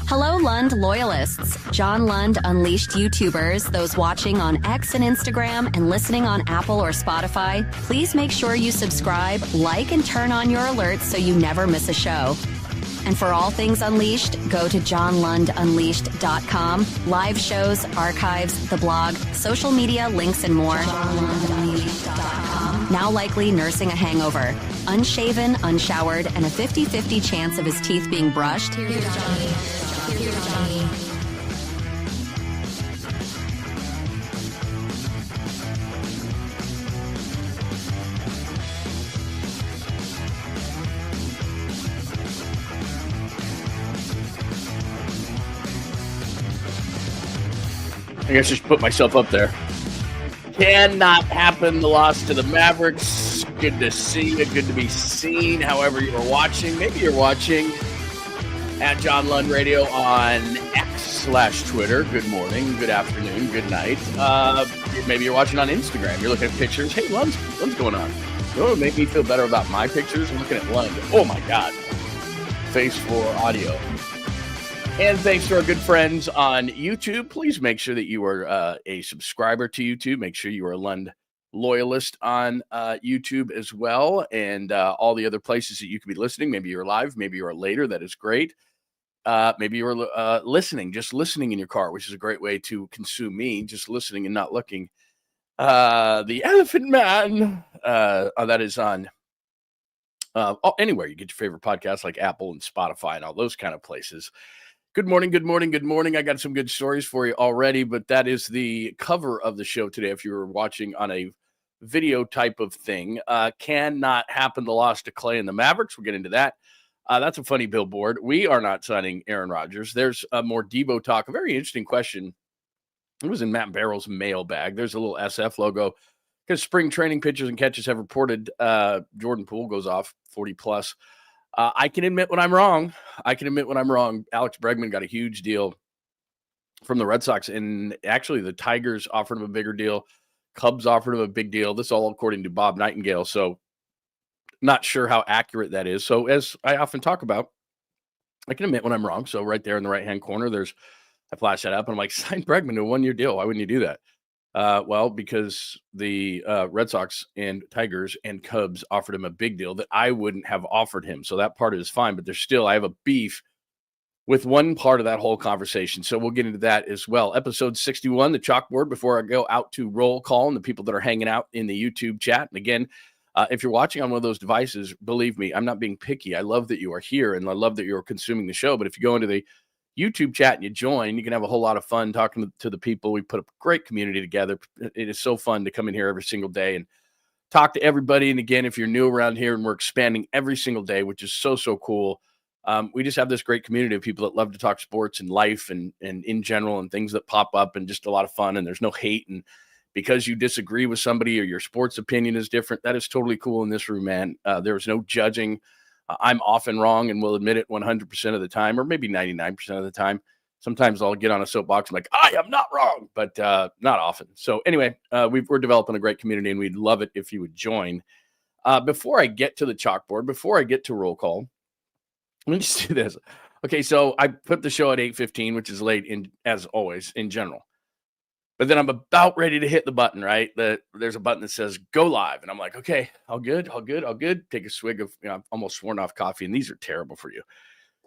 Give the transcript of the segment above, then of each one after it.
Hello, Lund loyalists. John Lund unleashed YouTubers, those watching on X and Instagram and listening on Apple or Spotify. Please make sure you subscribe, like, and turn on your alerts so you never miss a show. And for all things Unleashed, go to johnlundunleashed.com. Live shows, archives, the blog, social media, links, and more. Now likely nursing a hangover. Unshaven, unshowered, and a 50-50 chance of his teeth being brushed. Here's Johnny. Here's Johnny. I guess I should put myself up there. Cannot happen. The loss to the Mavericks. Good to see you. Good to be seen. However you are watching. Maybe you're watching at John Lund Radio on X/Twitter. Good morning, good afternoon, good night. Maybe you're watching on Instagram. You're looking at pictures. Hey, Lund's going on. You know what would make me feel better about my pictures? I'm looking at Lund. Oh, my God. Face for audio. And thanks to our good friends on YouTube. Please make sure that you are a subscriber to YouTube. Make sure you are a Lund loyalist on YouTube as well, and all the other places that you could be listening. Maybe you're live. Maybe you're later. That is great. Maybe you're listening, just listening in your car, which is a great way to consume me, just listening and not looking. The Elephant Man, that is on anywhere you get your favorite podcasts like Apple and Spotify and all those kind of places. Good morning, good morning, good morning. I got some good stories for you already, but that is the cover of the show today. If you were watching on a video type of thing, cannot happen. The loss to Clay and the Mavericks. We'll get into that. That's a funny billboard. We are not signing Aaron Rodgers. There's more Debo talk. A very interesting question. It was in Matt Barrow's mailbag. There's a little SF logo. Because spring training pitchers and catches have reported Jordan Poole goes off 40 plus. I can admit when I'm wrong. Alex Bregman got a huge deal from the Red Sox, and actually the Tigers offered him a bigger deal. Cubs offered him a big deal. This all according to Bob Nightingale. So not sure how accurate that is. So as I often talk about, I can admit when I'm wrong. So right there in the right-hand corner, I flash that up, and I'm like, sign Bregman to a 1-year deal. Why wouldn't you do that? Well, because the Red Sox and Tigers and Cubs offered him a big deal that I wouldn't have offered him. So that part is fine, but I have a beef with one part of that whole conversation. So we'll get into that as well. Episode 61, the chalkboard, before I go out to roll call and the people that are hanging out in the YouTube chat. And again, if you're watching on one of those devices, believe me, I'm not being picky. I love that you are here and I love that you're consuming the show. But if you go into the YouTube chat and you join, you can have a whole lot of fun talking to the people. We put a great community together. It is so fun to come in here every single day and talk to everybody. And again, if you're new around here, and we're expanding every single day, which is so cool. We just have this great community of people that love to talk sports and life and in general and things that pop up, and just a lot of fun. And there's no hate. And because you disagree with somebody or your sports opinion is different, that is totally cool in this room, man. There's no judging. I'm often wrong and will admit it 100% of the time, or maybe 99% of the time. Sometimes I'll get on a soapbox and like, I am not wrong, but not often. So anyway, we're developing a great community, and we'd love it if you would join. Before I get to the chalkboard, before I get to roll call, let me just do this. Okay, so I put the show at 8:15, which is late as always in general. But then I'm about ready to hit the button, right? There's a button that says go live. And I'm like, okay, all good. Take a swig of, I've almost sworn off coffee, and these are terrible for you.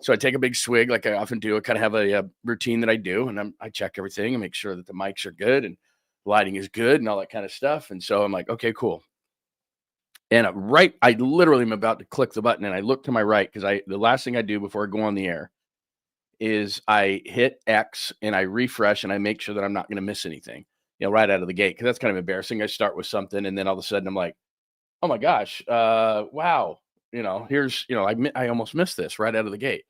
So I take a big swig like I often do. I kind of have a routine that I do, and I check everything and make sure that the mics are good and lighting is good and all that kind of stuff. And so I'm like, okay, cool. And I literally am about to click the button, and I look to my right because the last thing I do before I go on the air is I hit X and I refresh and I make sure that I'm not going to miss anything, right out of the gate. Cause that's kind of embarrassing. I start with something and then all of a sudden I'm like, oh my gosh, wow. Here's, I almost missed this right out of the gate.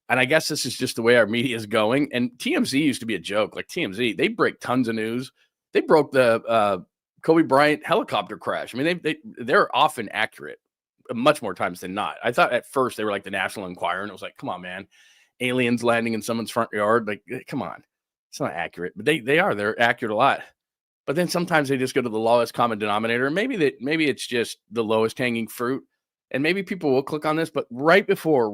And I guess this is just the way our media is going. And TMZ used to be a joke. Like TMZ, they break tons of news. They broke the Kobe Bryant helicopter crash. I mean, they're often accurate much more times than not. I thought at first they were like the National Enquirer, and it was like, come on, man. Aliens landing in someone's front yard. Like, come on. It's not accurate, but they're accurate a lot. But then sometimes they just go to the lowest common denominator. Maybe it's just the lowest hanging fruit. And maybe people will click on this, but right before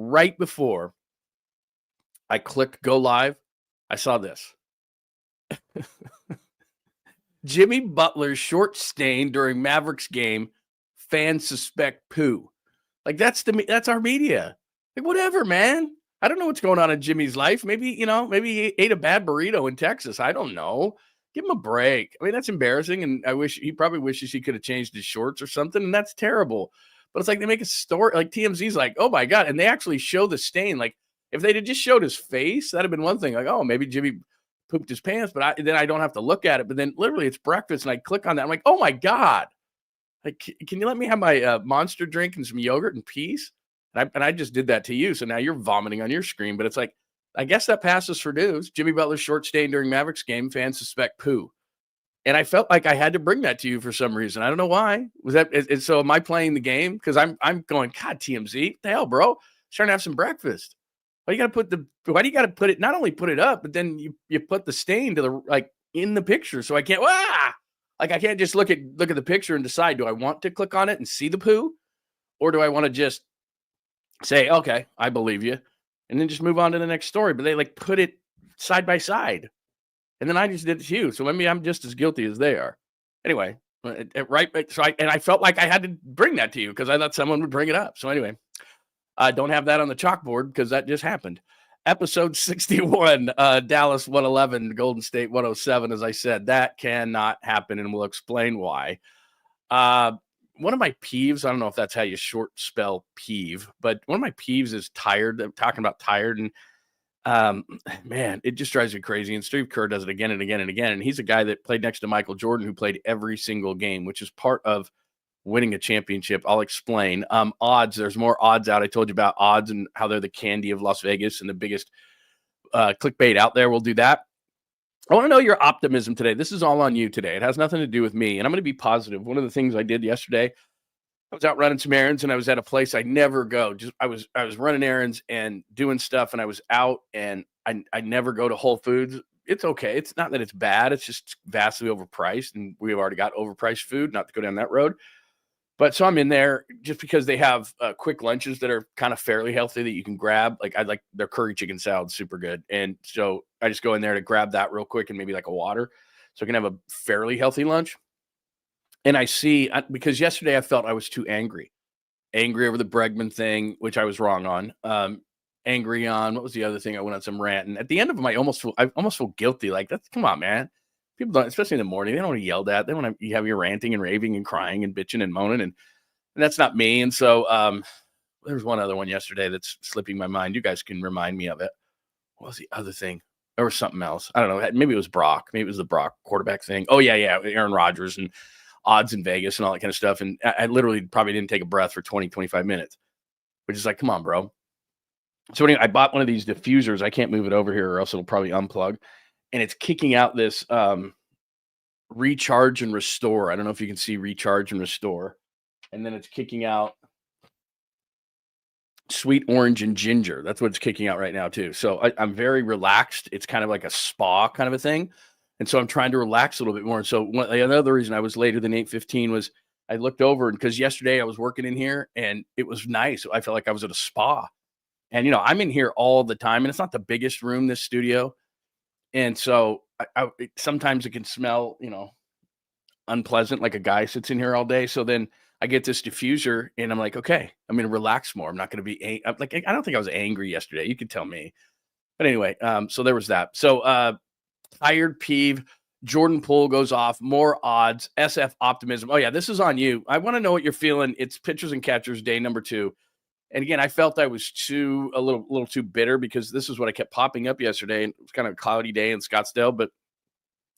I click go live. I saw this. Jimmy Butler's short stain during Mavericks game. Fans suspect poo. Like that's our media. Like whatever, man. I don't know what's going on in Jimmy's life. Maybe he ate a bad burrito in Texas. I don't know. Give him a break. I mean, that's embarrassing, and he probably wishes he could have changed his shorts or something, and that's terrible. But it's like they make a story, like TMZ's like, oh my God, and they actually show the stain. Like if they'd have just showed his face, that'd have been one thing. Like, oh, maybe Jimmy pooped his pants, but then I don't have to look at it. But then literally it's breakfast, and I click on that. I'm like, oh my God. Like, can you let me have my Monster drink and some yogurt in peace? And I just did that to you. So now you're vomiting on your screen. But it's like, I guess that passes for news. Jimmy Butler's short stain during Mavericks game. Fans suspect poo. And I felt like I had to bring that to you for some reason. I don't know why. So am I playing the game? Because I'm going, God, TMZ, what the hell, bro? I'm trying to have some breakfast. Why do you got to put it, not only put it up, but then you put the stain in the picture. So I can't, I can't just look at the picture and decide, do I want to click on it and see the poo? Or do I want to just say, okay, I believe you, and then just move on to the next story? But they put it side by side. And then I just did it to you. So maybe I'm just as guilty as they are. Anyway, right. So I felt like I had to bring that to you because I thought someone would bring it up. So anyway, I don't have that on the chalkboard because that just happened. Episode 61, Dallas 111, Golden State 107. As I said, that cannot happen, and we'll explain why. One of my peeves, I don't know if that's how you short spell peeve, but one of my peeves is tired. I'm talking about tired, and man, it just drives me crazy. And Steve Kerr does it again and again and again. And he's a guy that played next to Michael Jordan, who played every single game, which is part of winning a championship. I'll explain. Odds, there's more odds out. I told you about odds and how they're the candy of Las Vegas and the biggest clickbait out there. We'll do that. I want to know your optimism today. This is all on you today. It has nothing to do with me, and I'm going to be positive. One of the things I did yesterday, I was out running some errands, and I was at a place I never go. I was running errands and doing stuff, and I was out, and I never go to Whole Foods. It's okay. It's not that it's bad. It's just vastly overpriced, and we've already got overpriced food, not to go down that road. But so I'm in there just because they have quick lunches that are kind of fairly healthy that you can grab. Like I like their curry chicken salad, super good. And so I just go in there to grab that real quick and maybe like a water so I can have a fairly healthy lunch. And I see, because yesterday I felt I was too angry over the Bregman thing, which I was wrong on. Angry on, what was the other thing? I went on some rant. And at the end of them, I almost feel guilty. Like, come on, man. People don't, especially in the morning, they don't want to yell at. They want to have you ranting and raving and crying and bitching and moaning. And that's not me. And so there was one other one yesterday that's slipping my mind. You guys can remind me of it. What was the other thing? There was something else. I don't know. Maybe it was Brock. Maybe it was the Brock quarterback thing. Oh, yeah. Aaron Rodgers and odds in Vegas and all that kind of stuff. And I literally probably didn't take a breath for 20, 25 minutes, which is like, come on, bro. So anyway, I bought one of these diffusers. I can't move it over here or else it'll probably unplug. And it's kicking out this recharge and restore. I don't know if you can see recharge and restore. And then it's kicking out sweet orange and ginger. That's what it's kicking out right now, too. So I'm very relaxed. It's kind of like a spa kind of a thing. And so I'm trying to relax a little bit more. And so another reason I was later than 8:15 was I looked over, and because yesterday I was working in here and it was nice. I felt like I was at a spa. And, I'm in here all the time, and it's not the biggest room, this studio. And so sometimes it can smell, unpleasant, like a guy sits in here all day. So then I get this diffuser and I'm like, okay, I'm going to relax more. I'm not going to be I don't think I was angry yesterday. You could tell me. But anyway, so there was that. So tired peeve, Jordan Poole goes off, more odds, SF optimism. Oh yeah, this is on you. I want to know what you're feeling. It's pitchers and catchers day number 2. And again, I felt I was a little too bitter because this is what I kept popping up yesterday. And it was kind of a cloudy day in Scottsdale, but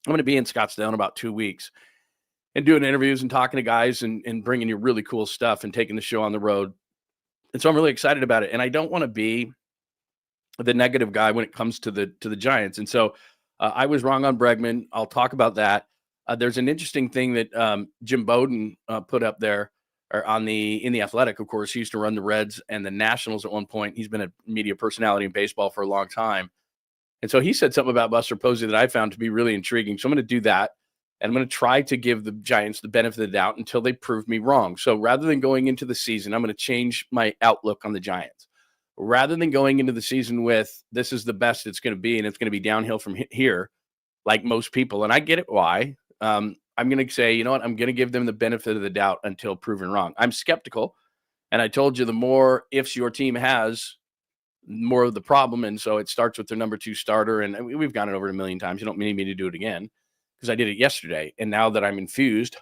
I'm going to be in Scottsdale in about 2 weeks and doing interviews and talking to guys and bringing you really cool stuff and taking the show on the road. And so I'm really excited about it. And I don't want to be the negative guy when it comes to the Giants. And so I was wrong on Bregman. I'll talk about that. There's an interesting thing that Jim Bowden put up there. Or in the Athletic, of course. He used to run the Reds and the Nationals at one point. He's been a media personality in baseball for a long time. And so he said something about Buster Posey that I found to be really intriguing. So I'm going to do that. And I'm going to try to give the Giants the benefit of the doubt until they prove me wrong. So rather than going into the season, I'm going to change my outlook on the Giants. rather than going into the season with this is the best it's going to be and it's going to be downhill from here, like most people. And I get it why. I'm going to say, you know what? I'm going to give them the benefit of the doubt until proven wrong. I'm skeptical. And I told you the more ifs your team has, more of the problem. And so it starts with their number 2 starter. And we've gone it over a million times. You don't need me to do it again because I did it yesterday. And now that I'm infused,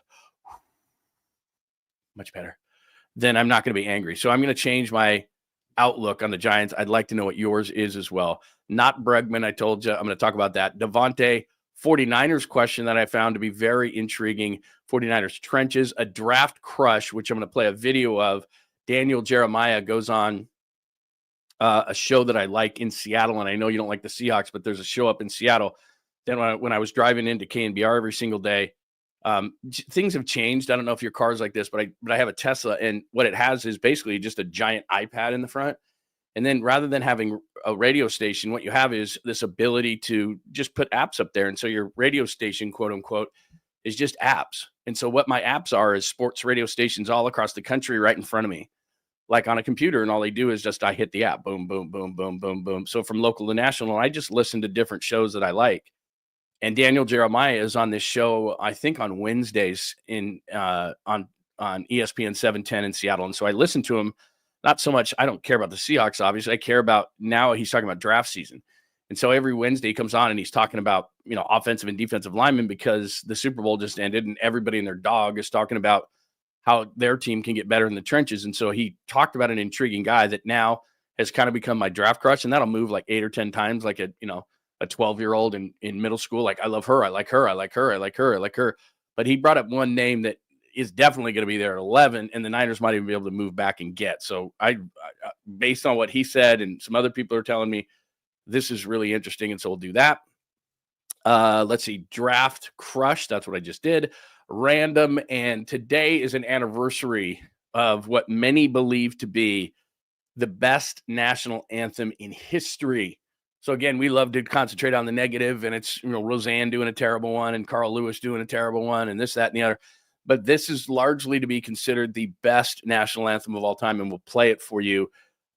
much better, then I'm not going to be angry. So I'm going to change my outlook on the Giants. I'd like to know what yours is as well. Not Bregman, I told you. I'm going to talk about that. Devontae, 49ers question that I found to be very intriguing. 49ers trenches, a draft crush, which I'm going to play a video of. Daniel Jeremiah goes on a show that I like in Seattle, and I know you don't like the Seahawks, but there's a show up in Seattle. Then when I was driving into KNBR every single day, things have changed. I don't know if your car's like this, but I have a Tesla, and what it has is basically just a giant iPad in the front. And then rather than having a radio station, what you have is this ability to just put apps up there. And so your radio station, quote unquote, is just apps. And so what my apps are is sports radio stations all across the country right in front of me, like on a computer. And all they do is just, I hit the app, boom, boom, boom, boom, boom, boom. So from local to national, I just listen to different shows that I like. And Daniel Jeremiah is on this show, I think on Wednesdays on ESPN 710 in Seattle. And so I listen to him, not so much, I don't care about the Seahawks, obviously. I care about, now he's talking about draft season. And so every Wednesday he comes on and he's talking about, offensive and defensive linemen because the Super Bowl just ended and everybody and their dog is talking about how their team can get better in the trenches. And so he talked about an intriguing guy that now has kind of become my draft crush, and that'll move like 8 or 10 times, like a 12-year-old in middle school. Like, I love her. I like her. I like her. I like her. I like her. But he brought up one name that is definitely going to be there at 11, and the Niners might even be able to move back and get. So I based on what he said and some other people are telling me, this is really interesting. And so we'll do that. Let's see. Draft crush. That's what I just did. Random. And today is an anniversary of what many believe to be the best national anthem in history. So again, we love to concentrate on the negative, and it's, Roseanne doing a terrible one and Carl Lewis doing a terrible one and this, that, and the other. But this is largely to be considered the best national anthem of all time, and we'll play it for you.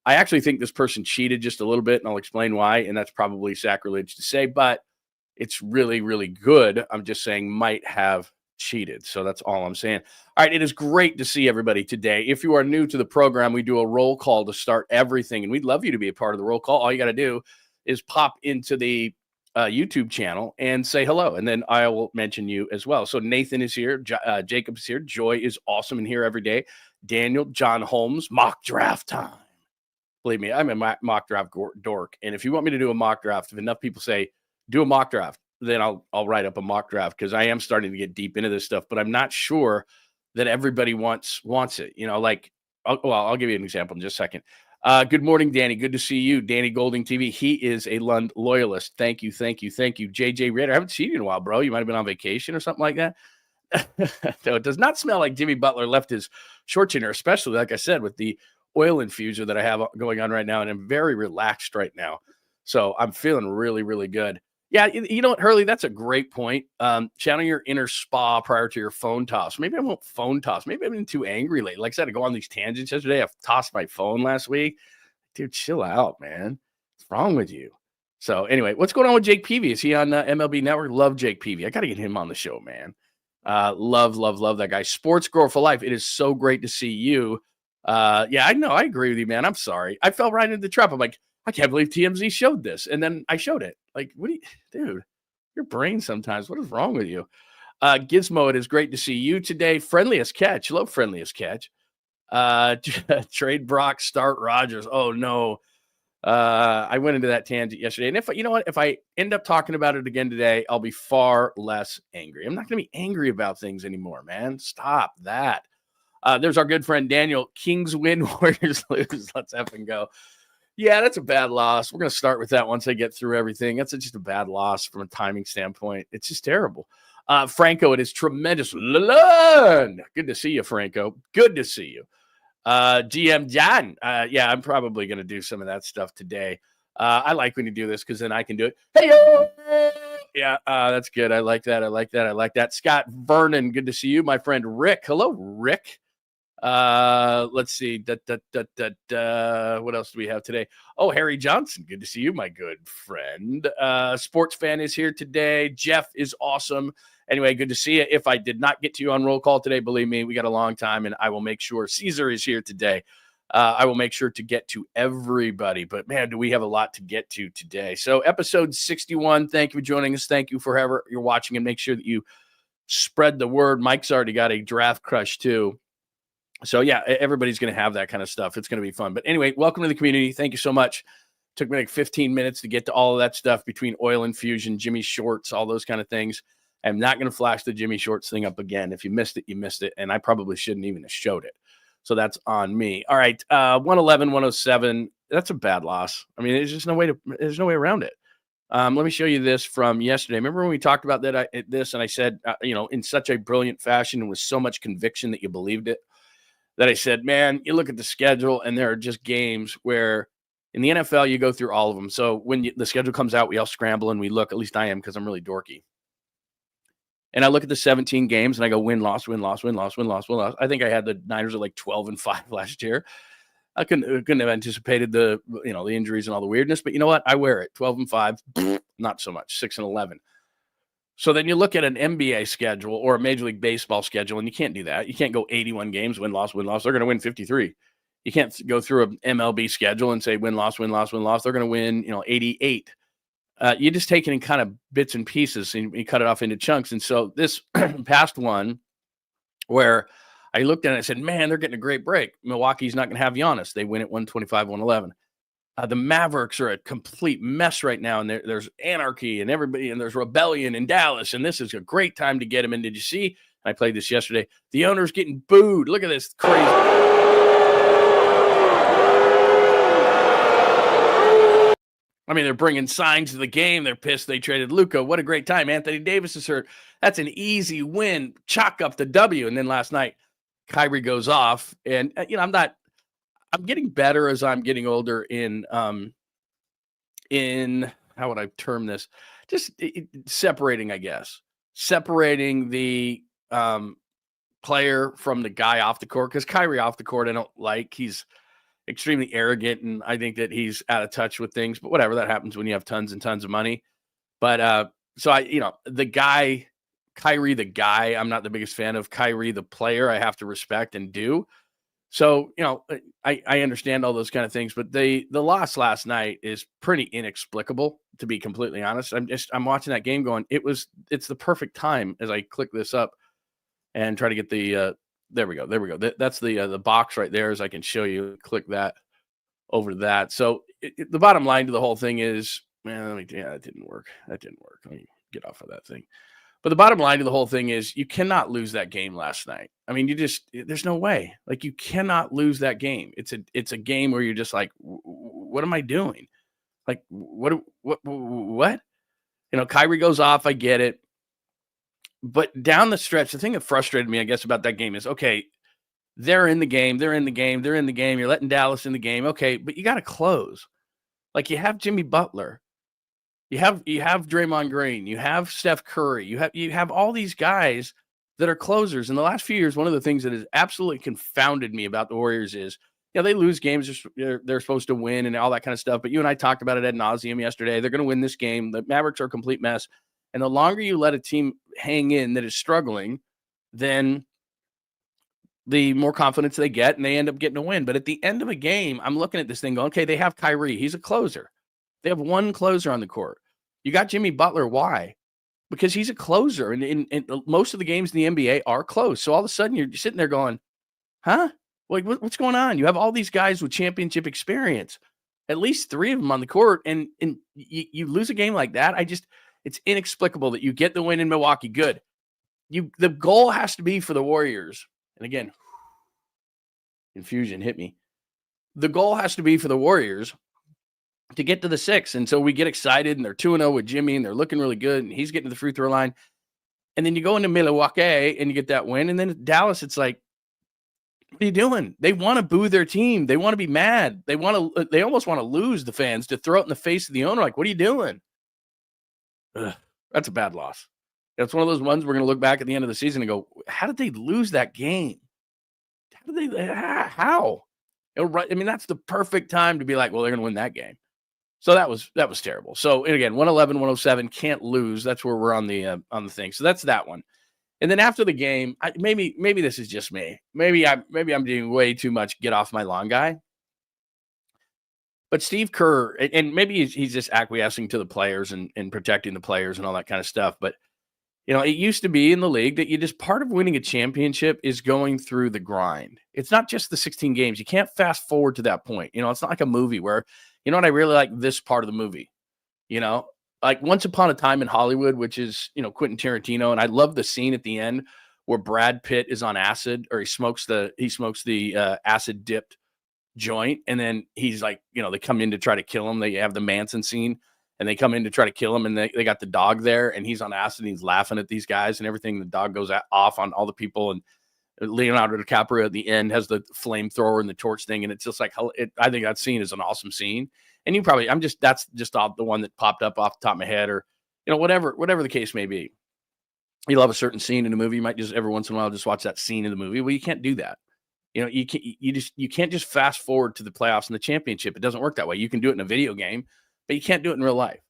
I actually think this person cheated just a little bit, and I'll explain why, and that's probably sacrilege to say, but it's really, really good. I'm just saying might have cheated. So that's all I'm saying. All right, it is great to see everybody today. If you are new to the program, we do a roll call to start everything, and we'd love you to be a part of the roll call. All you got to do is pop into the YouTube channel and say hello, and then I will mention you as well. So Nathan is here, Jacob is here, Joy is awesome and here every day, Daniel, John Holmes, mock draft time. Believe me, I'm a mock draft dork, and if you want me to do a mock draft, if enough people say do a mock draft, then I'll write up a mock draft, because I am starting to get deep into this stuff, but I'm not sure that everybody wants it. I'll give you an example in just a second. Good morning, Danny. Good to see you. Danny Golding TV. He is a Lund loyalist. Thank you. JJ Ritter. I haven't seen you in a while, bro. You might have been on vacation or something like that. No, it does not smell like Jimmy Butler left his short chinner, especially, like I said, with the oil infuser that I have going on right now. And I'm very relaxed right now. So I'm feeling really, really good. Yeah, you know what, Hurley, that's a great point. Channel your inner spa prior to your phone toss. Maybe I won't phone toss. Maybe I've been too angry lately. Like I said, I go on these tangents yesterday. I've tossed my phone last week. Dude, chill out, man. What's wrong with you? So anyway, what's going on with Jake Peavy? Is he on MLB Network? Love Jake Peavy. I got to get him on the show, man. Love that guy. Sports Girl for Life. It is so great to see you. Yeah, I know. I agree with you, man. I'm sorry. I fell right into the trap. I'm like, I can't believe TMZ showed this. And then I showed it. Like, what do you, dude, your brain sometimes, what is wrong with you? Gizmo, it is great to see you today. Friendliest Catch. Hello, Friendliest Catch. Trade Brock, start Rodgers. Oh, no. I went into that tangent yesterday. And if I end up talking about it again today, I'll be far less angry. I'm not going to be angry about things anymore, man. Stop that. There's our good friend Daniel. Kings win, Warriors lose. Let's effing go. Yeah, that's a bad loss. We're going to start with that once I get through everything. That's just a bad loss from a timing standpoint. It's just terrible. Franco, it is tremendous. Lund. Good to see you, Franco. Good to see you. GM John. Yeah, I'm probably going to do some of that stuff today. I like when you do this because then I can do it. Hey, yeah, that's good. I like that. Scott Vernon, good to see you. My friend Rick. Hello, Rick. Let's see. What else do we have today? Oh, Harry Johnson. Good to see you, my good friend. Sports fan is here today. Jeff is awesome. Anyway, good to see you. If I did not get to you on roll call today, believe me, we got a long time, and I will make sure. Caesar is here today. I will make sure to get to everybody. But man, do we have a lot to get to today. So episode 61, thank you for joining us. Thank you for whoever you're watching, and make sure that you spread the word. Mike's already got a draft crush too. So yeah, everybody's going to have that kind of stuff. It's going to be fun. But anyway, welcome to the community. Thank you so much. Took me like 15 minutes to get to all of that stuff between oil infusion, Jimmy Shorts, all those kind of things. I'm not going to flash the Jimmy Shorts thing up again. If you missed it, you missed it. And I probably shouldn't even have showed it. So that's on me. All right. 111, 107. That's a bad loss. I mean, there's no way around it. Let me show you this from yesterday. Remember when we talked about this and I said, in such a brilliant fashion and with so much conviction that you believed it, that I said, man, you look at the schedule and there are just games where in the NFL, you go through all of them. So when the schedule comes out, we all scramble and we look, at least I am, because I'm really dorky. And I look at the 17 games and I go win, loss, win, loss, win, loss, win, loss, win, loss. I think I had the Niners at like 12-5 last year. I couldn't have anticipated the injuries and all the weirdness, but you know what? I wear it. 12-5, not so much. 6-11. So then you look at an NBA schedule or a Major League Baseball schedule, and you can't do that. You can't go 81 games, win, loss, win, loss. They're going to win 53. You can't go through an MLB schedule and say win, loss, win, loss, win, loss. They're going to win, 88. You just take it in kind of bits and pieces and you cut it off into chunks. And so this past one where I looked at it and I said, man, they're getting a great break. Milwaukee's not going to have Giannis. They win at 125-111. The Mavericks are a complete mess right now, and there's anarchy and everybody, and there's rebellion in Dallas, and this is a great time to get him. And did you see? I played this yesterday. The owner's getting booed. Look at this crazy. I mean, they're bringing signs to the game. They're pissed they traded Luka. What a great time. Anthony Davis is hurt. That's an easy win. Chalk up the W. And then last night, Kyrie goes off, and I'm getting better as I'm getting older in how would I term this? Just separating, I guess. Separating the player from the guy off the court. Because Kyrie off the court, I don't like. He's extremely arrogant, and I think that he's out of touch with things. But whatever, that happens when you have tons and tons of money. But so the guy, Kyrie the guy, I'm not the biggest fan of. Kyrie the player, I have to respect and do. So, I understand all those kind of things, but the loss last night is pretty inexplicable, to be completely honest. I'm watching that game going, it's the perfect time as I click this up and try to get the, there we go. That's the box right there, as I can show you. Click that over that. So the bottom line to the whole thing is, that didn't work. Let me get off of that thing. But the bottom line to the whole thing is you cannot lose that game last night. I mean, there's no way. Like, you cannot lose that game. It's a game where you're just like, what am I doing? Like, what? Kyrie goes off. I get it. But down the stretch, the thing that frustrated me, I guess, about that game is, okay, they're in the game. You're letting Dallas in the game. Okay, but you got to close. Like, you have Jimmy Butler. You have Draymond Green, you have Steph Curry, you have all these guys that are closers. In the last few years, one of the things that has absolutely confounded me about the Warriors is, they lose games they're supposed to win and all that kind of stuff. But you and I talked about it ad nauseum yesterday. They're going to win this game. The Mavericks are a complete mess. And the longer you let a team hang in that is struggling, then the more confidence they get and they end up getting a win. But at the end of a game, I'm looking at this thing going, okay, they have Kyrie. He's a closer. They have one closer on the court. You got Jimmy Butler. Why? Because he's a closer. And most of the games in the NBA are close. So all of a sudden you're sitting there going, huh? Like, what's going on? You have all these guys with championship experience, at least 3 of them on the court. And you lose a game like that. It's inexplicable that you get the win in Milwaukee. Good. The goal has to be for the Warriors. And again, infusion hit me. The goal has to be for the Warriors to get to the 6. And so we get excited, and they're 2-0 with Jimmy, and they're looking really good, and he's getting to the free throw line. And then you go into Milwaukee and you get that win. And then Dallas, it's like, what are you doing? They want to boo their team. They want to be mad. They almost want to lose, the fans, to throw it in the face of the owner. Like, what are you doing? Ugh, that's a bad loss. That's one of those ones we're going to look back at the end of the season and go, how did they lose that game? How? I mean, that's the perfect time to be like, well, they're going to win that game. So that was terrible. So and again, 111, 107, can't lose. That's where we're on the thing. So that's that one. And then after the game, maybe this is just me. Maybe I'm doing way too much get off my lawn guy. But Steve Kerr, and maybe he's just acquiescing to the players and protecting the players and all that kind of stuff. But it used to be in the league that you just part of winning a championship is going through the grind. It's not just the 16 games. You can't fast forward to that point. It's not like a movie where, what I really like this part of the movie, like Once Upon a Time in Hollywood, which is, Quentin Tarantino. And I love the scene at the end where Brad Pitt is on acid, or he smokes the acid dipped joint. And then he's like, they come in to try to kill him. They have the Manson scene. And they come in to try to kill him, and they got the dog there, and he's on acid, and he's laughing at these guys and everything. The dog goes off on all the people, and Leonardo DiCaprio at the end has the flamethrower and the torch thing, and it's just like, I think that scene is an awesome scene. And that's just the one that popped up off the top of my head, or whatever the case may be. You love a certain scene in a movie, you might just every once in a while just watch that scene in the movie. Well, you can't do that. You can't just fast forward to the playoffs and the championship. It doesn't work that way. You can do it in a video game, but you can't do it in real life.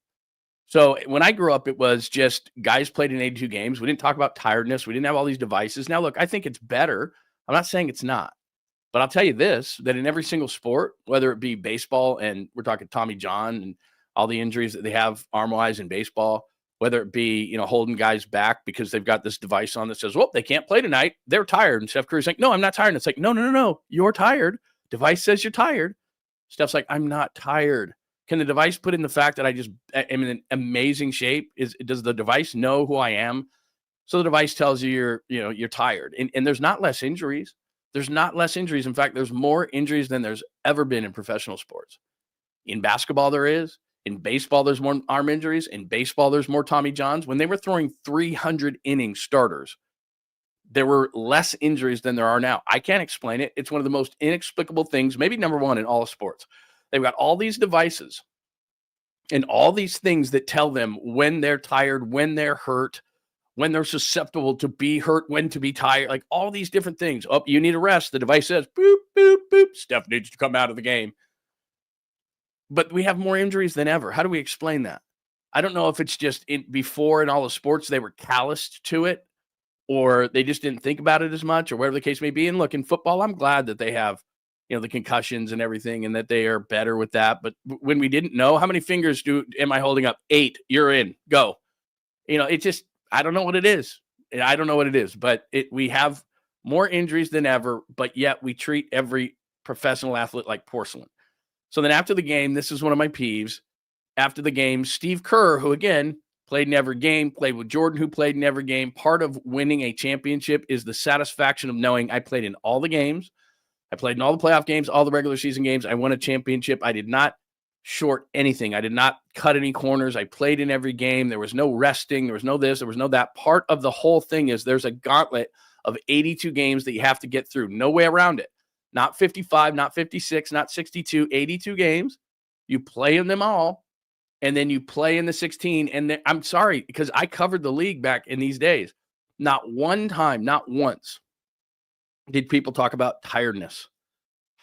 So when I grew up, it was just guys played in 82 games. We didn't talk about tiredness. We didn't have all these devices. Now, look, I think it's better. I'm not saying it's not. But I'll tell you this, that in every single sport, whether it be baseball, and we're talking Tommy John and all the injuries that they have arm-wise in baseball, whether it be, holding guys back because they've got this device on that says, well, they can't play tonight. They're tired. And Steph Curry's like, no, I'm not tired. And it's like, no. You're tired. Device says you're tired. Steph's like, I'm not tired. Can the device put in the fact that I just am in amazing shape? Does the device know who I am? So the device tells you you're tired. And there's not less injuries. There's not less injuries. In fact, there's more injuries than there's ever been in professional sports. In basketball, there is. In baseball, there's more arm injuries. In baseball, there's more Tommy Johns. When they were throwing 300 inning starters, there were less injuries than there are now. I can't explain it. It's one of the most inexplicable things, maybe number one in all of sports. They've got all these devices and all these things that tell them when they're tired, when they're hurt, when they're susceptible to be hurt, when to be tired, like all these different things. Oh, you need a rest. The device says, boop, boop, boop. Steph needs to come out of the game. But we have more injuries than ever. How do we explain that? I don't know if it's just before in all the sports, they were calloused to it, or they just didn't think about it as much, or whatever the case may be. And look, in football, I'm glad that they have, the concussions and everything, and that they are better with that. But when we didn't know, how many fingers am I holding up? 8, you're in, go. It just, I don't know what it is. I don't know what it is, but we have more injuries than ever, but yet we treat every professional athlete like porcelain. So then after the game, this is one of my peeves. After the game, Steve Kerr, who again played in every game, played with Jordan, who played in every game. Part of winning a championship is the satisfaction of knowing I played in all the games. I played in all the playoff games, all the regular season games. I won a championship. I did not short anything. I did not cut any corners. I played in every game. There was no resting. There was no this. There was no that. Part of the whole thing is there's a gauntlet of 82 games that you have to get through. No way around it. Not 55, not 56, not 62, 82 games. You play in them all, and then you play in the 16. And then, I'm sorry, because I covered the league back in these days. Not one time, not once, did people talk about tiredness.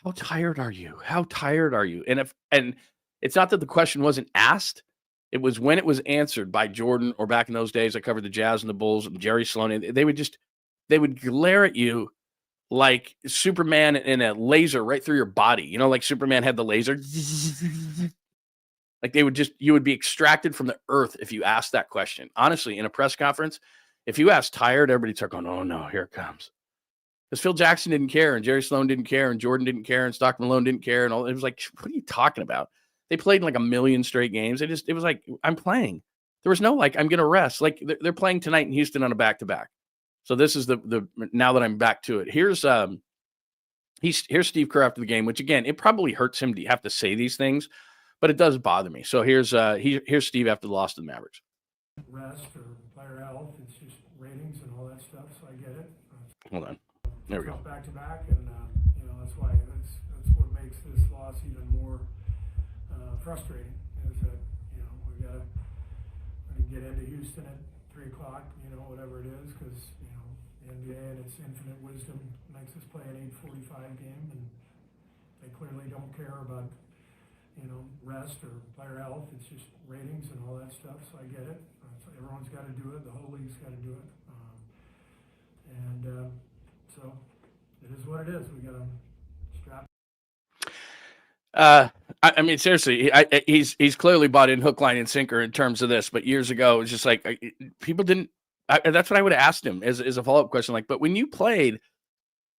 How tired are you? How tired are you? And it's not that the question wasn't asked. It was when it was answered by Jordan, or back in those days, I covered the Jazz and the Bulls and Jerry Sloan. And they would glare at you like Superman in a laser right through your body. Like Superman had the laser. Like you would be extracted from the earth if you asked that question. Honestly, in a press conference, if you asked tired, everybody'd start going, oh no, here it comes. Because Phil Jackson didn't care, and Jerry Sloan didn't care, and Jordan didn't care, and Stockton Malone didn't care, and all. It was like, what are you talking about? They played in like a million straight games. It was like, I'm playing. There was no like, I'm gonna rest. Like they're playing tonight in Houston on a back-to-back. So this is the now that I'm back to it. Here's Steve Kerr after the game, which again, it probably hurts him to have to say these things, but it does bother me. So here's Steve after the loss to the Mavericks. Rest or player health, it's just ratings and all that stuff. So I get it. Hold on. There we go. Back to back, and that's why that's what makes this loss even more frustrating. Is that we got to get into Houston at 3:00, whatever it is, because the NBA and its infinite wisdom makes us play an 8:45 game, and they clearly don't care about, rest or player health. It's just ratings and all that stuff, so I get it. So everyone's got to do it. The whole league's got to do it. So it is what it is. We got to strap. I mean, seriously, he's clearly bought in hook, line, and sinker in terms of this. But years ago, it's just like people didn't. That's what I would have asked him as a follow-up question. Like, but when you played,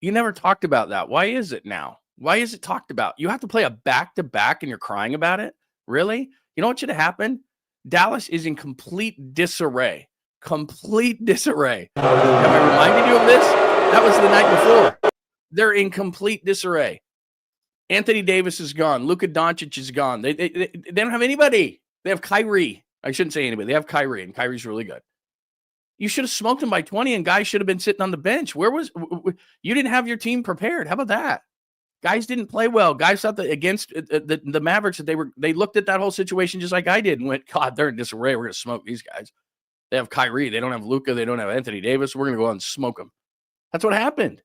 you never talked about that. Why is it now? Why is it talked about? You have to play a back-to-back and you're crying about it? Really? You know what should have happened? Dallas is in complete disarray. Complete disarray. Have I reminded you of this? That was the night before. They're in complete disarray. Anthony Davis is gone. Luka Doncic is gone. They don't have anybody. They have Kyrie. I shouldn't say anybody. They have Kyrie, and Kyrie's really good. You should have smoked him by 20, and guys should have been sitting on the bench. You didn't have your team prepared. How about that? Guys didn't play well. Guys thought that against the Mavericks that they looked at that whole situation just like I did and went, God, they're in disarray. We're going to smoke these guys. They have Kyrie. They don't have Luka. They don't have Anthony Davis. We're going to go out and smoke them. That's what happened.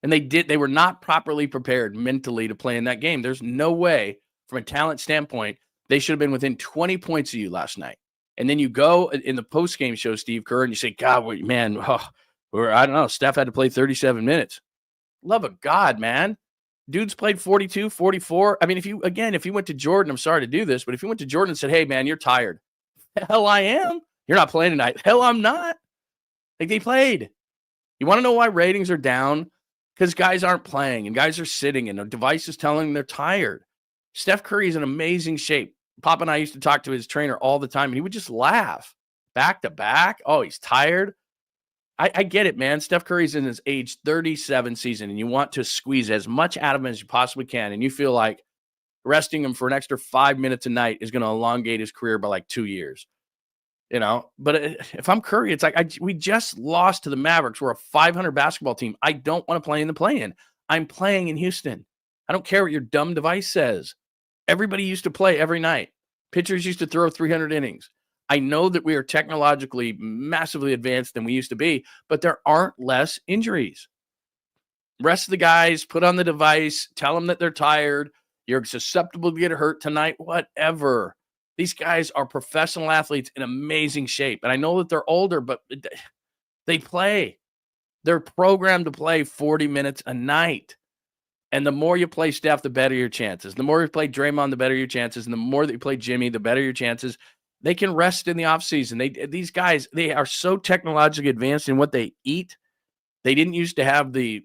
And they were not properly prepared mentally to play in that game. There's no way from a talent standpoint, they should have been within 20 points of you last night. And then you go in the post-game show, Steve Kerr, and you say, God, man, I don't know. Steph had to play 37 minutes. Love of God, man. Dudes played 42, 44. I mean, if you went to Jordan, I'm sorry to do this, but if you went to Jordan and said, hey, man, you're tired. Hell, I am. You're not playing tonight. Hell, I'm not. Like, they played. You want to know why ratings are down? Because guys aren't playing and guys are sitting and their device is telling them they're tired. Steph Curry is in amazing shape. Pop and I used to talk to his trainer all the time, and he would just laugh. Back to back. Oh, he's tired. I get it, man. Steph Curry's in his age 37 season, and you want to squeeze as much out of him as you possibly can, and you feel like resting him for an extra 5 minutes a night is going to elongate his career by like 2 years. But if I'm Curry, it's like we just lost to the Mavericks. We're a 500 basketball team. I don't want to play in the play-in. I'm playing in Houston. I don't care what your dumb device says. Everybody used to play every night. Pitchers used to throw 300 innings. I know that we are technologically massively advanced than we used to be, but there aren't less injuries. Rest of the guys, put on the device, tell them that they're tired. You're susceptible to get hurt tonight, whatever. These guys are professional athletes in amazing shape. And I know that they're older, but they play. They're programmed to play 40 minutes a night. And the more you play Steph, the better your chances. The more you play Draymond, the better your chances. And the more that you play Jimmy, the better your chances. They can rest in the offseason. These guys, they are so technologically advanced in what they eat. They didn't used to have the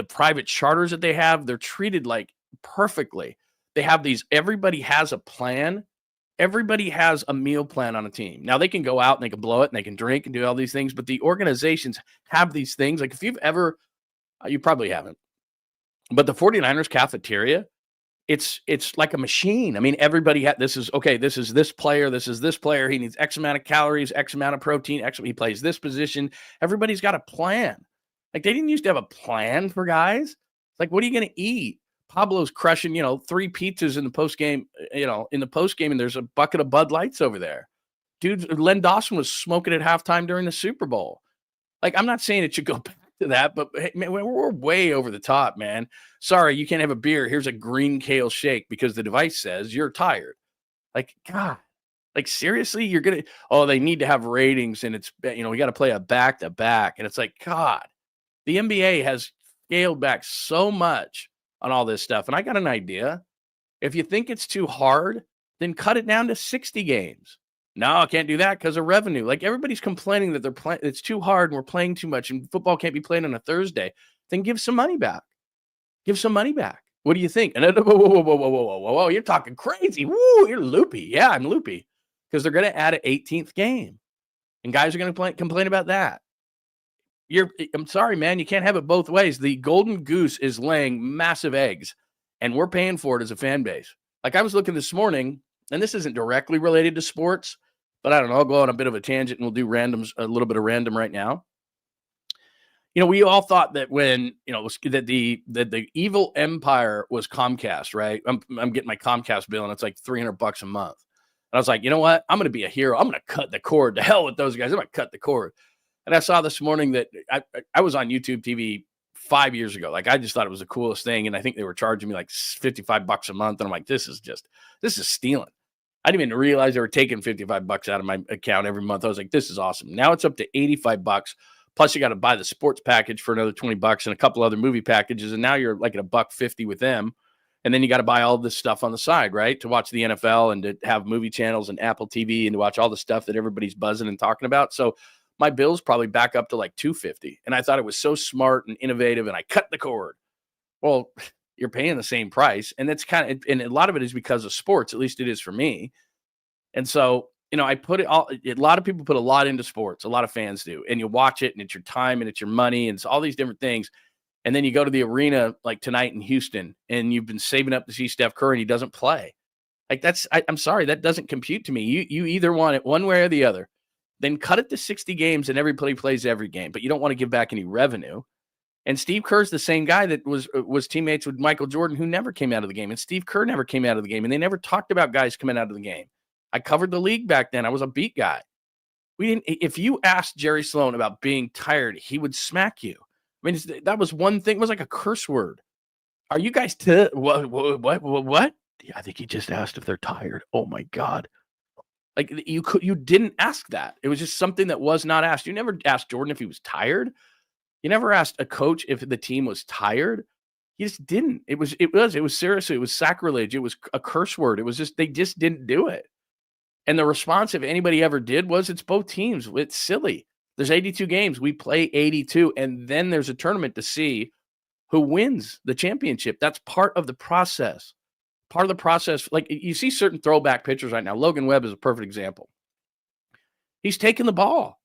private charters that they have. They're treated like perfectly. They have these, everybody has a plan. Everybody has a meal plan on a team. Now they can go out and they can blow it and they can drink and do all these things, but the organizations have these things. Like if you've ever, you probably haven't, but the 49ers cafeteria, it's like a machine. I mean, everybody this is this player. He needs X amount of calories, X amount of protein, he plays this position. Everybody's got a plan. Like they didn't used to have a plan for guys. Like, what are you going to eat? Pablo's crushing, 3 pizzas in the post game, and there's a bucket of Bud Lights over there. Dude, Len Dawson was smoking at halftime during the Super Bowl. Like, I'm not saying it should go back to that, but hey, man, we're way over the top, man. Sorry, you can't have a beer. Here's a green kale shake because the device says you're tired. Like, God, like seriously, you're going to, they need to have ratings and it's, we got to play a back to back. And it's like, God, the NBA has scaled back so much on all this stuff. And I got an idea. If you think it's too hard, then cut it down to 60 games. No, I can't do that because of revenue. Like everybody's complaining that it's too hard and we're playing too much and football can't be played on a Thursday. Then give some money back. Give some money back. What do you think? And whoa, you're talking crazy. Woo, you're loopy. Yeah, I'm loopy because they're going to add an 18th game, and guys are going to complain about that. I'm sorry, man. You can't have it both ways. The golden goose is laying massive eggs, and we're paying for it as a fan base. Like I was looking this morning, and this isn't directly related to sports, but I don't know. I'll go on a bit of a tangent, and we'll do a little bit of random right now. We all thought that when that the evil empire was Comcast, right? I'm getting my Comcast bill, and it's like $300 a month. And I was like, you know what? I'm going to be a hero. I'm going to cut the cord. To hell with those guys. I'm going to cut the cord. And I saw this morning that I was on YouTube TV 5 years ago. Like, I just thought it was the coolest thing. And I think they were charging me like $55 a month. And I'm like, this is stealing. I didn't even realize they were taking $55 out of my account every month. I was like, this is awesome. Now it's up to $85. Plus you got to buy the sports package for another $20 and a couple other movie packages. And now you're like at $1.50 with them. And then you got to buy all this stuff on the side, right? To watch the NFL and to have movie channels and Apple TV and to watch all the stuff that everybody's buzzing and talking about. So my bill's probably back up to like $250. And I thought it was so smart and innovative, and I cut the cord. Well, you're paying the same price. And that's and a lot of it is because of sports. At least it is for me. And so, I put a lot of people put a lot into sports. A lot of fans do. And you watch it, and it's your time and it's your money and it's all these different things. And then you go to the arena like tonight in Houston, and you've been saving up to see Steph Curry and he doesn't play. Like, I'm sorry, that doesn't compute to me. You either want it one way or the other. Then cut it to 60 games and everybody plays every game, but you don't want to give back any revenue. And Steve Kerr's the same guy that was teammates with Michael Jordan, who never came out of the game. And Steve Kerr never came out of the game. And they never talked about guys coming out of the game. I covered the league back then. I was a beat guy. If you asked Jerry Sloan about being tired, he would smack you. I mean, that was one thing. It was like a curse word. Are you guys what? Yeah, I think he just asked if they're tired. Oh my God. Like, you didn't ask that. It was just something that was not asked. You never asked Jordan if he was tired. You never asked a coach if the team was tired. You just didn't. It was seriously, it was sacrilege. It was a curse word. It was just, they just didn't do it. And the response, if anybody ever did, was it's both teams. It's silly. There's 82 games. We play 82, and then there's a tournament to see who wins the championship. That's part of the process. Part of the process. Like, you see certain throwback pitchers right now. Logan Webb is a perfect example. He's taking the ball.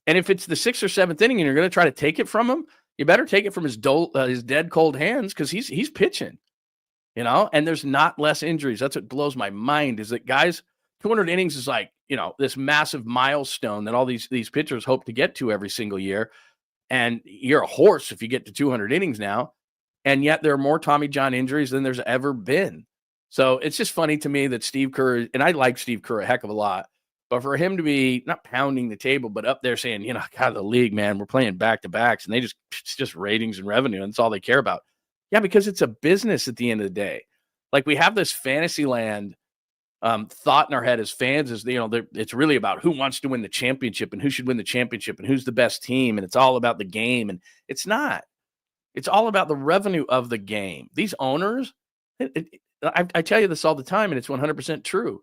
And if it's the 6th or 7th inning and you're going to try to take it from him, you better take it from his dead cold hands, because he's pitching, and there's not less injuries. That's what blows my mind, is that guys, 200 innings is like, this massive milestone that all these pitchers hope to get to every single year. And you're a horse if you get to 200 innings now. And yet there are more Tommy John injuries than there's ever been. So it's just funny to me that Steve Kerr, and I like Steve Kerr a heck of a lot, but for him to be not pounding the table, but up there saying, God, the league, man, we're playing back-to-backs, and it's just ratings and revenue, and that's all they care about. Yeah, because it's a business at the end of the day. Like, we have this fantasy land thought in our head as fans is, it's really about who wants to win the championship and who should win the championship and who's the best team. And it's all about the game. And it's not. It's all about the revenue of the game. These owners, I tell you this all the time, and it's 100% true.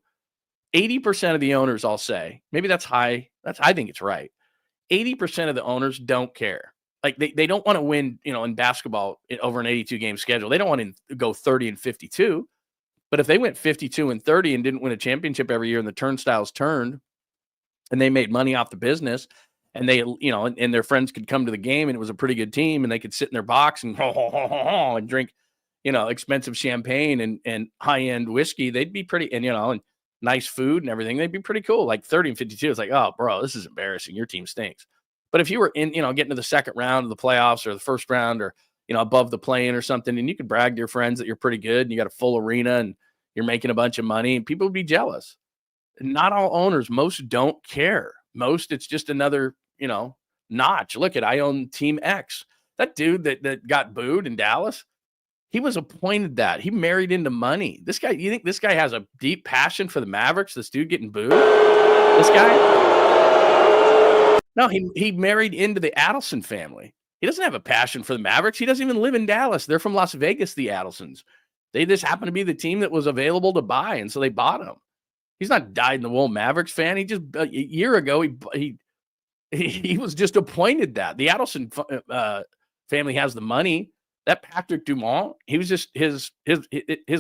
80% of the owners, I'll say, maybe that's high. I think it's right. 80% of the owners don't care. Like, they don't want to win, in basketball over an 82 game schedule. They don't want to go 30-52. But if they went 52-30 and didn't win a championship every year, and the turnstiles turned and they made money off the business, and they, and their friends could come to the game and it was a pretty good team, and they could sit in their box and and drink, expensive champagne and high-end whiskey, they'd be pretty, and nice food and everything, they'd be pretty cool. Like 30-52, it's like, oh, bro, this is embarrassing. Your team stinks. But if you were in, getting to the second round of the playoffs or the first round, or above the play-in or something, and you could brag to your friends that you're pretty good and you got a full arena and you're making a bunch of money, and people would be jealous. Not all owners, most don't care. Most, it's just another, notch. Look at, I own Team X. That dude that got booed in Dallas, he was appointed that. He married into money. This guy, you think this guy has a deep passion for the Mavericks, this dude getting booed? This guy? No, he married into the Adelson family. He doesn't have a passion for the Mavericks. He doesn't even live in Dallas. They're from Las Vegas, the Adelsons. They just happen to be the team that was available to buy, and so they bought him. He's not dyed-in-the-wool Mavericks fan. He just, a year ago, he was just appointed that. The Adelson family has the money. That Patrick Dumont, he was just, his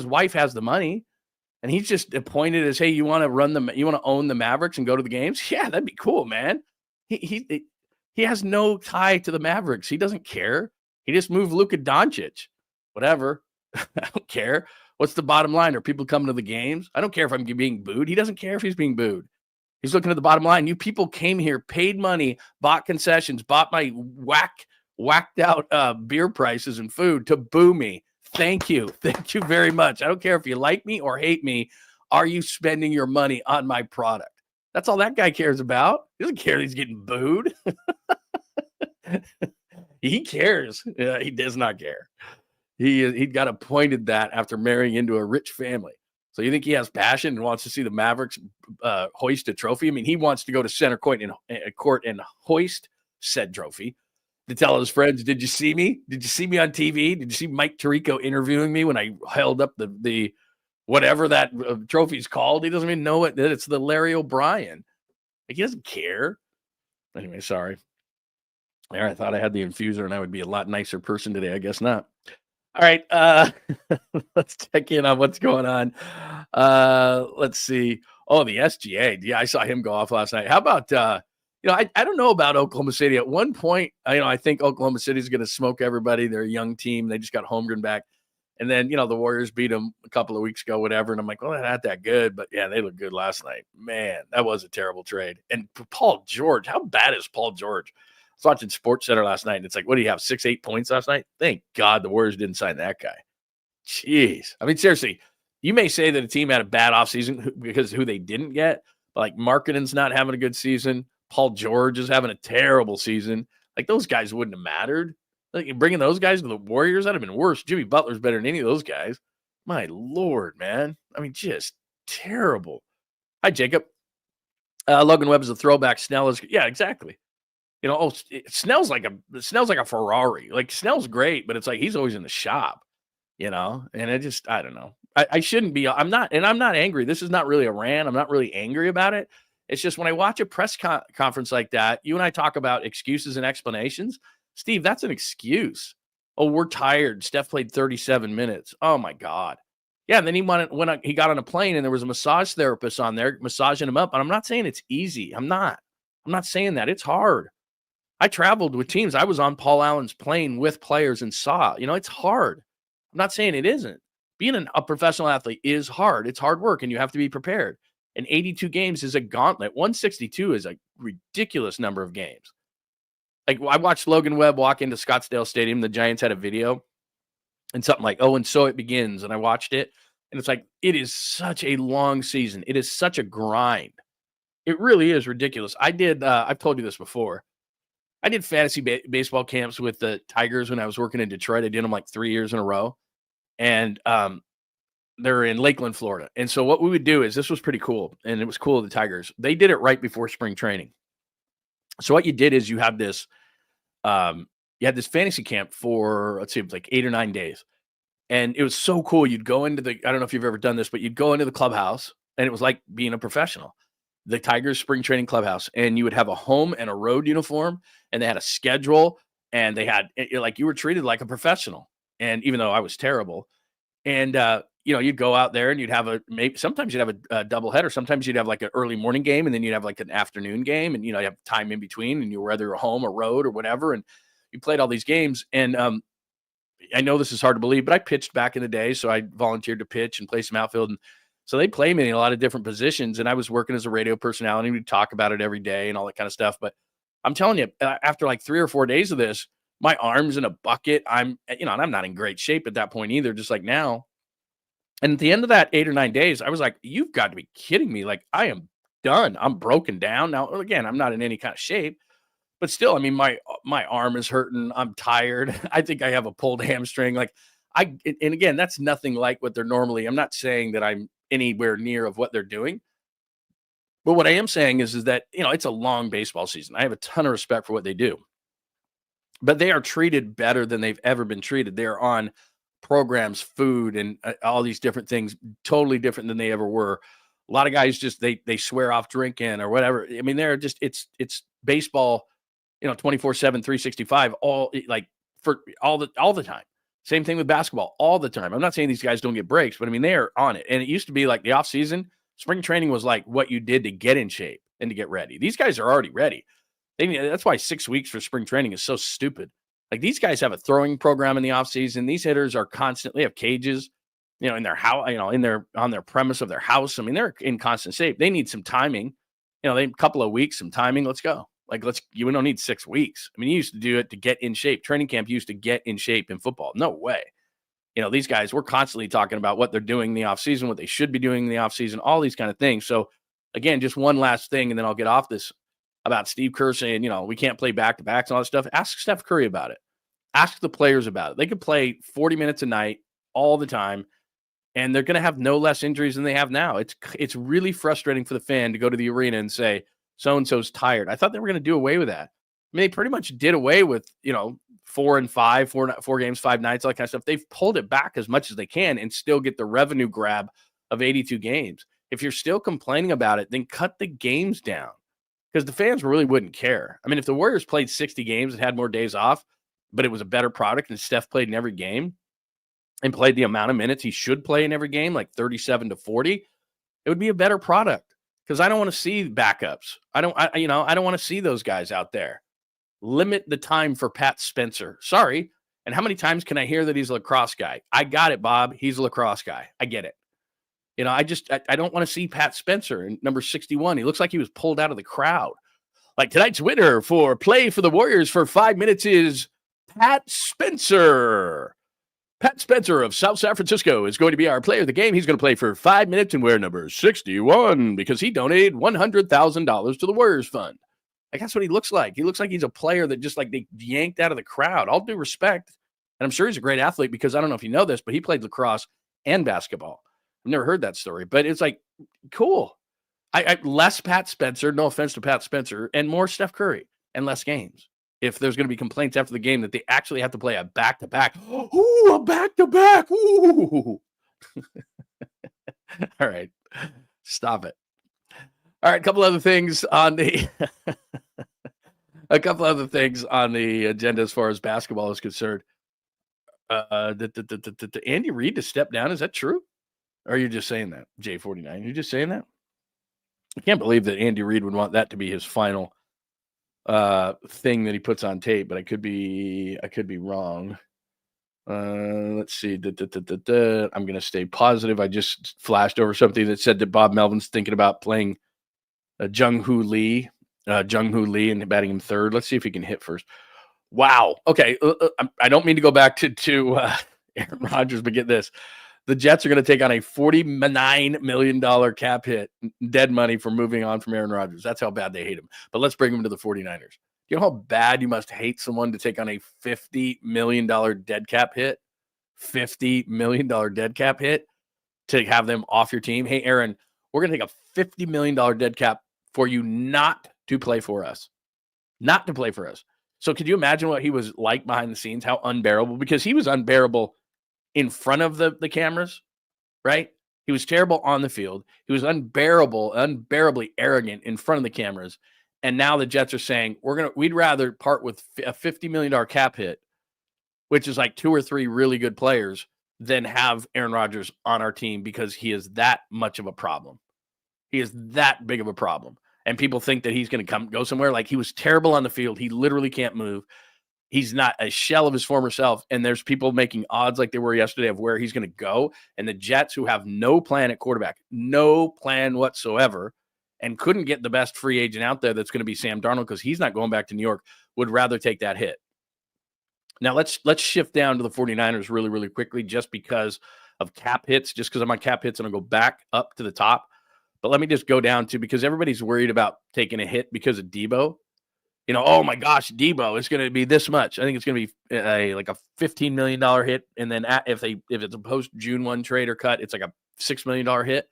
wife has the money, and he's just appointed as, hey, you want to own the Mavericks and go to the games? Yeah, that'd be cool, man. He has no tie to the Mavericks. He doesn't care. He just moved Luka Doncic. Whatever. I don't care. What's the bottom line? Are people coming to the games? I don't care if I'm being booed. He doesn't care if he's being booed. He's looking at the bottom line. You people came here, paid money, bought concessions, bought my whacked out beer prices and food to boo me. Thank you. Thank you very much. I don't care if you like me or hate me. Are you spending your money on my product? That's all that guy cares about. He doesn't care that he's getting booed. He cares. He does not care. He got appointed that after marrying into a rich family. So you think he has passion and wants to see the Mavericks hoist a trophy? I mean, he wants to go to center court and hoist said trophy to tell his friends, "Did you see me? Did you see me on TV? Did you see Mike Tirico interviewing me when I held up the whatever that trophy's called?" He doesn't even know it. It's the Larry O'Brien. Like, he doesn't care. Anyway, sorry. There, I thought I had the infuser and I would be a lot nicer person today. I guess not. All right, let's check in on what's going on. Let's see. Oh, the SGA. Yeah, I saw him go off last night. How about, I don't know about Oklahoma City. At one point, I think Oklahoma City is going to smoke everybody. They're a young team. They just got Holmgren back. And then, the Warriors beat them a couple of weeks ago, whatever. And I'm like, well, they're not that good. But, yeah, they look good last night. Man, that was a terrible trade. And Paul George, how bad is Paul George? I was watching SportsCenter last night, and it's like, what do you have, 6-8 points last night? Thank God the Warriors didn't sign that guy. Jeez. I mean, seriously, you may say that a team had a bad offseason because who they didn't get, but like Markkanen's not having a good season. Paul George is having a terrible season. Like, those guys wouldn't have mattered. Like, bringing those guys to the Warriors, that'd have been worse. Jimmy Butler's better than any of those guys. My Lord, man. I mean, just terrible. Hi, Jacob. Logan Webb is a throwback. Snell is, yeah, exactly. It smells like a Ferrari. Like, Snell's great, but it's like he's always in the shop, and it just, I don't know. I shouldn't be. I'm not angry. This is not really a rant. I'm not really angry about it. It's just when I watch a press conference like that, you and I talk about excuses and explanations. Steve, that's an excuse. Oh, we're tired. Steph played 37 minutes. Oh my God. Yeah, and then he got on a plane and there was a massage therapist on there massaging him up. And I'm not saying it's easy. I'm not saying that. It's hard. I traveled with teams. I was on Paul Allen's plane with players and saw, it's hard. I'm not saying it isn't. Being a professional athlete is hard. It's hard work and you have to be prepared. And 82 games is a gauntlet. 162 is a ridiculous number of games. Like, I watched Logan Webb walk into Scottsdale Stadium. The Giants had a video and something like, "Oh, and so it begins." And I watched it and it's like, it is such a long season. It is such a grind. It really is ridiculous. I've told you this before. I did fantasy baseball camps with the Tigers when I was working in Detroit. I did them like 3 years in a row. And they're in Lakeland, Florida. And so what we would do is, this was pretty cool. And it was cool of the Tigers. They did it right before spring training. So what you did is you had this fantasy camp for, let's see, it was like 8 or 9 days. And it was so cool. You'd go into I don't know if you've ever done this, but you'd go into the clubhouse and it was like being a professional. The Tigers spring training clubhouse, and you would have a home and a road uniform, and they had a schedule, and they had, like, you were treated like a professional. And even though I was terrible, and you'd go out there and you'd have sometimes you'd have a doubleheader. Sometimes you'd have like an early morning game, and then you'd have like an afternoon game, and you have time in between, and you were either home or road or whatever, and you played all these games. And I know this is hard to believe, but I pitched back in the day, so I volunteered to pitch and play some outfield. And so they play me in a lot of different positions, and I was working as a radio personality. We'd talk about it every day and all that kind of stuff. But I'm telling you, after like 3 or 4 days of this, my arm's in a bucket. And I'm not in great shape at that point either, just like now. And at the end of that 8 or 9 days, I was like, you've got to be kidding me. Like, I am done. I'm broken down. Now, again, I'm not in any kind of shape, but still, I mean, my arm is hurting. I'm tired. I think I have a pulled hamstring. Like, and again, that's nothing like what they're normally. I'm not saying that I'm anywhere near of what they're doing. But what I am saying is that, it's a long baseball season. I have a ton of respect for what they do. But they are treated better than they've ever been treated. They're on programs, food, and all these different things, totally different than they ever were. A lot of guys just, they swear off drinking or whatever. I mean, they're just, it's baseball, 24/7, 365, all like for all the time. Same thing with basketball all the time. I'm not saying these guys don't get breaks, but I mean, they're on it. And it used to be like the off season, spring training was like what you did to get in shape and to get ready. These guys are already ready. That's why 6 weeks for spring training is so stupid. Like, these guys have a throwing program in the offseason. These hitters are constantly have cages, in their house, on their premise of their house. I mean, they're in constant shape. They need some timing. They a couple of weeks, some timing. Let's go. Like, you don't need 6 weeks. I mean, you used to do it to get in shape. Training camp used to get in shape in football. No way. These guys, we're constantly talking about what they're doing in the offseason, what they should be doing in the offseason, all these kind of things. So, again, just one last thing, and then I'll get off this about Steve Kerr saying, we can't play back-to-backs and all that stuff. Ask Steph Curry about it. Ask the players about it. They could play 40 minutes a night all the time, and they're going to have no less injuries than they have now. It's really frustrating for the fan to go to the arena and say, so-and-so's tired. I thought they were going to do away with that. I mean, they pretty much did away with, 4 and 5, four games, 5 nights, all that kind of stuff. They've pulled it back as much as they can and still get the revenue grab of 82 games. If you're still complaining about it, then cut the games down because the fans really wouldn't care. I mean, if the Warriors played 60 games and had more days off, but it was a better product and Steph played in every game and played the amount of minutes he should play in every game, like 37 to 40, it would be a better product because I don't want to see backups. I don't want to see those guys out there. Limit the time for Pat Spencer. Sorry. And how many times can I hear that he's a lacrosse guy? I got it, Bob. He's a lacrosse guy. I get it. I don't want to see Pat Spencer in number 61. He looks like he was pulled out of the crowd. Like tonight's winner for play for the Warriors for 5 minutes is Pat Spencer. Pat Spencer of South San Francisco is going to be our player of the game. He's going to play for 5 minutes and wear number 61 because he donated $100,000 to the Warriors Fund. Like, that's what he looks like. He looks like he's a player that just like they yanked out of the crowd. All due respect. And I'm sure he's a great athlete because I don't know if you know this, but he played lacrosse and basketball. I've never heard that story, but it's like, cool. I less Pat Spencer, no offense to Pat Spencer, and more Steph Curry and less games. If there's going to be complaints after the game that they actually have to play a back-to-back. Ooh, a back-to-back. Ooh. All right. Stop it. All right, a couple other things on the agenda as far as basketball is concerned. Andy Reid to step down, is that true? Or are you just saying that, J49? You're just saying that? I can't believe that Andy Reid would want that to be his final thing that he puts on tape, but I could be wrong. Let's see. I'm going to stay positive. I just flashed over something that said that Bob Melvin's thinking about playing Jung-Hoo Lee and batting him third. Let's see if he can hit first. Wow. Okay. I don't mean to go back to Aaron Rodgers, but get this. The Jets are going to take on a $49 million cap hit, dead money for moving on from Aaron Rodgers. That's how bad they hate him. But let's bring him to the 49ers. You know how bad you must hate someone to take on a $50 million dead cap hit? $50 million dead cap hit to have them off your team? Hey, Aaron, we're going to take a $50 million dead cap for you not to play for us. Not to play for us. So could you imagine what he was like behind the scenes? How unbearable? Because he was unbearable in front of the cameras, right? He was terrible on the field. He was unbearably arrogant in front of the cameras. And now the Jets are saying, we'd rather part with a $50 million cap hit, which is like 2 or 3 really good players, than have Aaron Rodgers on our team because he is that much of a problem. He is that big of a problem. And people think that he's going to go somewhere. Like, he was terrible on the field. He literally can't move. He's not a shell of his former self. And there's people making odds like they were yesterday of where he's going to go. And the Jets, who have no plan at quarterback, no plan whatsoever, and couldn't get the best free agent out there that's going to be Sam Darnold because he's not going back to New York, would rather take that hit. Now, let's shift down to the 49ers really, really quickly just because of cap hits, just because I'm on cap hits, and I'll go back up to the top. But let me just go down to, because everybody's worried about taking a hit because of Debo. Oh my gosh, Debo is going to be this much. I think it's going to be like a $15 million hit. And then if it's a post-June 1 trade or cut, it's like a $6 million hit.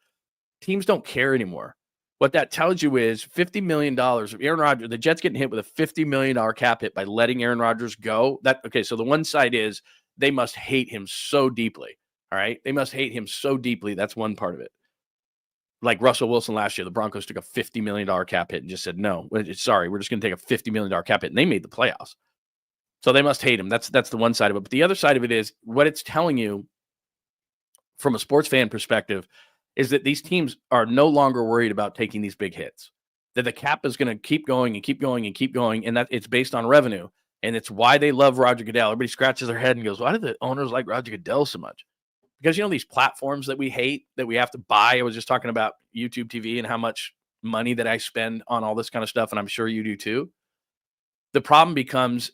Teams don't care anymore. What that tells you is $50 million of Aaron Rodgers, the Jets getting hit with a $50 million cap hit by letting Aaron Rodgers go. So the one side is they must hate him so deeply. All right. They must hate him so deeply. That's one part of it. Like Russell Wilson last year, the Broncos took a $50 million cap hit and just said, no, sorry, we're just going to take a $50 million cap hit. And they made the playoffs. So they must hate him. That's the one side of it. But the other side of it is what it's telling you from a sports fan perspective is that these teams are no longer worried about taking these big hits, that the cap is going to keep going and keep going and keep going. And that it's based on revenue. And it's why they love Roger Goodell. Everybody scratches their head and goes, why do the owners like Roger Goodell so much? Because, these platforms that we hate, that we have to buy. I was just talking about YouTube TV and how much money that I spend on all this kind of stuff. And I'm sure you do too. The problem becomes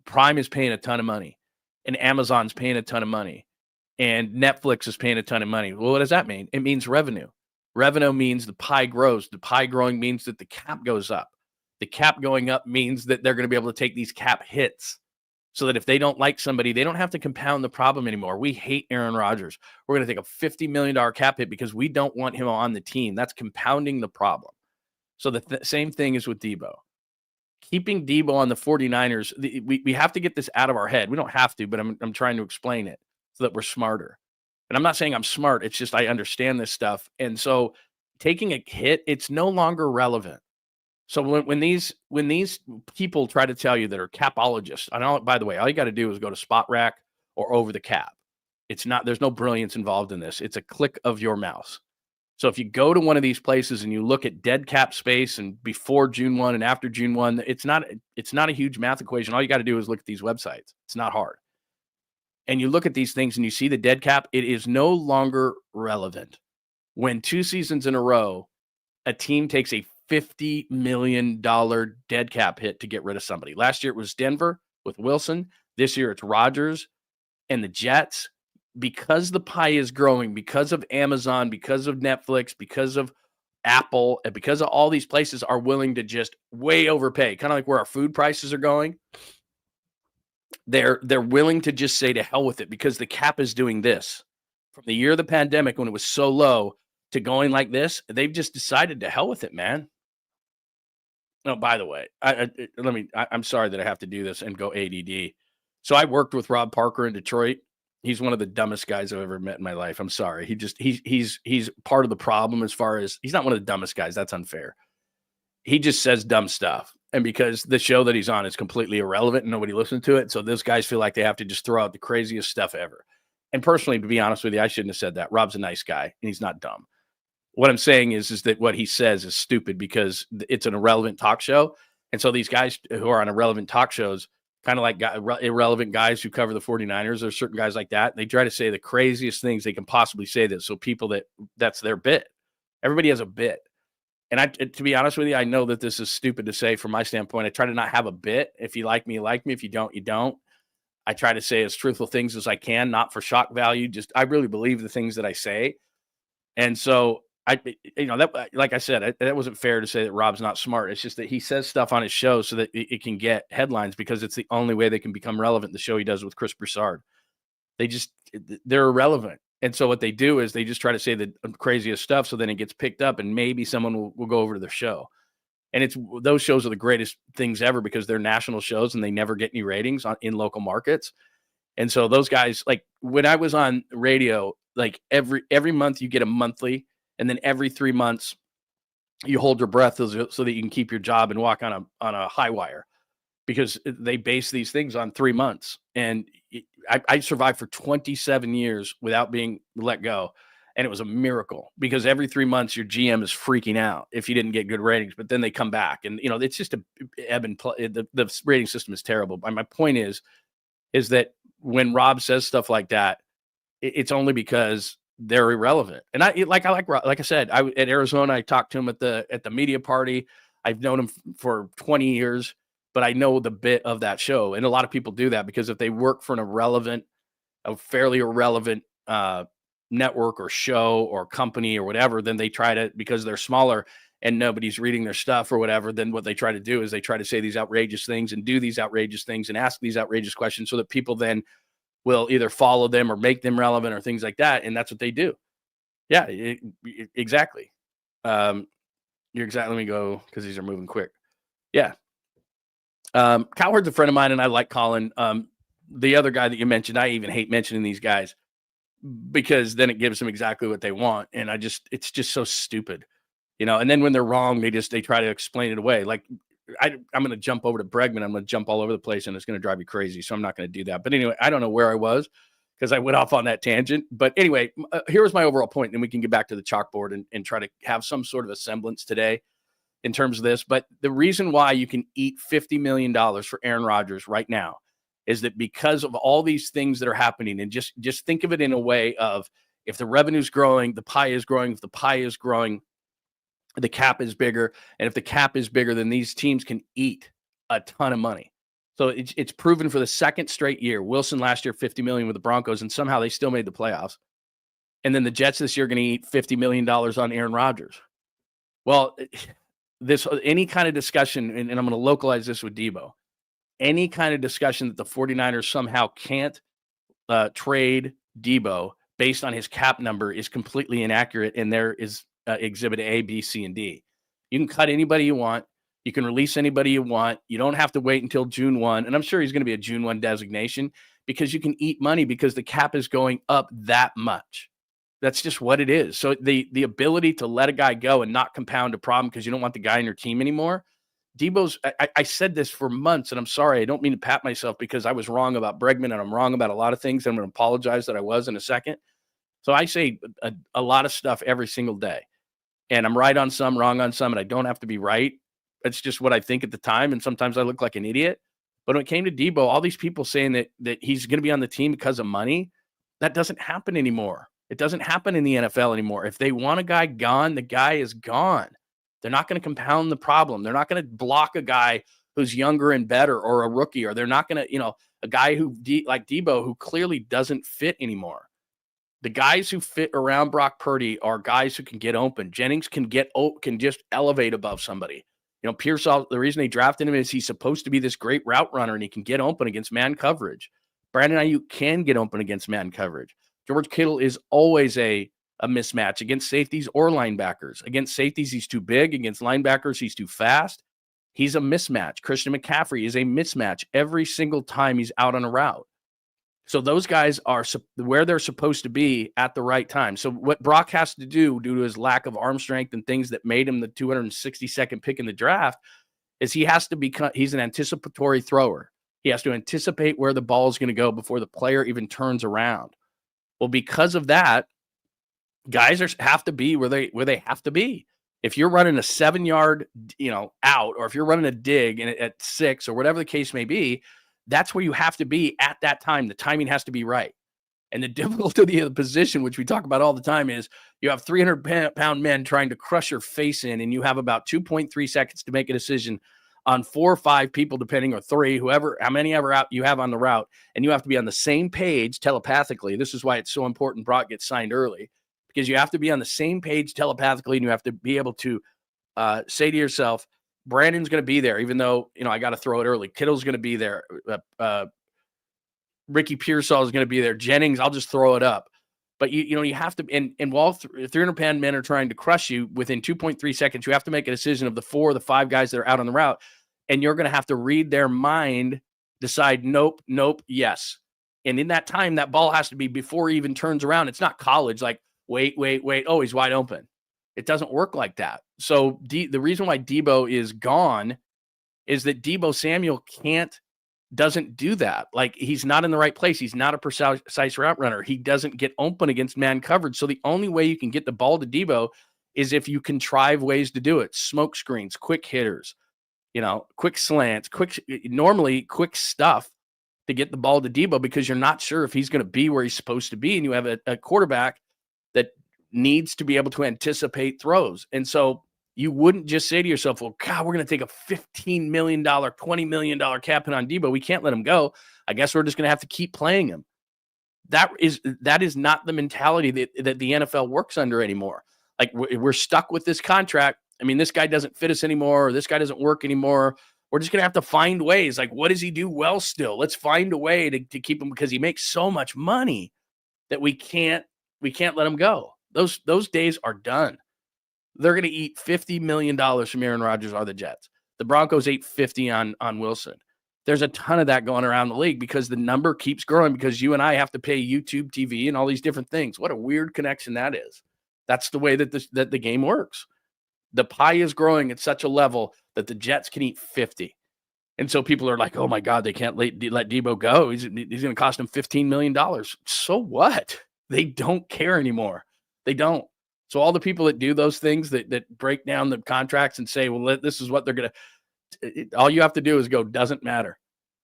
Prime is paying a ton of money and Amazon's paying a ton of money and Netflix is paying a ton of money. Well, what does that mean? It means revenue. Revenue means the pie grows. The pie growing means that the cap goes up. The cap going up means that they're going to be able to take these cap hits. so that if they don't like somebody, they don't have to compound the problem anymore. We hate Aaron Rodgers. We're going to take a $50 million cap hit because we don't want him on the team. That's compounding the problem. So the same thing is with Debo. Keeping Debo on the 49ers, we have to get this out of our head. We don't have to, but I'm trying to explain it so that we're smarter. And I'm not saying I'm smart. It's just I understand this stuff. And so taking a hit, it's no longer relevant. So when these people try to tell you that are capologists, I know, by the way, all you got to do is go to Spot Rack or Over the Cap. There's no brilliance involved in this. It's a click of your mouse. So if you go to one of these places and you look at dead cap space and before June 1 and after June 1, it's not a huge math equation. All you got to do is look at these websites. It's not hard. And you look at these things and you see the dead cap, it is no longer relevant. When 2 seasons in a row, a team takes a $50 million dead cap hit to get rid of somebody. Last year it was Denver with Wilson. This year it's Rodgers and the Jets. Because the pie is growing, because of Amazon, because of Netflix, because of Apple, and because of all these places are willing to just way overpay, kind of like where our food prices are going. They're willing to just say to hell with it because the cap is doing this. From the year of the pandemic when it was so low to going like this, they've just decided to hell with it, man. No, by the way, I'm sorry that I have to do this and go ADD. So I worked with Rob Parker in Detroit. He's one of the dumbest guys I've ever met in my life. I'm sorry. He's part of the problem as far as he's not one of the dumbest guys. That's unfair. He just says dumb stuff. And because the show that he's on is completely irrelevant and nobody listens to it. So those guys feel like they have to just throw out the craziest stuff ever. And personally, to be honest with you, I shouldn't have said that. Rob's a nice guy and he's not dumb. What I'm saying is that what he says is stupid because it's an irrelevant talk show. And so these guys who are on irrelevant talk shows, kind of like irrelevant guys who cover the 49ers, there's certain guys like that. They try to say the craziest things they can possibly say that. So people that's their bit. Everybody has a bit. And to be honest with you, I know that this is stupid to say from my standpoint. I try to not have a bit. If you like me, you like me. If you don't, you don't. I try to say as truthful things as I can, not for shock value. Just, I really believe the things that I say. And so that, like I said, that wasn't fair to say that Rob's not smart. It's just that he says stuff on his show so that it can get headlines because it's the only way they can become relevant. The show he does with Chris Broussard, they're irrelevant. And so what they do is they just try to say the craziest stuff. So then it gets picked up and maybe someone will go over to their show. And those shows are the greatest things ever because they're national shows and they never get any ratings in local markets. And so those guys, like when I was on radio, like every month you get a monthly, and then every 3 months you hold your breath so that you can keep your job and walk on a high wire because they base these things on 3 months. And I survived for 27 years without being let go. And it was a miracle because every 3 months your GM is freaking out if you didn't get good ratings, but then they come back and, it's just a ebb and play. The rating system is terrible. But my point is that when Rob says stuff like that, it's only because they're irrelevant. And like I said, at Arizona, I talked to him at the media party. I've known him for 20 years, but I know the bit of that show. And a lot of people do that because if they work for a fairly irrelevant network or show or company or whatever, then they try to, because they're smaller and nobody's reading their stuff or whatever, then what they try to do is they try to say these outrageous things and do these outrageous things and ask these outrageous questions so that people then will either follow them or make them relevant or things like that. And that's what they do. Yeah, exactly. You're exactly. Let me go because these are moving quick. Yeah. Cowherd's a friend of mine and I like Colin. The other guy that you mentioned, I even hate mentioning these guys because then it gives them exactly what they want. And it's just so stupid, and then when they're wrong, they try to explain it away. Like I'm going to jump over to Bregman. I'm going to jump all over the place and it's going to drive you crazy. So I'm not going to do that. But anyway, I don't know where I was because I went off on that tangent. But anyway, here was my overall point. And we can get back to the chalkboard and try to have some sort of a semblance today in terms of this. But the reason why you can eat $50 million for Aaron Rodgers right now is that because of all these things that are happening, and just think of it in a way of if the revenue's growing, the pie is growing. If the pie is growing, the cap is bigger. And if the cap is bigger, then these teams can eat a ton of money. So it's proven for the second straight year. Wilson last year, $50 million with the Broncos, and somehow they still made the playoffs. And then the Jets this year are going to eat $50 million on Aaron Rodgers. Well, any kind of discussion, and I'm going to localize this with Debo, any kind of discussion that the 49ers somehow can't trade Debo based on his cap number is completely inaccurate. And there is exhibit A, B, C, and D. You can cut anybody you want. You can release anybody you want. You don't have to wait until June 1. And I'm sure he's going to be a June 1 designation because you can eat money because the cap is going up that much. That's just what it is. So the ability to let a guy go and not compound a problem because you don't want the guy in your team anymore. Debo's, I said this for months, and I'm sorry. I don't mean to pat myself because I was wrong about Bregman and I'm wrong about a lot of things. I'm going to apologize that I was in a second. So I say a lot of stuff every single day. And I'm right on some, wrong on some, and I don't have to be right. It's just what I think at the time, and sometimes I look like an idiot. But when it came to Debo, all these people saying that he's going to be on the team because of money, that doesn't happen anymore. It doesn't happen in the NFL anymore. If they want a guy gone, the guy is gone. They're not going to compound the problem. They're not going to block a guy who's younger and better or a rookie, or they're not going to, a guy who like Debo who clearly doesn't fit anymore. The guys who fit around Brock Purdy are guys who can get open. Jennings can just elevate above somebody. Pearsall, the reason they drafted him is he's supposed to be this great route runner and he can get open against man coverage. Brandon Ayuk can get open against man coverage. George Kittle is always a mismatch against safeties or linebackers. Against safeties, he's too big. Against linebackers, he's too fast. He's a mismatch. Christian McCaffrey is a mismatch every single time he's out on a route. So those guys are where they're supposed to be at the right time. So what Brock has to do due to his lack of arm strength and things that made him the 262nd pick in the draft is he has to become, he's an anticipatory thrower. He has to anticipate where the ball is going to go before the player even turns around. Well, because of that, guys have to be where they have to be. If you're running a 7-yard, out, or if you're running a dig and at 6 or whatever the case may be, that's where you have to be at that time. The timing has to be right. And the difficulty of the position, which we talk about all the time, is you have 300-pound men trying to crush your face in, and you have about 2.3 seconds to make a decision on 4 or 5 people, depending, or 3, how many ever out you have on the route, and you have to be on the same page telepathically. This is why it's so important Brock gets signed early, because you have to be on the same page telepathically, and you have to be able to say to yourself, Brandon's going to be there, even though, I got to throw it early. Kittle's going to be there. Ricky Pearsall is going to be there. Jennings, I'll just throw it up. But, you have to, and while 300-pound men are trying to crush you within 2.3 seconds, you have to make a decision of the 4 or the 5 guys that are out on the route, and you're going to have to read their mind, decide, nope, yes. And in that time, that ball has to be before he even turns around. It's not college, like, wait. Oh, he's wide open. It doesn't work like that. So the reason why Debo is gone is that Debo Samuel doesn't do that. Like, he's not in the right place. He's not a precise route runner. He doesn't get open against man coverage. So the only way you can get the ball to Debo is if you contrive ways to do it. Smoke screens, quick hitters, quick slants, normally quick stuff to get the ball to Debo, because you're not sure if he's going to be where he's supposed to be. And you have a quarterback that needs to be able to anticipate throws. And so you wouldn't just say to yourself, well, God, we're going to take a $15 million, $20 million cap hit on Debo. We can't let him go. I guess we're just going to have to keep playing him. That is not the mentality that the NFL works under anymore. Like, we're stuck with this contract. I mean, this guy doesn't fit us anymore, or this guy doesn't work anymore. We're just going to have to find ways. Like, what does he do well still? Let's find a way to keep him, because he makes so much money that we can't let him go. Those days are done. They're going to eat $50 million from Aaron Rodgers are the Jets. The Broncos ate 50 on Wilson. There's a ton of that going around the league because the number keeps growing, because you and I have to pay YouTube TV and all these different things. What a weird connection that is. That's the way that the game works. The pie is growing at such a level that the Jets can eat 50. And so people are like, oh my God, they can't let Debo go. He's going to cost them $15 million. So what? They don't care anymore. They don't. So all the people that do those things that break down the contracts and say, well, this is what they're going to, all you have to do is go, doesn't matter.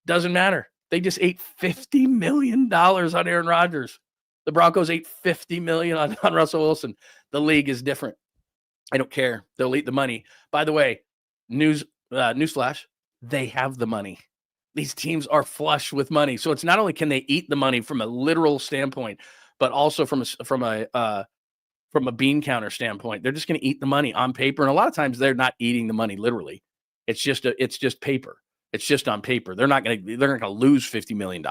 Doesn't matter. They just ate $50 million on Aaron Rodgers. The Broncos ate $50 million on Russell Wilson. The league is different. I don't care. They'll eat the money. By the way, newsflash, they have the money. These teams are flush with money. So it's not only can they eat the money from a literal standpoint, but also from a bean counter standpoint. They're just going to eat the money on paper. And a lot of times they're not eating the money literally. It's just paper. It's just on paper. They're not going to lose $50 million.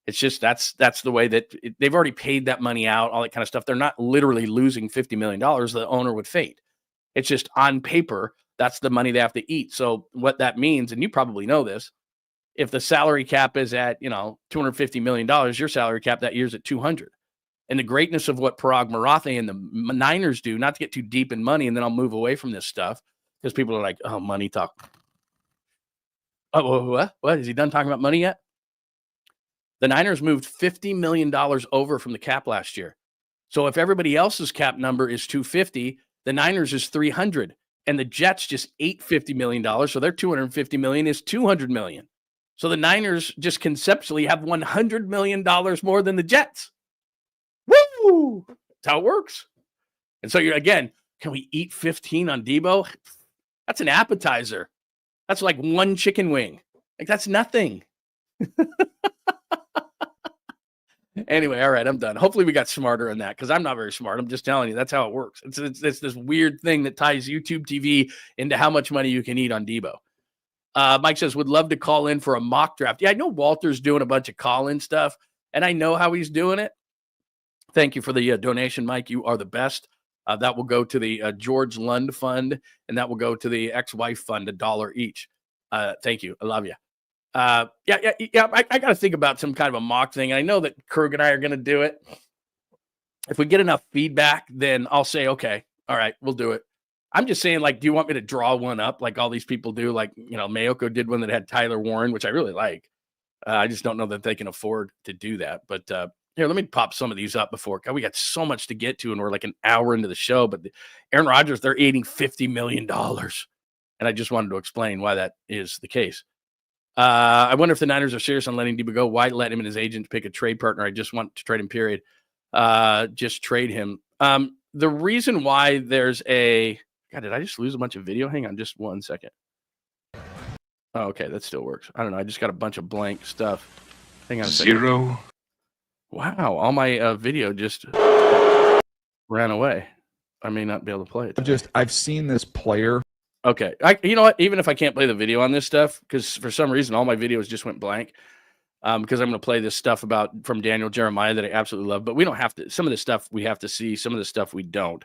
It's just that's the way that they've already paid that money out, all that kind of stuff. They're not literally losing $50 million. The owner would fade. It's just on paper. That's the money they have to eat. So what that means, and you probably know this, if the salary cap is at, $250 million, your salary cap that year is at 200. And the greatness of what Parag Marathe and the Niners do, not to get too deep in money, and then I'll move away from this stuff because people are like, oh, money talk. Oh, what? Is he done talking about money yet? The Niners moved $50 million over from the cap last year. So if everybody else's cap number is 250, the Niners is 300, and the Jets just ate $50 million. So their $250 million is $200 million. So the Niners just conceptually have $100 million more than the Jets. Woo! That's how it works. And so again, can we eat 15 on Debo? That's an appetizer. That's like one chicken wing. Like that's nothing. Anyway, all right, I'm done. Hopefully we got smarter on that because I'm not very smart. I'm just telling you that's how it works. It's this weird thing that ties YouTube TV into how much money you can eat on Debo. Mike says, would love to call in for a mock draft. Yeah, I know Walter's doing a bunch of call-in stuff, and I know how he's doing it. Thank you for the donation, Mike. You are the best. That will go to the George Lund Fund, and that will go to the ex-wife fund, $1 each. Thank you. I love you. I got to think about some kind of a mock thing. I know that Krug and I are going to do it. If we get enough feedback, then I'll say, okay, all right, we'll do it. I'm just saying, like, do you want me to draw one up like all these people do? Like, Mayoko did one that had Tyler Warren, which I really like. I just don't know that they can afford to do that. But here, let me pop some of these up before. God, we got so much to get to, and we're like an hour into the show. But Aaron Rodgers, they're eating $50 million. And I just wanted to explain why that is the case. I wonder if the Niners are serious on letting Debo go. Why let him and his agent pick a trade partner? I just want to trade him, period. Just trade him. The reason why there's God, did I just lose a bunch of video? Hang on just 1 second. Oh, okay, that still works. I don't know. I just got a bunch of blank stuff. Hang on a second. 0. Wow, all my video just ran away. I may not be able to play it. I've seen this player. Okay. You know what? Even if I can't play the video on this stuff, because for some reason all my videos just went blank, because I'm going to play this stuff from Daniel Jeremiah that I absolutely love, but we don't have to. Some of the stuff we have to see, some of the stuff we don't.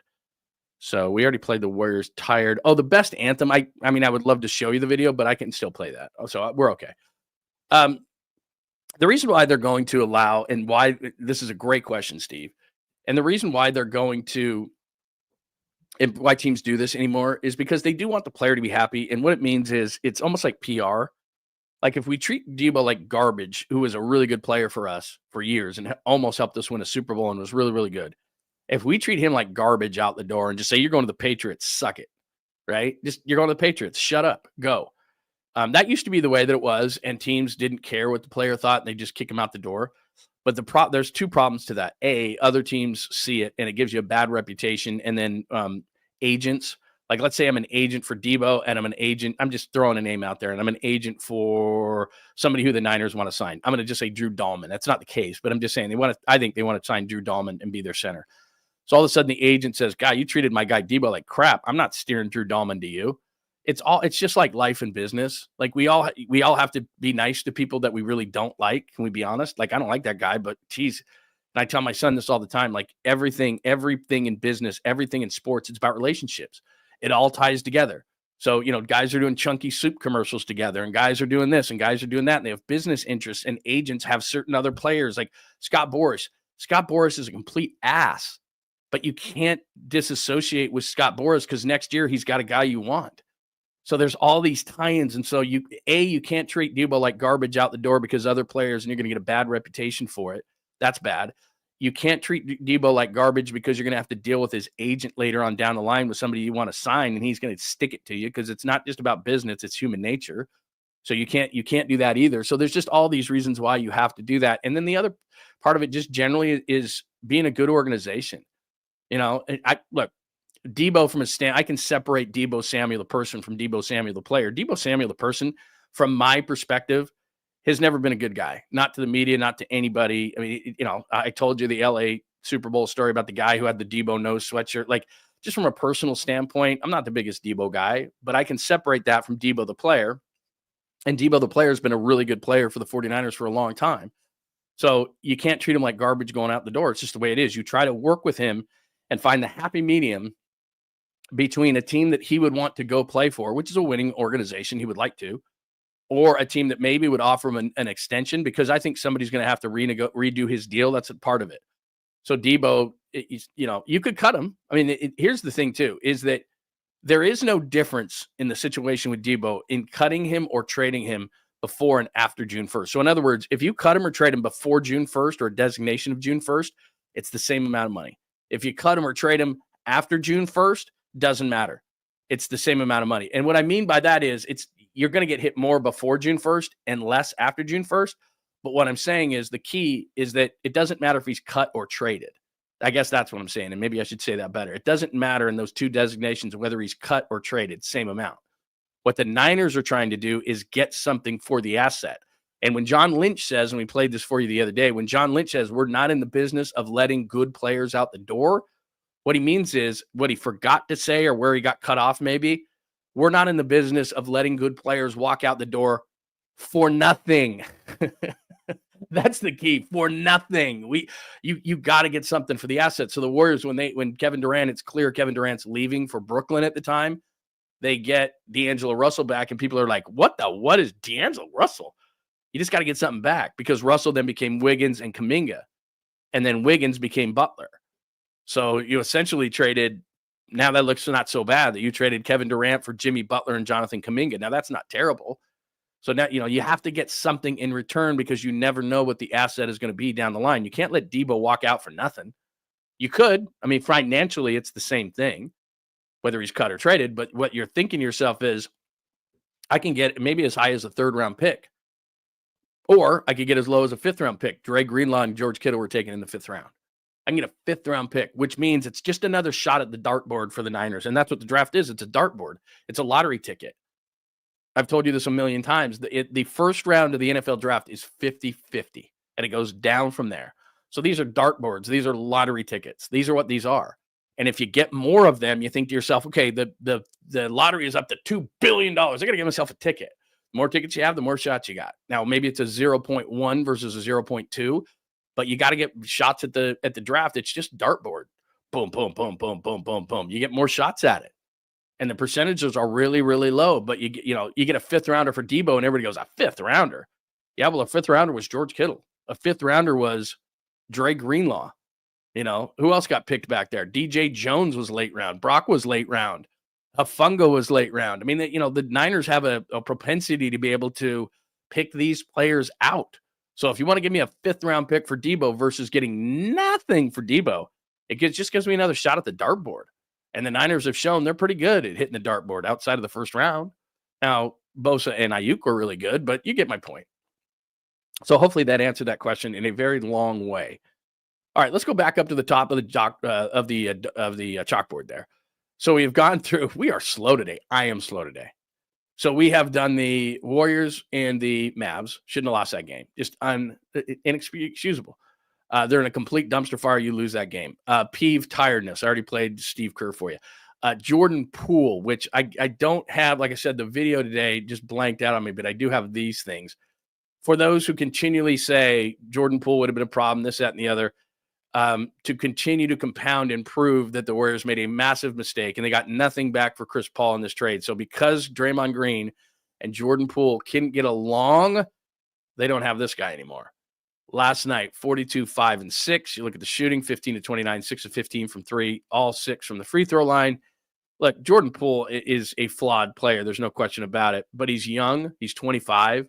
So we already played the Warriors Tired. Oh, the best anthem. I mean, I would love to show you the video, but I can still play that. So we're okay. The reason why they're going to allow, and why this is a great question, Steve, and the reason why they're going to, and why teams do this anymore is because they do want the player to be happy. And what it means is it's almost like PR. Like if we treat Debo like garbage, who was a really good player for us for years and almost helped us win a Super Bowl and was really, really good. If we treat him like garbage out the door and just say, you're going to the Patriots, suck it, right? Just you're going to the Patriots, shut up, go. That used to be the way that it was, and teams didn't care what the player thought, and they just kick him out the door. But there's two problems to that. A, other teams see it, and it gives you a bad reputation. And then agents, like let's say I'm an agent for Debo, and I'm just throwing a name out there, and I'm an agent for somebody who the Niners want to sign. I'm going to just say Drew Dahlman. That's not the case, but I'm just saying I think they want to sign Drew Dahlman and be their center. So all of a sudden the agent says, "God, you treated my guy Debo like crap. I'm not steering Drew Dahlman to you." It's just like life and business. Like we all have to be nice to people that we really don't like. Can we be honest? Like I don't like that guy, but geez. And I tell my son this all the time, like everything in business, everything in sports, it's about relationships. It all ties together. So, guys are doing chunky soup commercials together, and guys are doing this and guys are doing that. And they have business interests, and agents have certain other players like Scott Boras. Scott Boras is a complete ass, but you can't disassociate with Scott Boras because next year he's got a guy you want. So there's all these tie-ins. And so you can't treat Debo like garbage out the door because other players, and you're going to get a bad reputation for it. That's bad. You can't treat Debo like garbage because you're going to have to deal with his agent later on down the line with somebody you want to sign, and he's going to stick it to you because it's not just about business, it's human nature. So you can't do that either. So there's just all these reasons why you have to do that. And then the other part of it just generally is being a good organization. Look, Debo from I can separate Debo Samuel the person from Debo Samuel the player. Debo Samuel the person, from my perspective, has never been a good guy. Not to the media, not to anybody. I mean, I told you the LA Super Bowl story about the guy who had the Debo nose sweatshirt. Like, just from a personal standpoint, I'm not the biggest Debo guy, but I can separate that from Debo the player. And Debo, the player, has been a really good player for the 49ers for a long time. So you can't treat him like garbage going out the door. It's just the way it is. You try to work with him and find the happy medium between a team that he would want to go play for, which is a winning organization he would like to, or a team that maybe would offer him an extension, because I think somebody's going to have to redo his deal. That's a part of it. So Debo, you could cut him. I mean, here's the thing too, is that there is no difference in the situation with Debo in cutting him or trading him before and after June 1st. So in other words, if you cut him or trade him before June 1st or a designation of June 1st, it's the same amount of money. If you cut him or trade him after June 1st, doesn't matter. It's the same amount of money. And what I mean by that is you're going to get hit more before June 1st and less after June 1st. But what I'm saying is the key is that it doesn't matter if he's cut or traded. I guess that's what I'm saying. And maybe I should say that better. It doesn't matter in those two designations whether he's cut or traded, same amount. What the Niners are trying to do is get something for the asset. And when John Lynch says, and we played this for you the other day, when John Lynch says we're not in the business of letting good players out the door, what he means is what he forgot to say or where he got cut off maybe. We're not in the business of letting good players walk out the door for nothing. That's the key, for nothing. You got to get something for the asset. So the Warriors, when Kevin Durant, it's clear Kevin Durant's leaving for Brooklyn at the time, they get D'Angelo Russell back, and people are like, what is D'Angelo Russell? You just got to get something back, because Russell then became Wiggins and Kuminga, and then Wiggins became Butler. So you essentially traded, now that looks not so bad, that you traded Kevin Durant for Jimmy Butler and Jonathan Kuminga. Now that's not terrible. So now, you have to get something in return, because you never know what the asset is going to be down the line. You can't let Debo walk out for nothing. You could. I mean, financially, it's the same thing, whether he's cut or traded. But what you're thinking to yourself is, I can get maybe as high as a 3rd-round pick, or I could get as low as a 5th-round pick. Dre Greenlaw and George Kittle were taken in the 5th round. I can get a 5th-round pick, which means it's just another shot at the dartboard for the Niners. And that's what the draft is. It's a dartboard. It's a lottery ticket. I've told you this a million times. The first round of the NFL draft is 50-50, and it goes down from there. So these are dartboards. These are lottery tickets. These are what these are. And if you get more of them, you think to yourself, okay, the lottery is up to $2 billion. I got to give myself a ticket. The more tickets you have, the more shots you got. Now, maybe it's a 0.1 versus a 0.2, but you got to get shots at the draft. It's just dartboard. Boom, boom, boom, boom, boom, boom, boom. You get more shots at it. And the percentages are really, really low. But you get a 5th rounder for Debo, and everybody goes, a 5th rounder. Yeah, well, a 5th rounder was George Kittle. A 5th rounder was Dre Greenlaw. Who else got picked back there? DJ Jones was late round. Brock was late round. Fungo was late round. I mean, the Niners have a propensity to be able to pick these players out. So if you want to give me a 5th-round pick for Debo versus getting nothing for Debo, just gives me another shot at the dartboard. And the Niners have shown they're pretty good at hitting the dartboard outside of the 1st round. Now, Bosa and Ayuk were really good, but you get my point. So hopefully that answered that question in a very long way. All right, let's go back up to the top of the chalkboard there. So we've gone through. We are slow today. I am slow today. So we have done the Warriors and the Mavs. Shouldn't have lost that game. Just inexcusable. They're in a complete dumpster fire. You lose that game. Peeve tiredness. I already played Steve Kerr for you. Jordan Poole, which I don't have. Like I said, the video today just blanked out on me, but I do have these things. For those who continually say Jordan Poole would have been a problem, this, that, and the other, to continue to compound and prove that the Warriors made a massive mistake, and they got nothing back for Chris Paul in this trade. So because Draymond Green and Jordan Poole couldn't get along, they don't have this guy anymore. Last night, 42, 5, and 6. You look at the shooting, 15 to 29, 6 of 15 from 3, all 6 from the free throw line. Look, Jordan Poole is a flawed player. There's no question about it. But he's young. He's 25.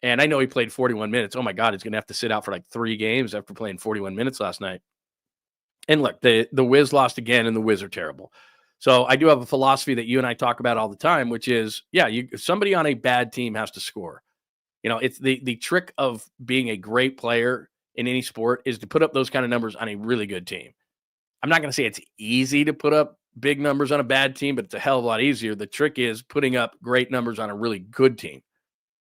And I know he played 41 minutes. Oh, my God, he's going to have to sit out for like 3 games after playing 41 minutes last night. And look, the Wiz lost again, and the Wiz are terrible. So I do have a philosophy that you and I talk about all the time, which is, somebody on a bad team has to score. It's the trick of being a great player in any sport is to put up those kind of numbers on a really good team. I'm not going to say it's easy to put up big numbers on a bad team, but it's a hell of a lot easier. The trick is putting up great numbers on a really good team.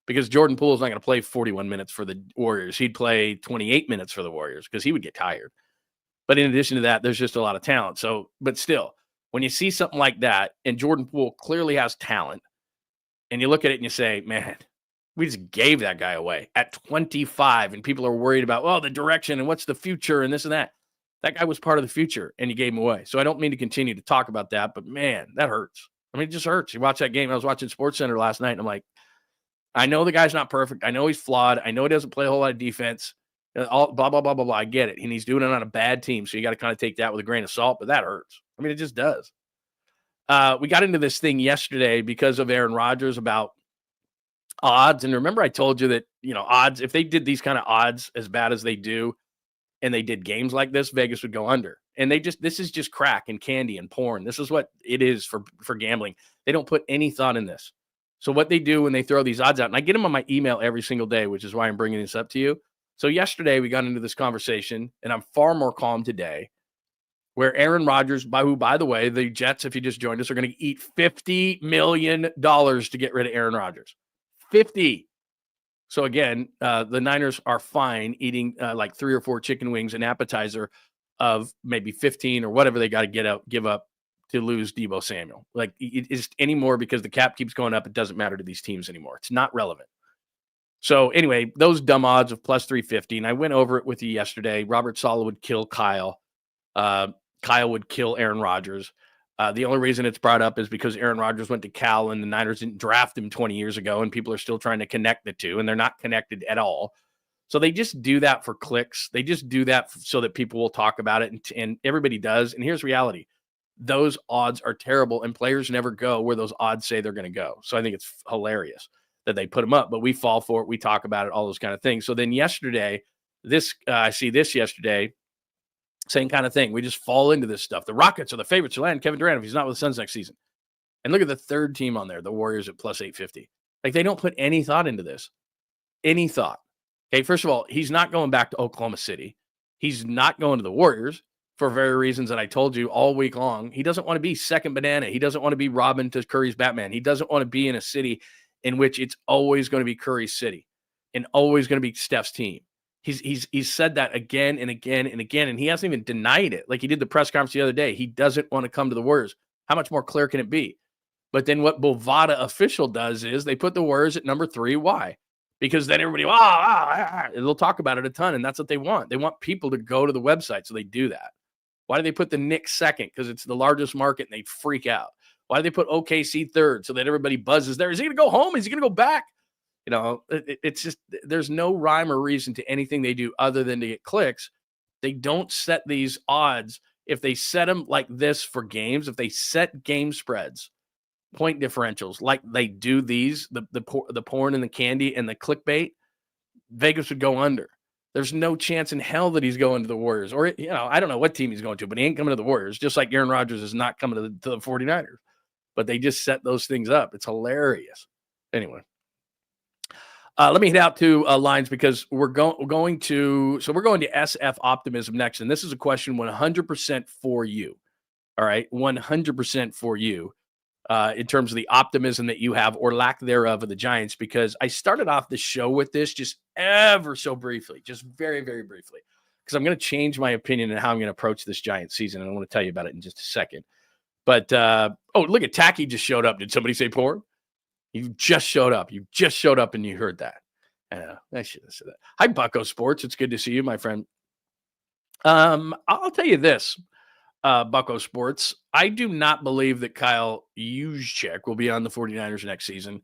Because Jordan Poole is not going to play 41 minutes for the Warriors. He'd play 28 minutes for the Warriors because he would get tired. But in addition to that, there's just a lot of talent. So, but still, when you see something like that, and Jordan Poole clearly has talent, and you look at it and you say, man, We just gave that guy away at 25, and people are worried about, well, the direction and what's the future and this and that. That guy was part of the future, and you gave him away. So I don't mean to continue to talk about that, but man, that hurts. I mean, it just hurts. You watch that game. I was watching SportsCenter last night, and I'm like, I know the guy's not perfect. I know he's flawed. I know he doesn't play a whole lot of defense. All blah, blah, blah, blah, blah. I get it. And he's doing it on a bad team, so you got to kind of take that with a grain of salt, but that hurts. I mean, it just does. We got into this thing yesterday because of Aaron Rodgers about odds. And remember, I told you that, odds, if they did these kind of odds as bad as they do, and they did games like this, Vegas would go under. And this is just crack and candy and porn. This is what it is for gambling. They don't put any thought in this. So what they do when they throw these odds out, and I get them on my email every single day, which is why I'm bringing this up to you. So yesterday we got into this conversation, and I'm far more calm today, where Aaron Rodgers, who, by the way, the Jets, if you just joined us, are going to eat $50 million to get rid of Aaron Rodgers. 50. So again, the Niners are fine eating like 3 or 4 chicken wings, an appetizer of maybe 15 or whatever they got to give up to lose Deebo Samuel. Like it's anymore, because the cap keeps going up. It doesn't matter to these teams anymore. It's not relevant. So anyway, those dumb odds of plus 350, and I went over it with you yesterday. Robert Saleh would kill Kyle. Kyle would kill Aaron Rodgers. The only reason it's brought up is because Aaron Rodgers went to Cal and the Niners didn't draft him 20 years ago, and people are still trying to connect the two, and they're not connected at all. So they just do that for clicks. They just do that so that people will talk about it, and everybody does. And here's reality. Those odds are terrible, and players never go where those odds say they're going to go. So I think it's hilarious that they put them up, but we fall for it. We talk about it, all those kind of things. So then yesterday, I see this yesterday, same kind of thing. We just fall into this stuff. The Rockets are the favorites to land Kevin Durant if he's not with the Suns next season. And look at the third team on there, the Warriors at plus 850. Like, they don't put any thought into this. Any thought. Okay, first of all, he's not going back to Oklahoma City. He's not going to the Warriors for very reasons that I told you all week long. He doesn't want to be second banana. He doesn't want to be Robin to Curry's Batman. He doesn't want to be in a city in which it's always going to be Curry's city and always going to be Steph's team. He's said that again and again and again, and he hasn't even denied it. Like he did the press conference the other day. He doesn't want to come to the Warriors. How much more clear can it be? But then what Bovada official does is they put the Warriors at number 3. Why? Because then everybody, they'll talk about it a ton, and that's what they want. They want people to go to the website, so they do that. Why do they put the Knicks second? Because it's the largest market, and they freak out. Why do they put OKC third? So that everybody buzzes there. Is he going to go home? Is he going to go back? It's just, there's no rhyme or reason to anything they do other than to get clicks. They don't set these odds. If they set them like this for games, if they set game spreads, point differentials, like they do these, the porn and the candy and the clickbait, Vegas would go under. There's no chance in hell that he's going to the Warriors. Or, I don't know what team he's going to, but he ain't coming to the Warriors, just like Aaron Rodgers is not coming to the 49ers. But they just set those things up. It's hilarious. Anyway. Let me hit out to lines because we're going to SF Optimism next. And this is a question 100% for you. All right. 100% for you in terms of the optimism that you have or lack thereof of the Giants, because I started off the show with this just ever so briefly, just very, very briefly, because I'm going to change my opinion and how I'm going to approach this Giants season. And I want to tell you about it in just a second. But, look at Tacky just showed up. Did somebody say porn? You just showed up. You just showed up and you heard that. I should have said that. Hi, Bucko Sports. It's good to see you, my friend. I'll tell you this, Bucko Sports. I do not believe that Kyle Juszczyk will be on the 49ers next season.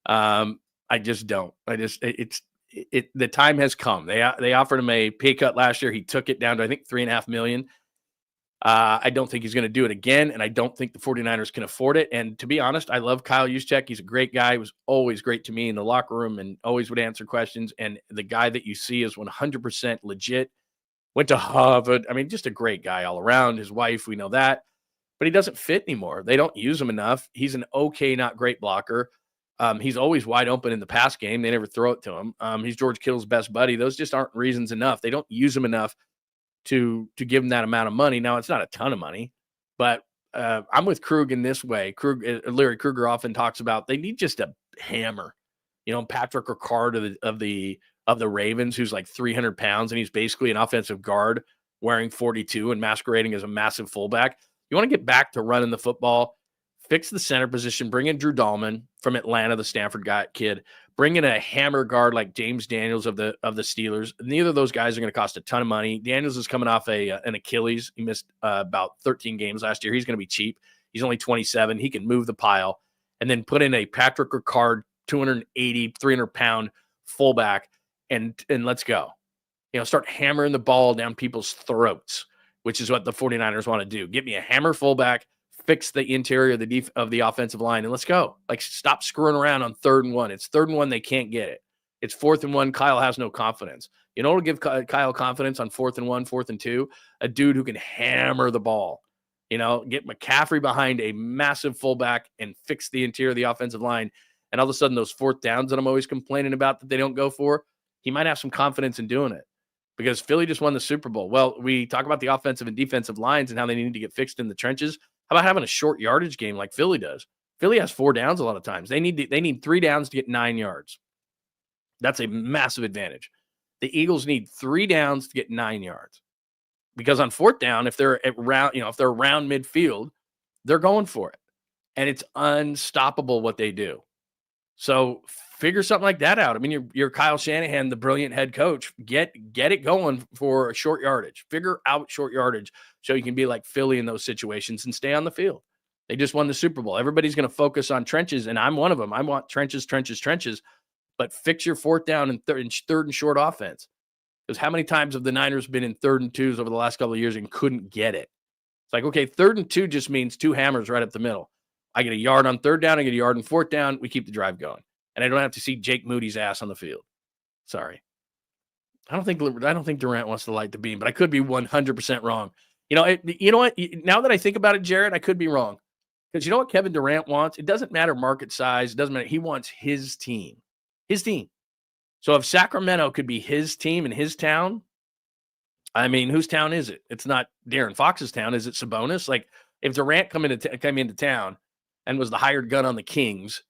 I just don't. The time has come. They offered him a pay cut last year. He took it down to, I think, $3.5 million. I don't think he's going to do it again, and I don't think the 49ers can afford it. And to be honest, I love Kyle Juszczyk. He's a great guy. He was always great to me in the locker room and always would answer questions. And the guy that you see is 100% legit. Went to Harvard. I mean, just a great guy all around. His wife, we know that. But he doesn't fit anymore. They don't use him enough. He's an okay, not great blocker. He's always wide open in the pass game. They never throw it to him. He's George Kittle's best buddy. Those just aren't reasons enough. They don't use him enough to give him that amount of money. Now, it's not a ton of money, but I'm with Krug in this way. Larry Krueger often talks about they need just a hammer. Patrick Ricard of the Ravens, who's like 300 pounds, and he's basically an offensive guard wearing 42 and masquerading as a massive fullback. You want to get back to running the football, fix the center position, bring in Drew Dahlman from Atlanta, the Stanford kid, bring in a hammer guard like James Daniels of the Steelers. Neither of those guys are going to cost a ton of money. Daniels is coming off an Achilles. He missed about 13 games last year. He's going to be cheap. He's only 27. He can move the pile. And then put in a Patrick Ricard, 280, 300-pound fullback, and let's go. Start hammering the ball down people's throats, which is what the 49ers want to do. Get me a hammer fullback, fix the interior of the offensive line, and let's go. Stop screwing around on 3rd and 1. It's 3rd and 1. They can't get it. It's 4th and 1. Kyle has no confidence. What'll give Kyle confidence on 4th and 1, 4th and 2? A dude who can hammer the ball. Get McCaffrey behind a massive fullback and fix the interior of the offensive line. And all of a sudden, those 4th downs that I'm always complaining about that they don't go for, he might have some confidence in doing it. Because Philly just won the Super Bowl. Well, we talk about the offensive and defensive lines and how they need to get fixed in the trenches. How about having a short yardage game like Philly does? Philly has 4 downs a lot of times. They need 3 downs to get 9 yards. That's a massive advantage. The Eagles need 3 downs to get 9 yards. Because on 4th down, if they're around midfield, they're going for it. And it's unstoppable what they do. So figure something like that out. I mean, you're Kyle Shanahan, the brilliant head coach. Get it going for short yardage. Figure out short yardage so you can be like Philly in those situations and stay on the field. They just won the Super Bowl. Everybody's going to focus on trenches, and I'm one of them. I want trenches, but fix your 4th down and 3rd and short offense. Because how many times have the Niners been in 3rd and 2s over the last couple of years and couldn't get it? It's like, okay, 3rd and 2 just means 2 hammers right up the middle. I get a yard on 3rd down. I get a yard on 4th down. We keep the drive going. And I don't have to see Jake Moody's ass on the field. Sorry. I don't think Durant wants to light the beam, but I could be 100% wrong. You know what? Now that I think about it, Jared, I could be wrong. Because you know what Kevin Durant wants? It doesn't matter market size. It doesn't matter. He wants his team. His team. So if Sacramento could be his team in his town, I mean, whose town is it? It's not De'Aaron Fox's town. Is it Sabonis? Like, if Durant came into town and was the hired gun on the Kings,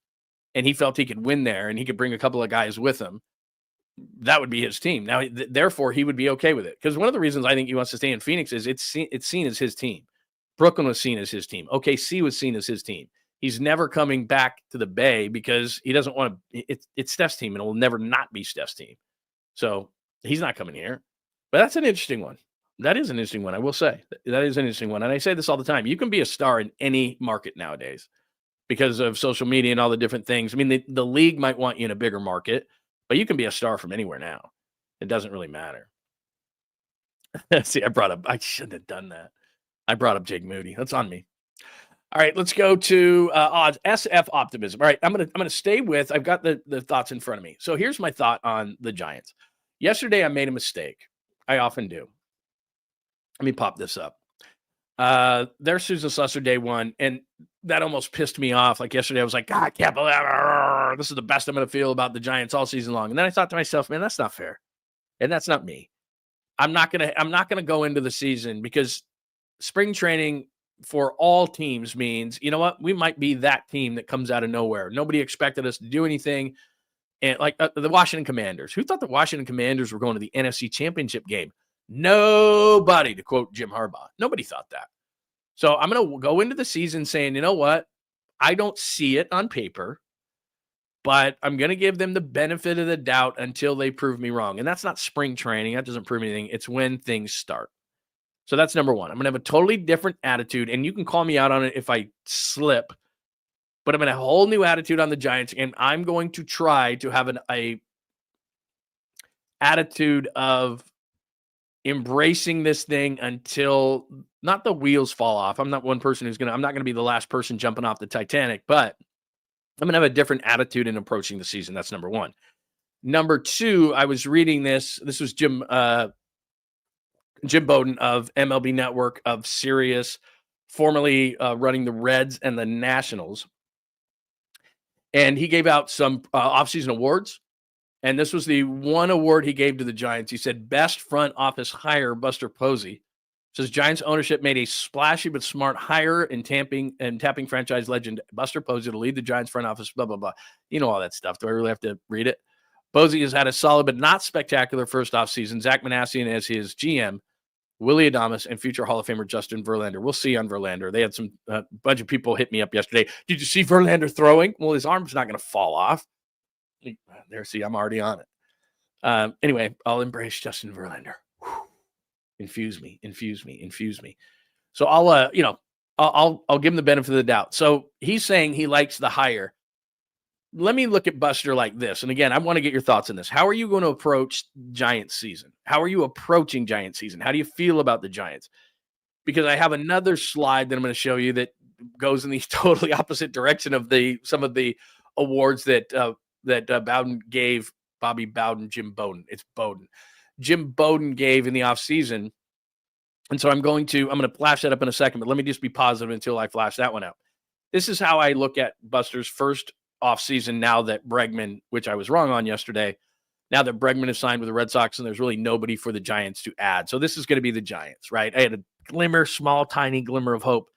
and he felt he could win there and he could bring a couple of guys with him, that would be his team. Now, therefore, he would be okay with it. Because one of the reasons I think he wants to stay in Phoenix is it's seen as his team. Brooklyn was seen as his team. OKC was seen as his team. He's never coming back to the Bay because he doesn't want to. It's Steph's team, and it will never not be Steph's team. So he's not coming here. But that's an interesting one. That is an interesting one, I will say. That is an interesting one. And I say this all the time. You can be a star in any market nowadays because of social media and all the different things. I mean, the league might want you in a bigger market, but you can be a star from anywhere now. It doesn't really matter. See, I shouldn't have done that. I brought up Jake Moody. That's on me. All right, let's go to odds. SF Optimism. All right, I'm gonna stay with. I've got the thoughts in front of me. So here's my thought on the Giants. Yesterday, I made a mistake. I often do. Let me pop this up. There's Susan Slusser day one, and that almost pissed me off. Like yesterday, I was like, God, I can't believe this is the best I'm going to feel about the Giants all season long. And then I thought to myself, man, that's not fair, and that's not me. I'm not gonna go into the season because spring training for all teams means, you know what, we might be that team that comes out of nowhere. Nobody expected us to do anything. And like the Washington Commanders, who thought the Washington Commanders were going to the NFC Championship game? Nobody, to quote Jim Harbaugh. Nobody thought that. So I'm going to go into the season saying, you know what? I don't see it on paper, but I'm going to give them the benefit of the doubt until they prove me wrong. And that's not spring training. That doesn't prove anything. It's when things start. So that's number one. I'm going to have a totally different attitude, and you can call me out on it if I slip, but I'm going to have a whole new attitude on the Giants, and I'm going to try to have a attitude of embracing this thing until not the wheels fall off. I'm not one person I'm not going to be the last person jumping off the Titanic, but I'm going to have a different attitude in approaching the season. That's number one. Number two, I was reading this. This was Jim Bowden of MLB Network of Sirius, formerly running the Reds and the Nationals. And he gave out some offseason awards. And this was the one award he gave to the Giants. He said, best front office hire, Buster Posey. Says Giants ownership made a splashy but smart hire in tapping franchise legend Buster Posey to lead the Giants front office, blah, blah, blah. You know all that stuff. Do I really have to read it? Posey has had a solid but not spectacular first offseason. Zach Manassian as his GM Willie Adames, and future Hall of Famer Justin Verlander. We'll see on Verlander. They had some bunch of people hit me up yesterday. Did you see Verlander throwing? Well, his arm's not going to fall off. There, see, I'm already on it. Anyway, I'll embrace Justin Verlander. Whew. Infuse me. So I'll give him the benefit of the doubt. So he's saying he likes the hire. Let me look at Buster like this. And again, I want to get your thoughts on this. How are you going to approach Giants season? How are you approaching Giants season? How do you feel about the Giants? Because I have another slide that I'm going to show you that goes in the totally opposite direction of some of the awards that Bowden gave Bobby Bowden, Jim Bowden. It's Bowden. Jim Bowden gave in the offseason. And so I'm going to flash that up in a second, but let me just be positive until I flash that one out. This is how I look at Buster's first offseason now that Bregman, which I was wrong on yesterday, now that Bregman is signed with the Red Sox and there's really nobody for the Giants to add. So this is going to be the Giants, right? I had a small, tiny glimmer of hope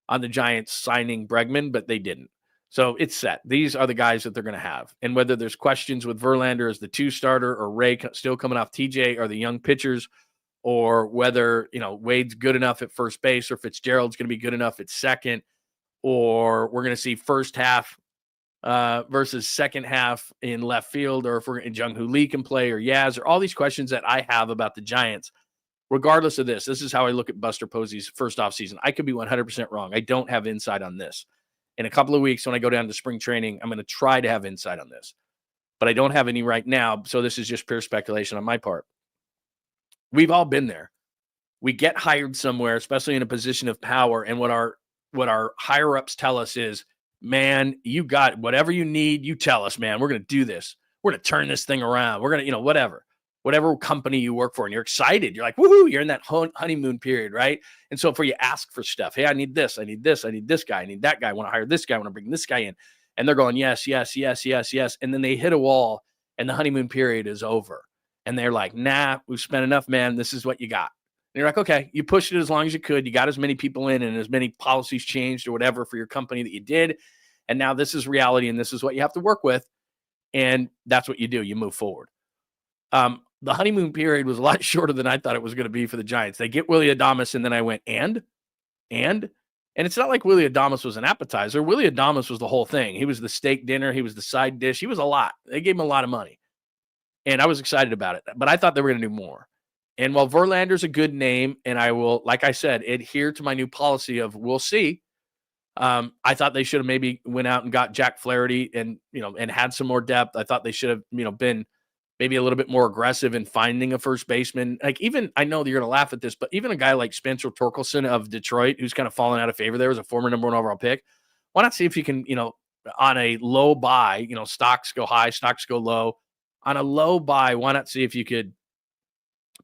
on the Giants signing Bregman, but they didn't. So it's set. These are the guys that they're going to have. And whether there's questions with Verlander as the 2-starter or Ray still coming off TJ or the young pitchers, or whether, Wade's good enough at first base or Fitzgerald's going to be good enough at second, or we're going to see first half versus second half in left field, or if we're in Jung-Hoo Lee can play or Yaz, or all these questions that I have about the Giants. Regardless of this is how I look at Buster Posey's first offseason. I could be 100% wrong. I don't have insight on this. In a couple of weeks, when I go down to spring training, I'm going to try to have insight on this. But I don't have any right now, so this is just pure speculation on my part. We've all been there. We get hired somewhere, especially in a position of power, and what our higher-ups tell us is, man, you got whatever you need, you tell us, man. We're going to do this. We're going to turn this thing around. We're going to, whatever company you work for, and you're excited. You're like, woohoo, you're in that honeymoon period, right? And so you ask for stuff. Hey, I need this. I need this. I need this guy. I need that guy. I want to hire this guy. I want to bring this guy in. And they're going, yes, yes, yes, yes, yes. And then they hit a wall and the honeymoon period is over. And they're like, nah, we've spent enough, man. This is what you got. And you're like, okay, you pushed it as long as you could. You got as many people in and as many policies changed or whatever for your company that you did. And now this is reality and this is what you have to work with. And that's what you do. You move forward. The honeymoon period was a lot shorter than I thought it was going to be for the Giants. They get Willie Adames, and then I went, and it's not like Willie Adames was an appetizer. Willie Adames was the whole thing. He was the steak dinner. He was the side dish. He was a lot. They gave him a lot of money. And I was excited about it, but I thought they were going to do more. And while Verlander's a good name, and I will, like I said, adhere to my new policy of we'll see. I thought they should have maybe went out and got Jack Flaherty and had some more depth. I thought they should have, been maybe a little bit more aggressive in finding a first baseman. Like even, I know that you're going to laugh at this, but even a guy like Spencer Torkelson of Detroit, who's kind of fallen out of favor there, was a former number 1 overall pick. Why not see if you can, on a low buy, stocks go high, stocks go low. On a low buy, why not see if you could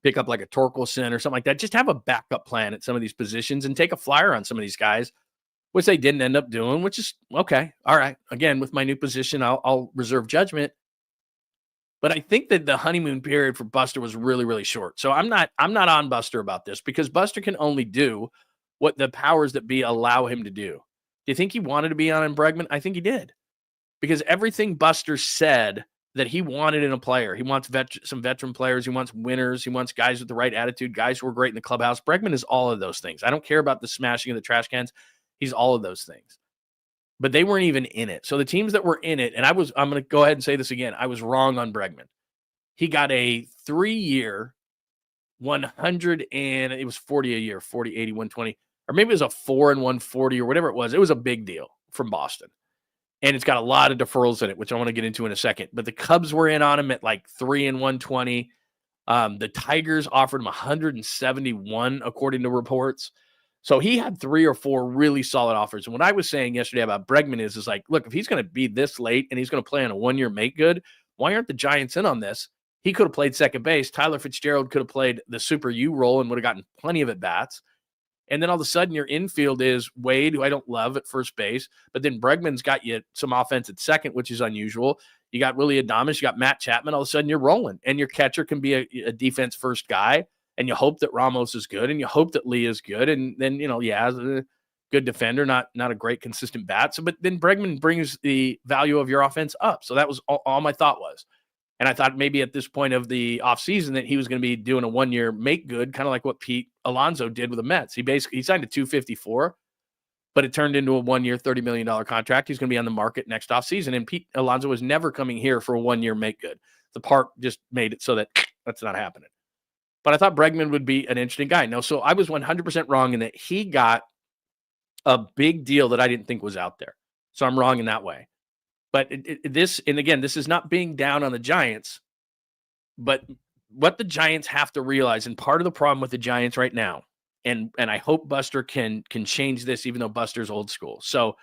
pick up like a Torkelson or something like that? Just have a backup plan at some of these positions and take a flyer on some of these guys, which they didn't end up doing, which is okay. All right. Again, with my new position, I'll reserve judgment. But I think that the honeymoon period for Buster was really, really short. So I'm not on Buster about this because Buster can only do what the powers that be allow him to do. Do you think he wanted to be on Bregman? I think he did. Because everything Buster said that he wanted in a player, he wants some veteran players, he wants winners, he wants guys with the right attitude, guys who are great in the clubhouse. Bregman is all of those things. I don't care about the smashing of the trash cans. He's all of those things. But they weren't even in it. So the teams that were in it, and I'm going to go ahead and say this again, I was wrong on Bregman. He got a 3-year, 100 and it was 40 a year, 40, 80, 120, or maybe it was a 4 and 140 or whatever it was. It was a big deal from Boston. And it's got a lot of deferrals in it, which I want to get into in a second. But the Cubs were in on him at like 3 and 120. The Tigers offered him 171, according to reports. So he had 3 or 4 really solid offers. And what I was saying yesterday about Bregman is like, look, if he's going to be this late and he's going to play on a 1-year make good, why aren't the Giants in on this? He could have played second base. Tyler Fitzgerald could have played the Super U role and would have gotten plenty of at-bats. And then all of a sudden your infield is Wade, who I don't love at first base, but then Bregman's got you some offense at second, which is unusual. You got Willie Adames, you got Matt Chapman. All of a sudden you're rolling, and your catcher can be a defense first guy. And you hope that Ramos is good, and you hope that Lee is good. And then, a good defender, not a great consistent bat. So, but then Bregman brings the value of your offense up. So that was all my thought was. And I thought maybe at this point of the offseason that he was going to be doing a 1-year make good, kind of like what Pete Alonso did with the Mets. He signed a 254, but it turned into a 1-year, $30 million contract. He's going to be on the market next offseason. And Pete Alonso was never coming here for a 1-year make good. The park just made it so that that's not happening. But I thought Bregman would be an interesting guy. No, so I was 100% wrong in that he got a big deal that I didn't think was out there. So I'm wrong in that way. But this is not being down on the Giants, but what the Giants have to realize, and part of the problem with the Giants right now, and I hope Buster can change this, even though Buster's old school. So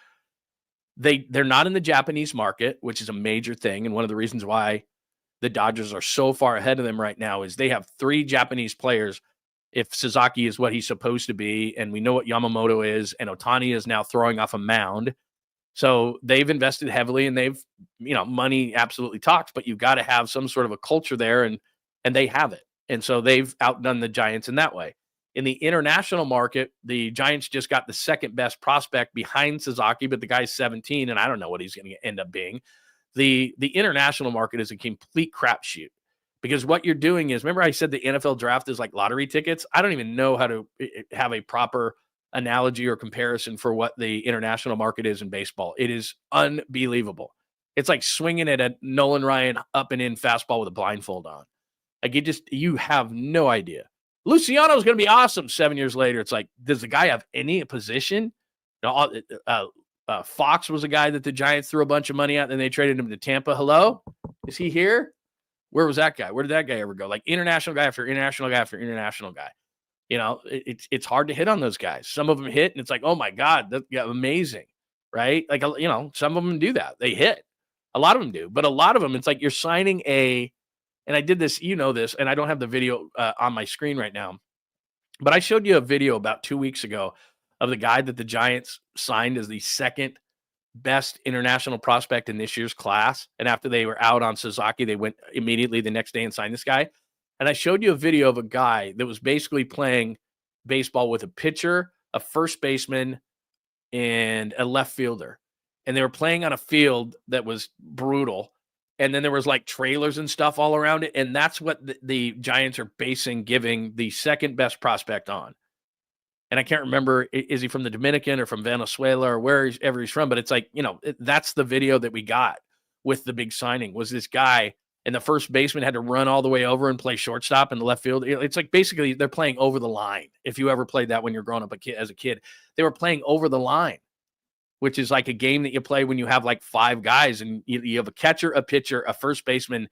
they're not in the Japanese market, which is a major thing, and one of the reasons why the Dodgers are so far ahead of them right now is they have 3 Japanese players. If Sasaki is what he's supposed to be, and we know what Yamamoto is, and Ohtani is now throwing off a mound. So they've invested heavily, and they've, money absolutely talks, but you've got to have some sort of a culture there, and they have it. And so they've outdone the Giants in that way. In the international market, the Giants just got the second best prospect behind Sasaki, but the guy's 17, and I don't know what he's going to end up being. The international market is a complete crapshoot, because what you're doing is, remember I said the NFL draft is like lottery tickets? I don't even know how to have a proper analogy or comparison for what the international market is in baseball. It is unbelievable. It's like swinging at a Nolan Ryan up and in fastball with a blindfold on. Like you have no idea. Luciano's going to be awesome 7 years later. It's like, does the guy have any position? Fox was a guy that the Giants threw a bunch of money at, and they traded him to Tampa. Hello? Is he here? Where was that guy? Where did that guy ever go? Like international guy after international guy after international guy. It's hard to hit on those guys. Some of them hit, and it's like, oh my God, that's amazing, right? Like, some of them do that. They hit. A lot of them do. But a lot of them, it's like you're signing and I did this, this, and I don't have the video on my screen right now, but I showed you a video about 2 weeks ago of the guy that the Giants signed as the second best international prospect in this year's class. And after they were out on Sasaki, they went immediately the next day and signed this guy. And I showed you a video of a guy that was basically playing baseball with a pitcher, a first baseman, and a left fielder. And they were playing on a field that was brutal. And then there was like trailers and stuff all around it. And that's what the Giants are giving the second best prospect on. And I can't remember, is he from the Dominican or from Venezuela or wherever he's from? But it's like, that's the video that we got with the big signing, was this guy, and the first baseman had to run all the way over and play shortstop in the left field. It's like basically they're playing over the line. If you ever played that when you're growing up as a kid, they were playing over the line, which is like a game that you play when you have like 5 guys and you have a catcher, a pitcher, a first baseman,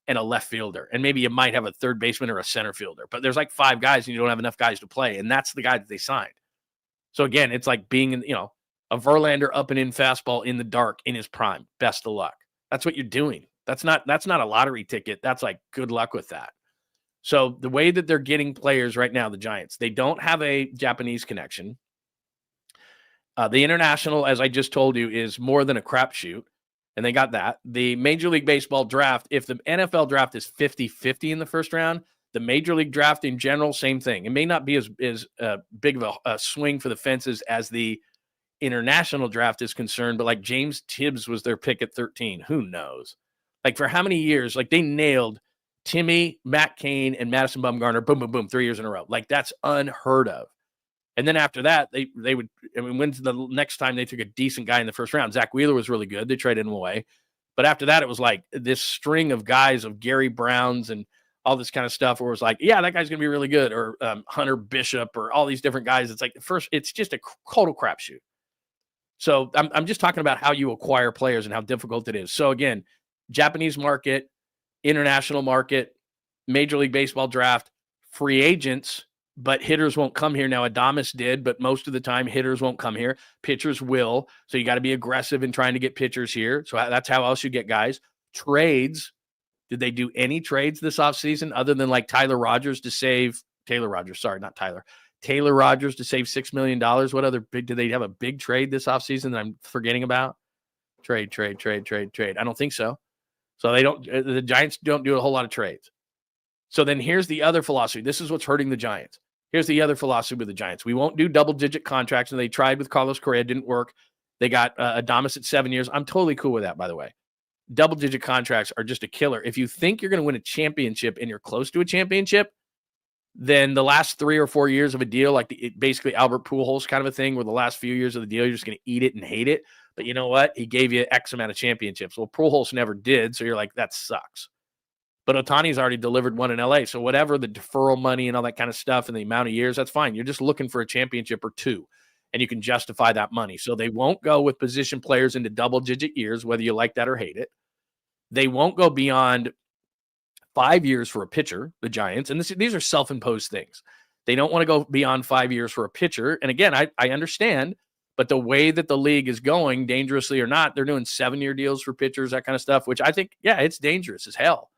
and a left fielder. And maybe you might have a third baseman or a center fielder, but there's like 5 guys and you don't have enough guys to play. And that's the guy that they signed. So again, it's like being in, a Verlander up and in fastball in the dark in his prime. Best of luck. That's what you're doing. That's not a lottery ticket. That's like, good luck with that. So the way that they're getting players right now, the Giants, they don't have a Japanese connection. The international, as I just told you, is more than a crapshoot, and they got that. The Major League Baseball draft, if the NFL draft is 50-50 in the first round, the Major League draft in general, same thing. It may not be as big of a swing for the fences as the international draft is concerned, but like James Tibbs was their pick at 13. Who knows? Like for how many years? Like they nailed Timmy, Matt Cain, and Madison Bumgarner, boom, boom, boom, 3 years in a row. Like that's unheard of. And then after that, they would, when's the next time they took a decent guy in the first round? Zach Wheeler was really good. They traded him away. But after that, it was like this string of guys of Gary Browns and all this kind of stuff where it was like, yeah, that guy's going to be really good. Or Hunter Bishop or all these different guys. It's like first, it's just a total crapshoot. So I'm just talking about how you acquire players and how difficult it is. So again, Japanese market, international market, Major League Baseball draft, free agents, but hitters won't come here. Now, Adames did, but most of the time hitters won't come here. Pitchers will. So you got to be aggressive in trying to get pitchers here. So that's how else you get guys. Trades. Did they do any trades this offseason other than like Taylor Rogers to save $6 million? What other big, did they have a big trade this offseason that I'm forgetting about? Trade. I don't think so. So the Giants don't do a whole lot of trades. So then here's the other philosophy. This is what's hurting the Giants. Here's the other philosophy with the Giants. We won't do double-digit contracts, and they tried with Carlos Correa. It didn't work. They got Adames at 7 years. I'm totally cool with that, by the way. double-digit contracts are just a killer. If you think you're going to win a championship and you're close to a championship, then the last 3 or 4 years of a deal, like basically Albert Pujols kind of a thing, where the last few years of the deal, you're just going to eat it and hate it. But you know what? He gave you X amount of championships. Well, Pujols never did, so you're like, that sucks. But Ohtani's already delivered one in LA, so whatever the deferral money and all that kind of stuff and the amount of years, that's fine. You're just looking for a championship or two, and you can justify that money. So they won't go with position players into double-digit years, whether you like that or hate it. They won't go beyond 5 years for a pitcher, the Giants, and these are self-imposed things. They don't want to go beyond 5 years for a pitcher. And again, I understand, but the way that the league is going, dangerously or not, they're doing 7-year deals for pitchers, that kind of stuff, which I think, yeah, it's dangerous as hell.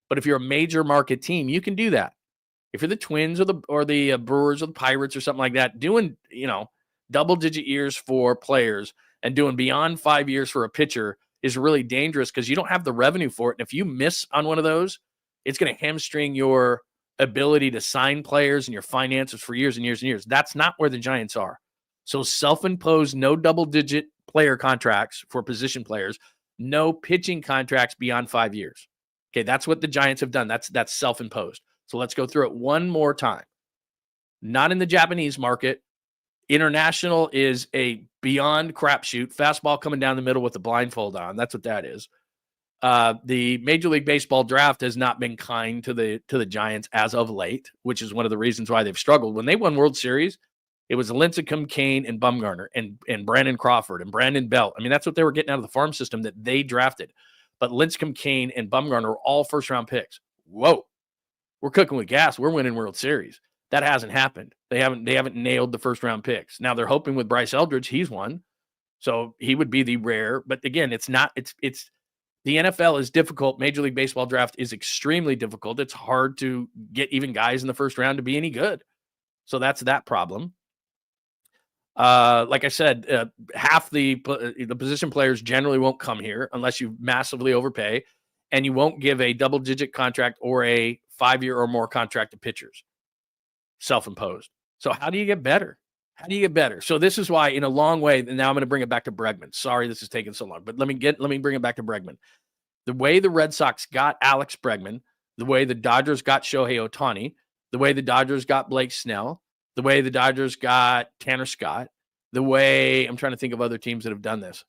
But if you're a major market team, you can do that. If you're the Twins or the Brewers or the Pirates or something like that, doing, double-digit years for players and doing beyond 5 years for a pitcher is really dangerous because you don't have the revenue for it. And if you miss on one of those, it's going to hamstring your ability to sign players and your finances for years and years and years. That's not where the Giants are. So self-imposed, no double-digit player contracts for position players, no pitching contracts beyond 5 years. Okay, that's what the Giants have done. That's self-imposed. So let's go through it one more time. Not in the Japanese market. International is a beyond crapshoot. Fastball coming down the middle with the blindfold on. That's what that is. The Major League Baseball draft has not been kind to the Giants as of late, which is one of the reasons why they've struggled. When they won World Series, it was Lincecum, Kane, and Bumgarner, and Brandon Crawford, and Brandon Belt. I mean, that's what they were getting out of the farm system that they drafted. But Lincecum, Kane, and Bumgarner were all first-round picks. Whoa. We're cooking with gas. We're winning World Series. That hasn't happened. They haven't nailed the first-round picks. Now they're hoping with Bryce Eldridge, he's one. So he would be the rare. But again, it's the NFL is difficult. Major League Baseball draft is extremely difficult. It's hard to get even guys in the first round to be any good. So that's that problem. Like I said, half the position players generally won't come here unless you massively overpay, and you won't give a double-digit contract or a 5-year or more contract to pitchers. Self-imposed. So how do you get better? How do you get better? So this is why, in a long way, and now I'm going to bring it back to Bregman. Sorry this is taking so long, but let me bring it back to Bregman. The way the Red Sox got Alex Bregman, the way the Dodgers got Shohei Ohtani, the way the Dodgers got Blake Snell, the way the Dodgers got Tanner Scott, the way I'm trying to think of other teams that have done this.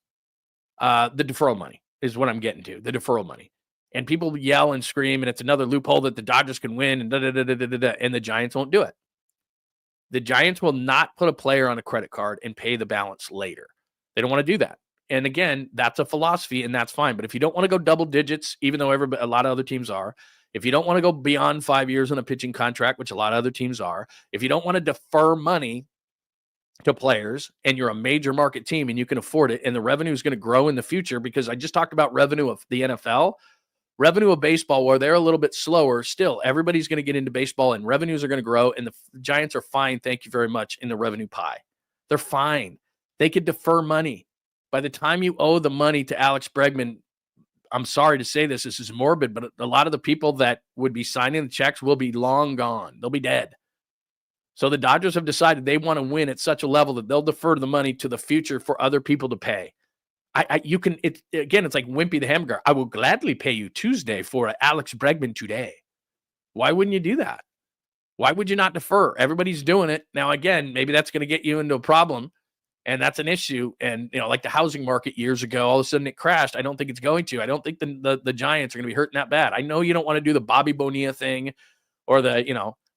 The deferral money is what I'm getting to, the deferral money. And people yell and scream, and it's another loophole that the Dodgers can win, and and the Giants won't do it. The Giants will not put a player on a credit card and pay the balance later. They don't want to do that. And again, that's a philosophy, and that's fine. But if you don't want to go double digits, even though a lot of other teams are, if you don't want to go beyond 5 years on a pitching contract, which a lot of other teams are, if you don't want to defer money to players and you're a major market team and you can afford it and the revenue is going to grow in the future, because I just talked about revenue of the NFL, revenue of baseball, where they're a little bit slower, still everybody's going to get into baseball and revenues are going to grow, and the Giants are fine, thank you very much, in the revenue pie. They're fine. They could defer money. By the time you owe the money to Alex Bregman, I'm sorry to say this is morbid, but a lot of the people that would be signing the checks will be long gone. They'll be dead. So the Dodgers have decided they want to win at such a level that they'll defer the money to the future for other people to pay. It's like Wimpy the Hamburger. I will gladly pay you Tuesday for Alex Bregman today. Why wouldn't you do that? Why would you not defer? Everybody's doing it. Now, again, maybe that's going to get you into a problem, and that's an issue. And, like the housing market years ago, all of a sudden it crashed. I don't think it's going to. I don't think the Giants are going to be hurting that bad. I know you don't want to do the Bobby Bonilla thing or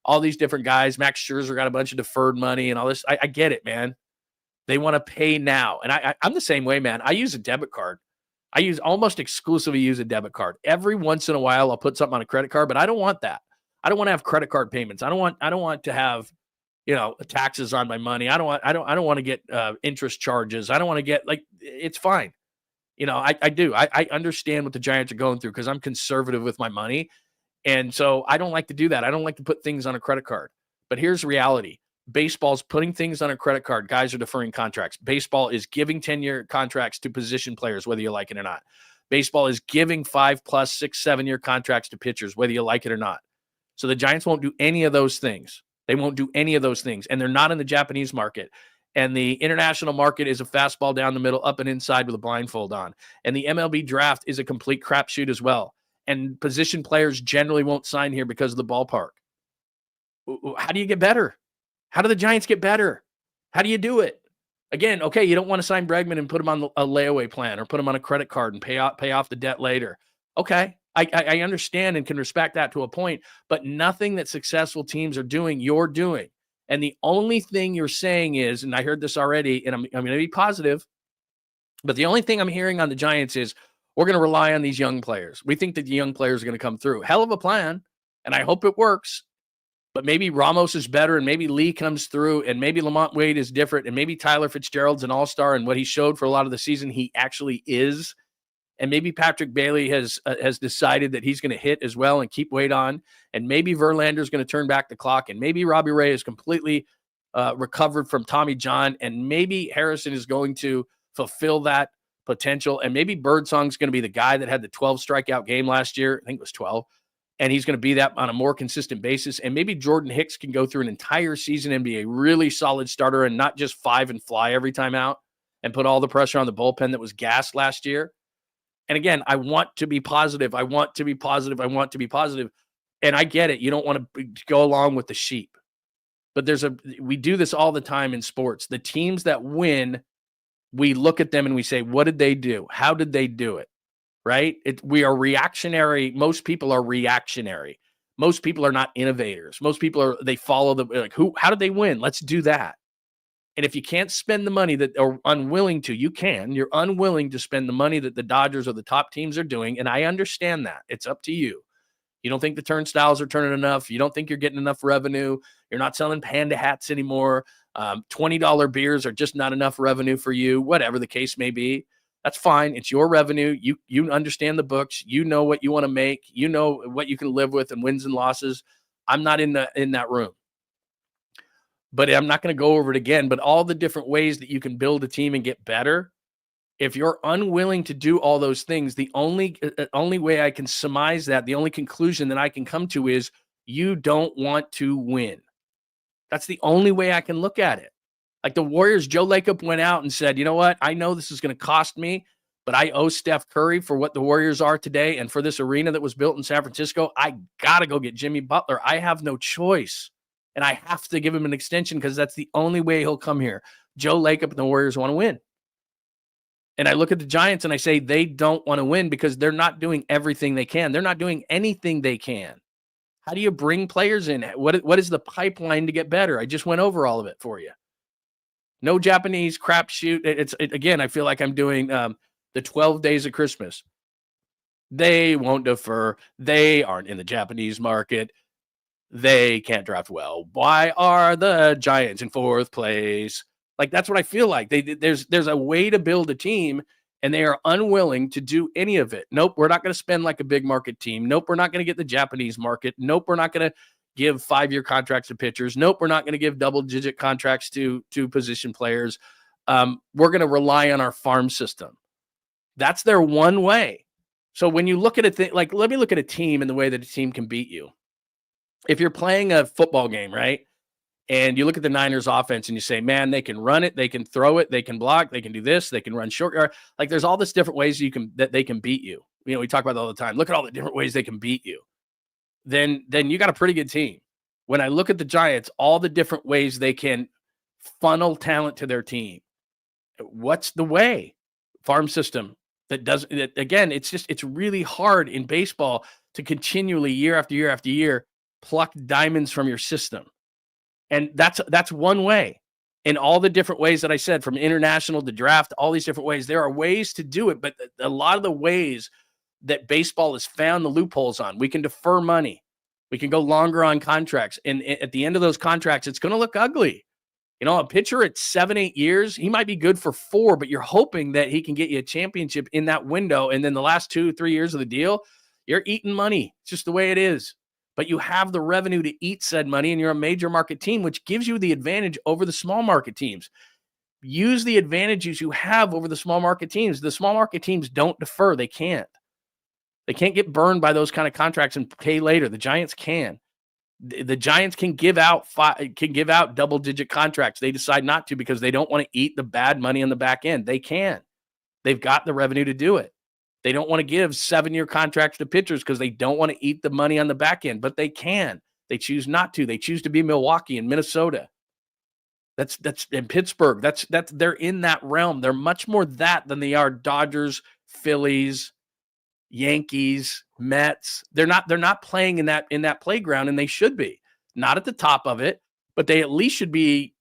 all these different guys. Max Scherzer got a bunch of deferred money and all this. I get it, man. They want to pay now. And I'm the same way, man. I use a debit card. I almost exclusively use a debit card. Every once in a while, I'll put something on a credit card, but I don't want that. I don't want to have credit card payments. I don't want to have, taxes on my money. I don't want to get interest charges. I don't want to get it's fine. I do. I understand what the Giants are going through because I'm conservative with my money. And so I don't like to do that. I don't like to put things on a credit card. But here's the reality. Baseball's putting things on a credit card. Guys are deferring contracts. Baseball is giving 10-year contracts to position players, whether you like it or not. Baseball is giving 5+, 6, 7-year contracts to pitchers, whether you like it or not. So the Giants won't do any of those things. They won't do any of those things. And they're not in the Japanese market. And the international market is a fastball down the middle, up and inside with a blindfold on. And the MLB draft is a complete crapshoot as well. And position players generally won't sign here because of the ballpark. How do you get better? How do the Giants get better? How do you do it? Again, okay, you don't want to sign Bregman and put him on a layaway plan or put him on a credit card and pay off the debt later. Okay, I understand and can respect that to a point, but nothing that successful teams are doing, you're doing. And the only thing you're saying is, and I heard this already, and I'm going to be positive, but the only thing I'm hearing on the Giants is we're going to rely on these young players. We think that the young players are going to come through. Hell of a plan, and I hope it works. But maybe Ramos is better, and maybe Lee comes through, and maybe Lamont Wade is different, and maybe Tyler Fitzgerald's an all-star, and what he showed for a lot of the season, he actually is. And maybe Patrick Bailey has decided that he's going to hit as well and keep Wade on, and maybe Verlander's going to turn back the clock, and maybe Robbie Ray is completely recovered from Tommy John, and maybe Harrison is going to fulfill that potential, and maybe Birdsong's going to be the guy that had the 12 strikeout game last year. I think it was 12. And he's going to be that on a more consistent basis. And maybe Jordan Hicks can go through an entire season and be a really solid starter and not just 5 and fly every time out and put all the pressure on the bullpen that was gassed last year. And again, I want to be positive. I want to be positive. I want to be positive. And I get it. You don't want to go along with the sheep. But we do this all the time in sports. The teams that win, we look at them and we say, what did they do? How did they do it? Right? We are reactionary. Most people are reactionary. Most people are not innovators. Most people they follow how did they win? Let's do that. And if you can't spend the money that are unwilling to, you're unwilling to spend the money that the Dodgers or the top teams are doing. And I understand that. It's up to you. You don't think the turnstiles are turning enough. You don't think you're getting enough revenue. You're not selling panda hats anymore. $20 beers are just not enough revenue for you, whatever the case may be. That's fine. It's your revenue. You understand the books. You know what you want to make. You know what you can live with and wins and losses. I'm not in that room. But I'm not going to go over it again. But all the different ways that you can build a team and get better, if you're unwilling to do all those things, the only way I can surmise that, the only conclusion that I can come to is you don't want to win. That's the only way I can look at it. Like the Warriors, Joe Lacob went out and said, you know what? I know this is going to cost me, but I owe Steph Curry for what the Warriors are today and for this arena that was built in San Francisco. I got to go get Jimmy Butler. I have no choice. And I have to give him an extension because that's the only way he'll come here. Joe Lacob and the Warriors want to win. And I look at the Giants and I say they don't want to win because they're not doing everything they can. They're not doing anything they can. How do you bring players in? What is the pipeline to get better? I just went over all of it for you. No Japanese crapshoot. Again, I feel like I'm doing the 12 days of Christmas. They won't defer. They aren't in the Japanese market. They can't draft well. Why are the Giants in 4th place? Like, that's what I feel like. There's a way to build a team, and they are unwilling to do any of it. Nope, we're not going to spend like a big market team. Nope, we're not going to get the Japanese market. Nope, we're not going to give 5-year contracts to pitchers. Nope, we're not going to give double-digit contracts to position players. We're going to rely on our farm system. That's their one way. So when you look at a thing, like, let me look at a team and the way that a team can beat you. If you're playing a football game, right, and you look at the Niners offense and you say, man, they can run it, they can throw it, they can block, they can do this, they can run short yard. Like, there's all this different ways that they can beat you. You know, we talk about that all the time. Look at all the different ways they can beat you. Then you got a pretty good team. When I look at the Giants, all the different ways they can funnel talent to their team. What's the way? Farm system that does it. Again, it's really hard in baseball to continually year after year after year pluck diamonds from your system. And that's one way. In all the different ways that I said, from international to draft, all these different ways, there are ways to do it. But a lot of the ways that baseball has found the loopholes on, we can defer money. We can go longer on contracts. And at the end of those contracts, it's going to look ugly. You know, a pitcher at 7-8 years, he might be good for 4, but you're hoping that he can get you a championship in that window. And then the last 2-3 years of the deal, you're eating money. It's just the way it is. But you have the revenue to eat said money, and you're a major market team, which gives you the advantage over the small market teams. Use the advantages you have over the small market teams. The small market teams don't defer. They can't. They can't get burned by those kind of contracts and pay later. The Giants can. The Giants can give out double-digit contracts. They decide not to because they don't want to eat the bad money on the back end. They can. They've got the revenue to do it. They don't want to give 7-year contracts to pitchers because they don't want to eat the money on the back end, but they can. They choose not to. They choose to be Milwaukee and Minnesota. That's in Pittsburgh. That's they're in that realm. They're much more that than they are Dodgers, Phillies, Yankees, Mets. They're not playing in that playground, and they should be. Not at the top of it, but they at least should be,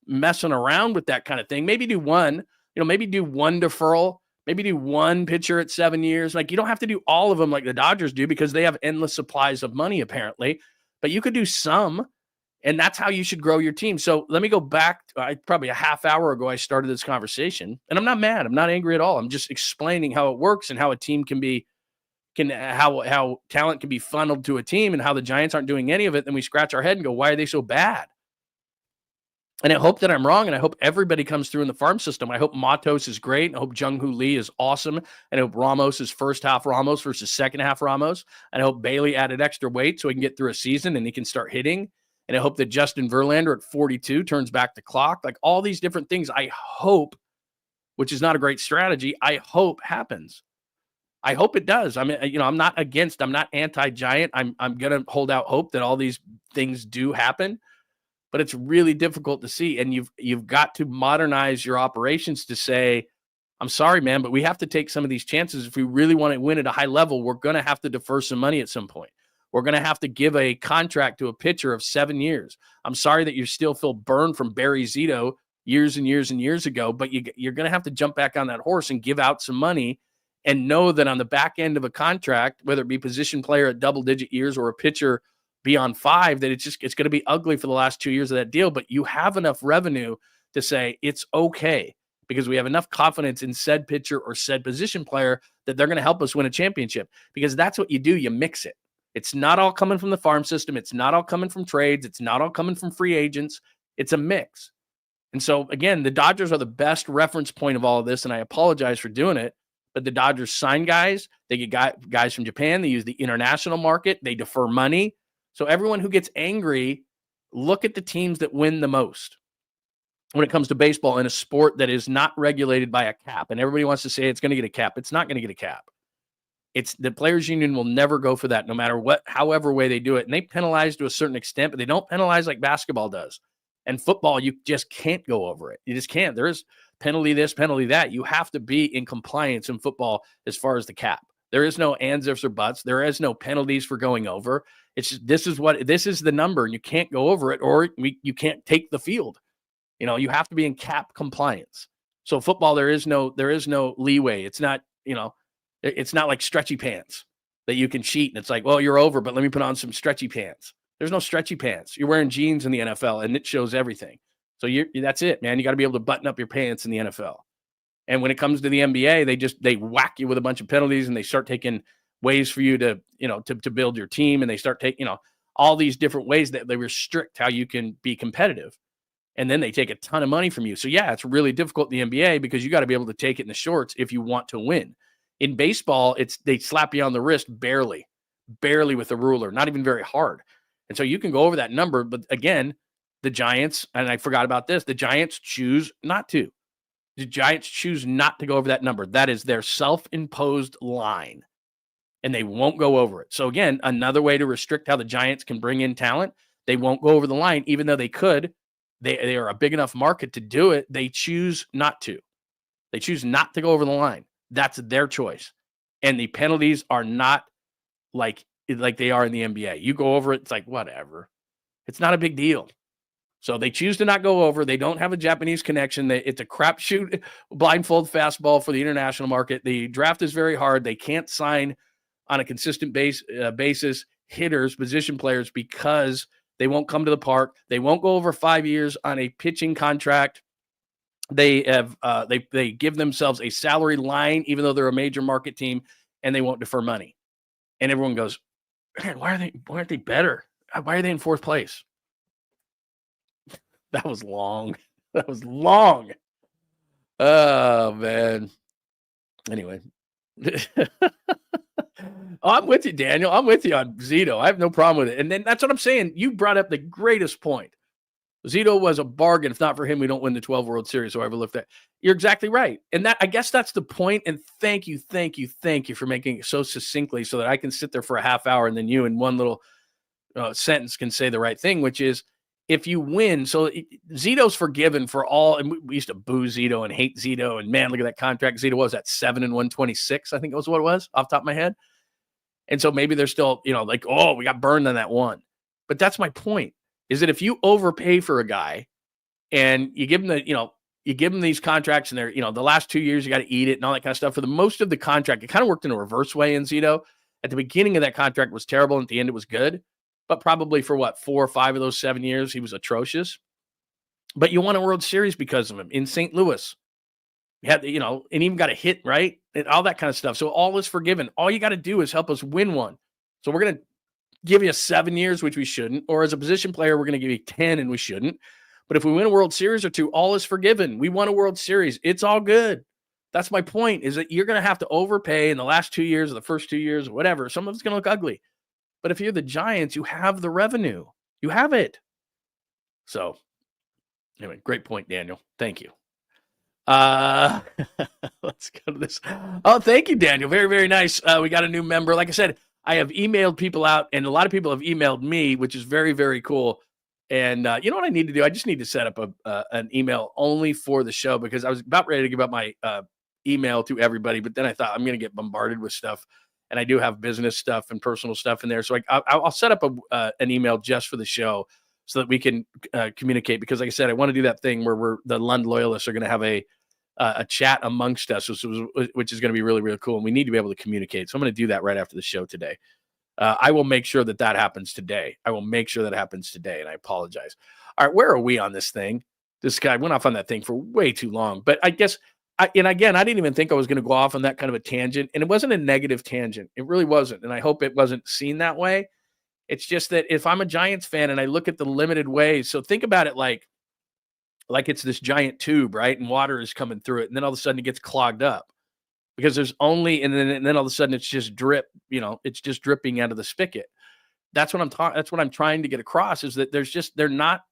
messing around with that kind of thing. Maybe do one, maybe do one deferral, maybe do one pitcher at 7 years. Like, you don't have to do all of them like the Dodgers do because they have endless supplies of money apparently, but you could do some, and that's how you should grow your team. So let me go back. Probably a half hour ago, I started this conversation, and I'm not mad. I'm not angry at all. I'm just explaining how it works and how a team how talent can be funneled to a team, and how the Giants aren't doing any of it. Then we scratch our head and go, why are they so bad? And I hope that I'm wrong, and I hope everybody comes through in the farm system. I hope Matos is great. I hope Jung-Hoo Lee is awesome. And I hope Ramos is first half Ramos versus second half Ramos. And I hope Bailey added extra weight so he can get through a season and he can start hitting. And I hope that Justin Verlander at 42 turns back the clock. Like, all these different things, I hope, which is not a great strategy, I hope happens. I hope it does. I mean, I'm not anti-Giant. I'm going to hold out hope that all these things do happen, but it's really difficult to see. And you've got to modernize your operations to say, I'm sorry, man, but we have to take some of these chances. If we really want to win at a high level, we're going to have to defer some money at some point. We're going to have to give a contract to a pitcher of 7 years. I'm sorry that you still feel burned from Barry Zito years and years and years ago, but you're going to have to jump back on that horse and give out some money, and know that on the back end of a contract, whether it be position player at double-digit years or a pitcher beyond 5, that it's going to be ugly for the last 2 years of that deal, but you have enough revenue to say it's okay because we have enough confidence in said pitcher or said position player that they're going to help us win a championship. Because that's what you do. You mix it. It's not all coming from the farm system. It's not all coming from trades. It's not all coming from free agents. It's a mix. And so, again, the Dodgers are the best reference point of all of this, and I apologize for doing it. But the Dodgers sign guys. They get guys from Japan. They use the international market. They defer money. So everyone who gets angry, look at the teams that win the most when it comes to baseball in a sport that is not regulated by a cap. And everybody wants to say it's going to get a cap. It's not going to get a cap. It's the players union will never go for that, no matter what, however way they do it. And they penalize to a certain extent, but they don't penalize like basketball does. And football, you just can't go over it. You just can't. There is penalty this, penalty that. You have to be in compliance in football as far as the cap. There is no ands, ifs, or buts. There is no penalties for going over. It's just, this is the number, and you can't go over it, or you can't take the field. You have to be in cap compliance. So football, there is no leeway. It's not, it's not like stretchy pants that you can cheat. And it's like, well, you're over, but let me put on some stretchy pants. There's no stretchy pants. You're wearing jeans in the NFL, and it shows everything. So that's it, man. You got to be able to button up your pants in the NFL. And when it comes to the NBA, they whack you with a bunch of penalties, and they start taking ways for you to, to build your team. And they start taking, all these different ways that they restrict how you can be competitive. And then they take a ton of money from you. So yeah, it's really difficult in the NBA because you got to be able to take it in the shorts if you want to win. In baseball, they slap you on the wrist barely with a ruler, not even very hard. And so you can go over that number. But again, the Giants, and I forgot about this, the Giants choose not to. The Giants choose not to go over that number. That is their self-imposed line, and they won't go over it. So again, another way to restrict how the Giants can bring in talent. They won't go over the line, even though they could. They are a big enough market to do it. They choose not to. They choose not to go over the line. That's their choice. And the penalties are not like they are in the NBA. You go over it, it's like, whatever. It's not a big deal. So they choose to not go over. They don't have a Japanese connection. It's a crapshoot blindfold fastball for the international market. The draft is very hard. They can't sign on a consistent basis hitters, position players, because they won't come to the park. They won't go over 5 years on a pitching contract. They have they give themselves a salary line, even though they're a major market team, and they won't defer money. And everyone goes, man, why aren't they better? Why are they in fourth place? That was long. That was long. Oh, man. Anyway. Oh, I'm with you, Daniel. I'm with you on Zito. I have no problem with it. And then that's what I'm saying. You brought up the greatest point. Zito was a bargain. If not for him, we don't win the 12 World Series. So I overlooked that. You're exactly right. And I guess that's the point. And thank you for making it so succinctly so that I can sit there for a half hour and then you in one little sentence can say the right thing, which is if you win. So Zito's forgiven for all. And we used to boo Zito and hate Zito. And man, look at that contract. Zito was at 7 and 126. I think it was what it was off the top of my head. And so maybe they're still, like, oh, we got burned on that one. But that's my point, is that if you overpay for a guy and you give him you give him these contracts and they're, the last 2 years, you got to eat it and all that kind of stuff. For the most of the contract, it kind of worked in a reverse way in Zito. At the beginning of that contract was terrible. And at the end, it was good. But probably for 4 or 5 of those 7 years, he was atrocious. But you won a World Series because of him in St. Louis. You had, and even got a hit, right? And all that kind of stuff. So all is forgiven. All you got to do is help us win one. So we're going to give you 7 years, which we shouldn't. Or as a position player, we're going to give you 10 and we shouldn't. But if we win a World Series or 2, all is forgiven. We won a World Series. It's all good. That's my point, is that you're going to have to overpay in the last 2 years or the first 2 years or whatever. Some of it's going to look ugly. But if you're the Giants, you have the revenue. You have it. So anyway, great point, Daniel. Thank you. Let's go to this. Oh, thank you, Daniel. Very, very nice. We got a new member. Like I said, I have emailed people out, and a lot of people have emailed me, which is very, very cool. And you know what I need to do? I just need to set up an email only for the show, because I was about ready to give up my email to everybody, but then I thought I'm going to get bombarded with stuff, and I do have business stuff and personal stuff in there. So I'll set up an email just for the show so that we can communicate, because like I said, I want to do that thing where the Lund loyalists are going to have a chat amongst us, which is going to be really, really cool. And we need to be able to communicate. So I'm going to do that right after the show today. I will make sure that happens today. And I apologize. All right, where are we on this thing? This guy went off on that thing for way too long. But I guess, and again, I didn't even think I was going to go off on that kind of a tangent. And it wasn't a negative tangent. It really wasn't. And I hope it wasn't seen that way. It's just that if I'm a Giants fan and I look at the limited ways, so think about it like it's this giant tube, right? And water is coming through it. And then all of a sudden it gets clogged up because there's only, and then all of a sudden it's just it's just dripping out of the spigot. That's what I'm trying to get across, is that they're not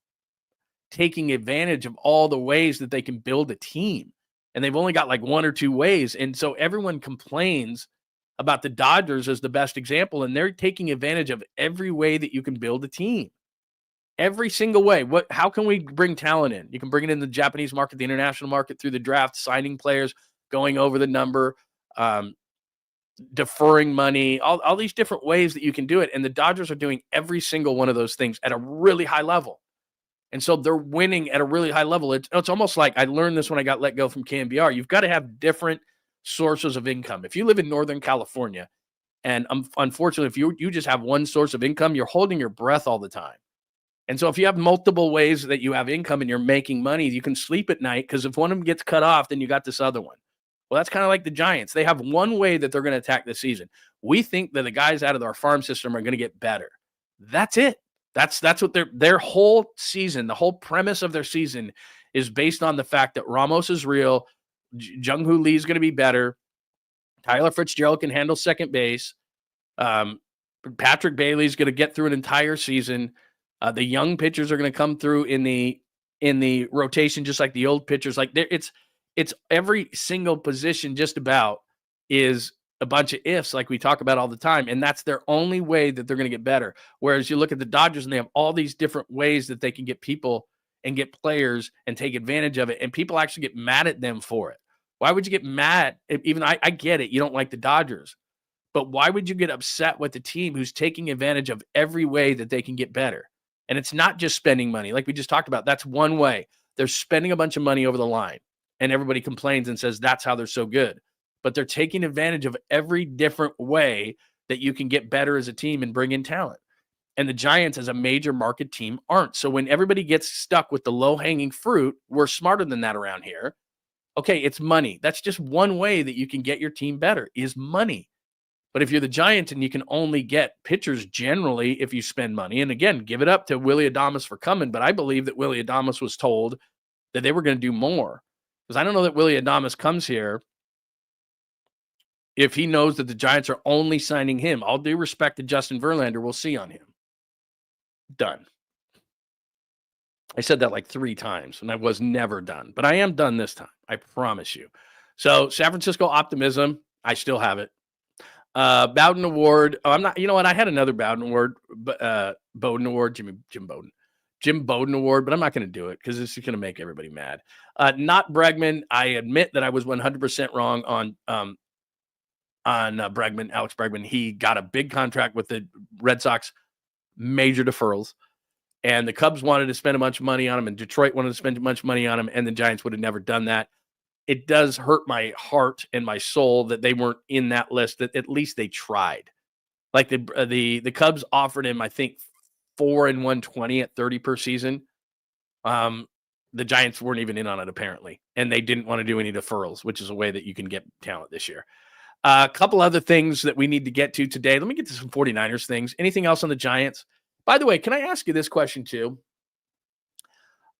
taking advantage of all the ways that they can build a team. And they've only got like 1 or 2 ways. And so everyone complains about the Dodgers as the best example, and they're taking advantage of every way that you can build a team. Every single way. How can we bring talent in? You can bring it in the Japanese market, the international market, through the draft, signing players, going over the number, deferring money, all these different ways that you can do it. And the Dodgers are doing every single one of those things at a really high level. And so they're winning at a really high level. It's almost like I learned this when I got let go from KNBR. You've got to have different sources of income. If you live in Northern California, and unfortunately, if you just have one source of income, you're holding your breath all the time. And so if you have multiple ways that you have income and you're making money, you can sleep at night, because if one of them gets cut off, then you got this other one. Well, that's kind of like the Giants. They have one way that they're going to attack this season. We think that the guys out of our farm system are going to get better. That's it. That's what their whole season, the whole premise of their season is based on the fact that Ramos is real. Jung-Hoo Lee is going to be better. Tyler Fitzgerald can handle second base. Patrick Bailey is going to get through an entire season. The young pitchers are going to come through in the rotation, just like the old pitchers. Like it's every single position just about is a bunch of ifs, like we talk about all the time. And that's their only way that they're going to get better. Whereas you look at the Dodgers and they have all these different ways that they can get people and get players and take advantage of it. And people actually get mad at them for it. Why would you get mad? Even I get it. You don't like the Dodgers, but why would you get upset with the team who's taking advantage of every way that they can get better? And it's not just spending money. Like we just talked about, that's one way. They're spending a bunch of money over the line, and everybody complains and says that's how they're so good. But they're taking advantage of every different way that you can get better as a team and bring in talent. And the Giants, as a major market team, aren't. So when everybody gets stuck with the low-hanging fruit, we're smarter than that around here. Okay, it's money. That's just one way that you can get your team better, is money. But if you're the Giants and you can only get pitchers generally if you spend money, and again, give it up to Willy Adames for coming, but I believe that Willy Adames was told that they were going to do more. Because I don't know that Willy Adames comes here if he knows that the Giants are only signing him. All due respect to Justin Verlander, we'll see on him. Done. I said that like 3 times, and I was never done. But I am done this time. I promise you. So, San Francisco Optimism, I still have it. Bowden Award. Oh, I'm not. You know what? I had another Bowden Award, but Bowden Award, Jim Bowden Award, but I'm not going to do it because this is going to make everybody mad. Not Bregman. I admit that I was 100% wrong on Bregman, Alex Bregman. He got a big contract with the Red Sox, major deferrals. And the Cubs wanted to spend a bunch of money on him, and Detroit wanted to spend a bunch of money on him, and the Giants would have never done that. It does hurt my heart and my soul that they weren't in that list, that at least they tried. Like the Cubs offered him, I think, $4 and $120 at 30 per season. The Giants weren't even in on it, apparently, and they didn't want to do any deferrals, which is a way that you can get talent this year. A couple other things that we need to get to today. Let me get to some 49ers things. Anything else on the Giants? By the way, can I ask you this question too?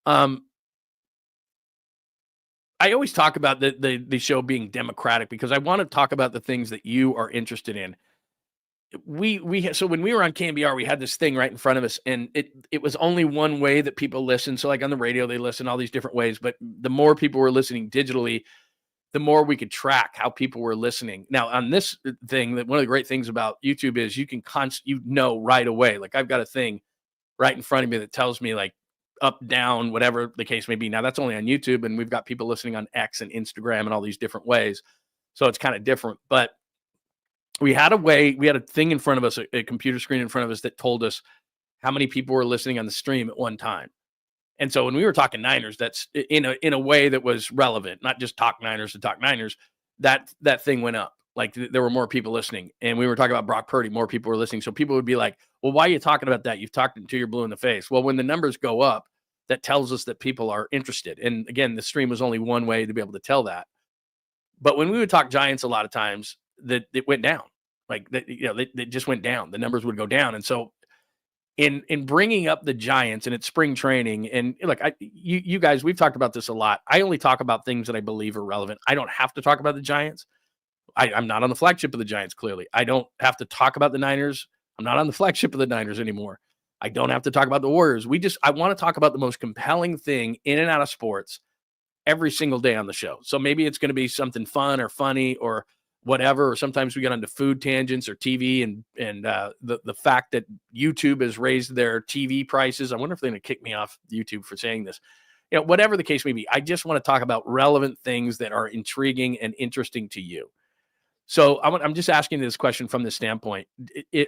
I always talk about the show being democratic because I want to talk about the things that you are interested in. So when we were on KMBR, we had this thing right in front of us, and it was only one way that people listen. So like on the radio, they listen all these different ways, but the more people were listening digitally, the more we could track how people were listening. Now on this thing, that one of the great things about YouTube is you can right away. Like I've got a thing right in front of me that tells me like up, down, whatever the case may be. Now that's only on YouTube, and we've got people listening on X and Instagram and all these different ways. So it's kind of different, but we had a thing in front of us, a computer screen in front of us that told us how many people were listening on the stream at one time. And so when we were talking Niners, that's in a way that was relevant, not just talk Niners to talk Niners, that thing went up. Like there were more people listening, and we were talking about Brock Purdy, more people were listening. So people would be like, well, why are you talking about that? You've talked until you're blue in the face. Well, when the numbers go up, that tells us that people are interested. And again, the stream was only one way to be able to tell that. But when we would talk Giants, a lot of times that it went down, like that, they just went down. The numbers would go down. And so in bringing up the Giants and it's spring training, and look, you guys, we've talked about this a lot. I only talk about things that I believe are relevant. I don't have to talk about the Giants. I'm not on the flagship of the Giants, clearly. I don't have to talk about the Niners. I'm not on the flagship of the Niners anymore. I don't have to talk about the Warriors. I want to talk about the most compelling thing in and out of sports every single day on the show. So maybe it's going to be something fun or funny or whatever, or sometimes we get onto food tangents or TV and the fact that YouTube has raised their TV prices. I wonder if they're going to kick me off YouTube for saying this. Whatever the case may be, I just want to talk about relevant things that are intriguing and interesting to you. So I'm just asking this question from this standpoint.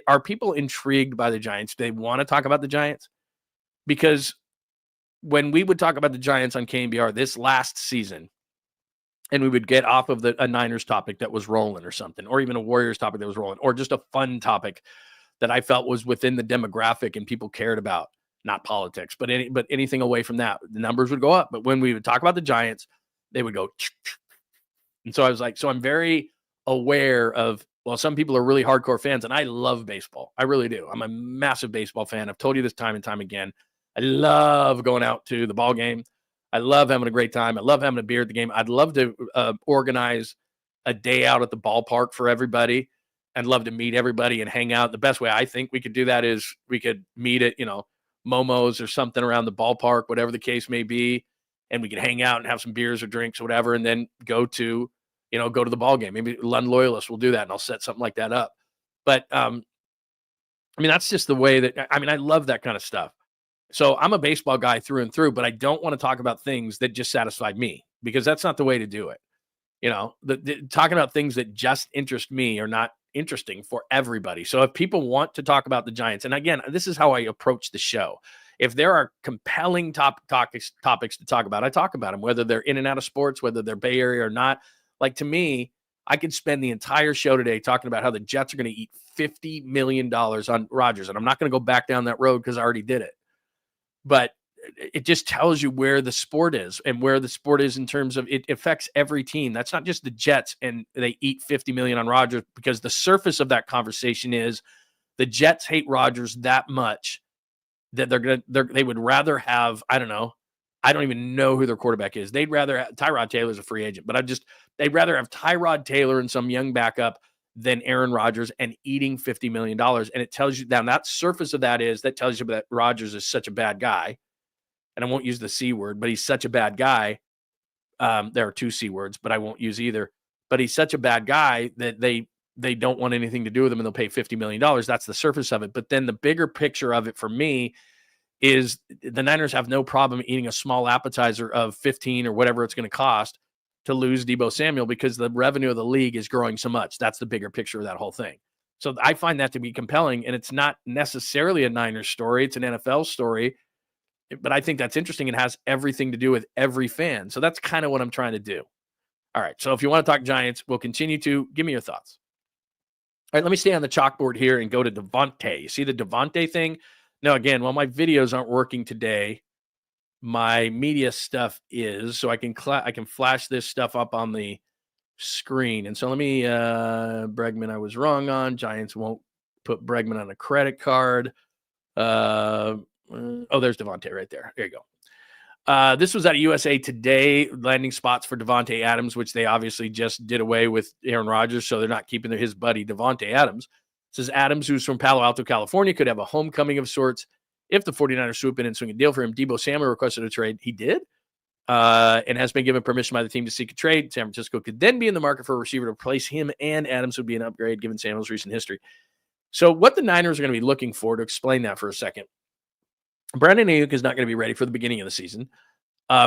Are people intrigued by the Giants? Do they want to talk about the Giants? Because when we would talk about the Giants on KMBR this last season, and we would get off of a Niners topic that was rolling or something, or even a Warriors topic that was rolling, or just a fun topic that I felt was within the demographic and people cared about, not politics, but anything away from that, the numbers would go up. But when we would talk about the Giants, they would go. And so I was like, so I'm very aware of, well, some people are really hardcore fans, and I love baseball. I really do. I'm a massive baseball fan. I've told you this time and time again. I love going out to the ball game. I love having a great time. I love having a beer at the game. I'd love to organize a day out at the ballpark for everybody. I'd love to meet everybody and hang out. The best way I think we could do that is we could meet at, Momo's or something around the ballpark, whatever the case may be. And we could hang out and have some beers or drinks or whatever, and then go to the ball game. Maybe Lund loyalists will do that, and I'll set something like that up. But, that's just the way that, I love that kind of stuff. So I'm a baseball guy through and through, but I don't want to talk about things that just satisfy me, because that's not the way to do it. Talking about things that just interest me are not interesting for everybody. So if people want to talk about the Giants, and again, this is how I approach the show. If there are compelling topics to talk about, I talk about them, whether they're in and out of sports, whether they're Bay Area or not. Like, to me, I could spend the entire show today talking about how the Jets are going to eat $50 million on Rodgers. And I'm not going to go back down that road because I already did it. But it just tells you where the sport is and where the sport is in terms of it affects every team. That's not just the Jets and they eat $50 million on Rodgers, because the surface of that conversation is the Jets hate Rodgers that much that they would rather have, I don't know, I don't even know who their quarterback is. They'd rather have, Tyrod Taylor's a free agent, but they'd rather have Tyrod Taylor and some young backup than Aaron Rodgers and eating $50 million. And it tells you down that surface of that tells you that Rodgers is such a bad guy. And I won't use the C word, but he's such a bad guy. There are 2 C words, but I won't use either. But he's such a bad guy that they don't want anything to do with him, and they'll pay $50 million. That's the surface of it. But then the bigger picture of it for me is the Niners have no problem eating a small appetizer of 15 or whatever it's going to cost to lose Deebo Samuel because the revenue of the league is growing so much. That's the bigger picture of that whole thing. So I find that to be compelling, and it's not necessarily a Niners story. It's an NFL story. But I think that's interesting. It has everything to do with every fan. So that's kind of what I'm trying to do. All right. So if you want to talk Giants, we'll continue to. Give me your thoughts. All right. Let me stay on the chalkboard here and go to Devontae. You see the Devontae thing? Now, again, while my videos aren't working today, my media stuff is. So I can flash this stuff up on the screen. And so let me, Bregman, I was wrong on. Giants won't put Bregman on a credit card. There's Devontae right there. There you go. This was at USA Today, landing spots for Devontae Adams, which they obviously just did away with Aaron Rodgers, so they're not keeping his buddy Devontae Adams. It says Adams, who's from Palo Alto, California, could have a homecoming of sorts if the 49ers swoop in and swing a deal for him. Deebo Samuel requested a trade. He did, and has been given permission by the team to seek a trade. San Francisco could then be in the market for a receiver to replace him, and Adams would be an upgrade given Samuel's recent history. So what the Niners are going to be looking for, to explain that for a second, Brandon Ayuk is not going to be ready for the beginning of the season.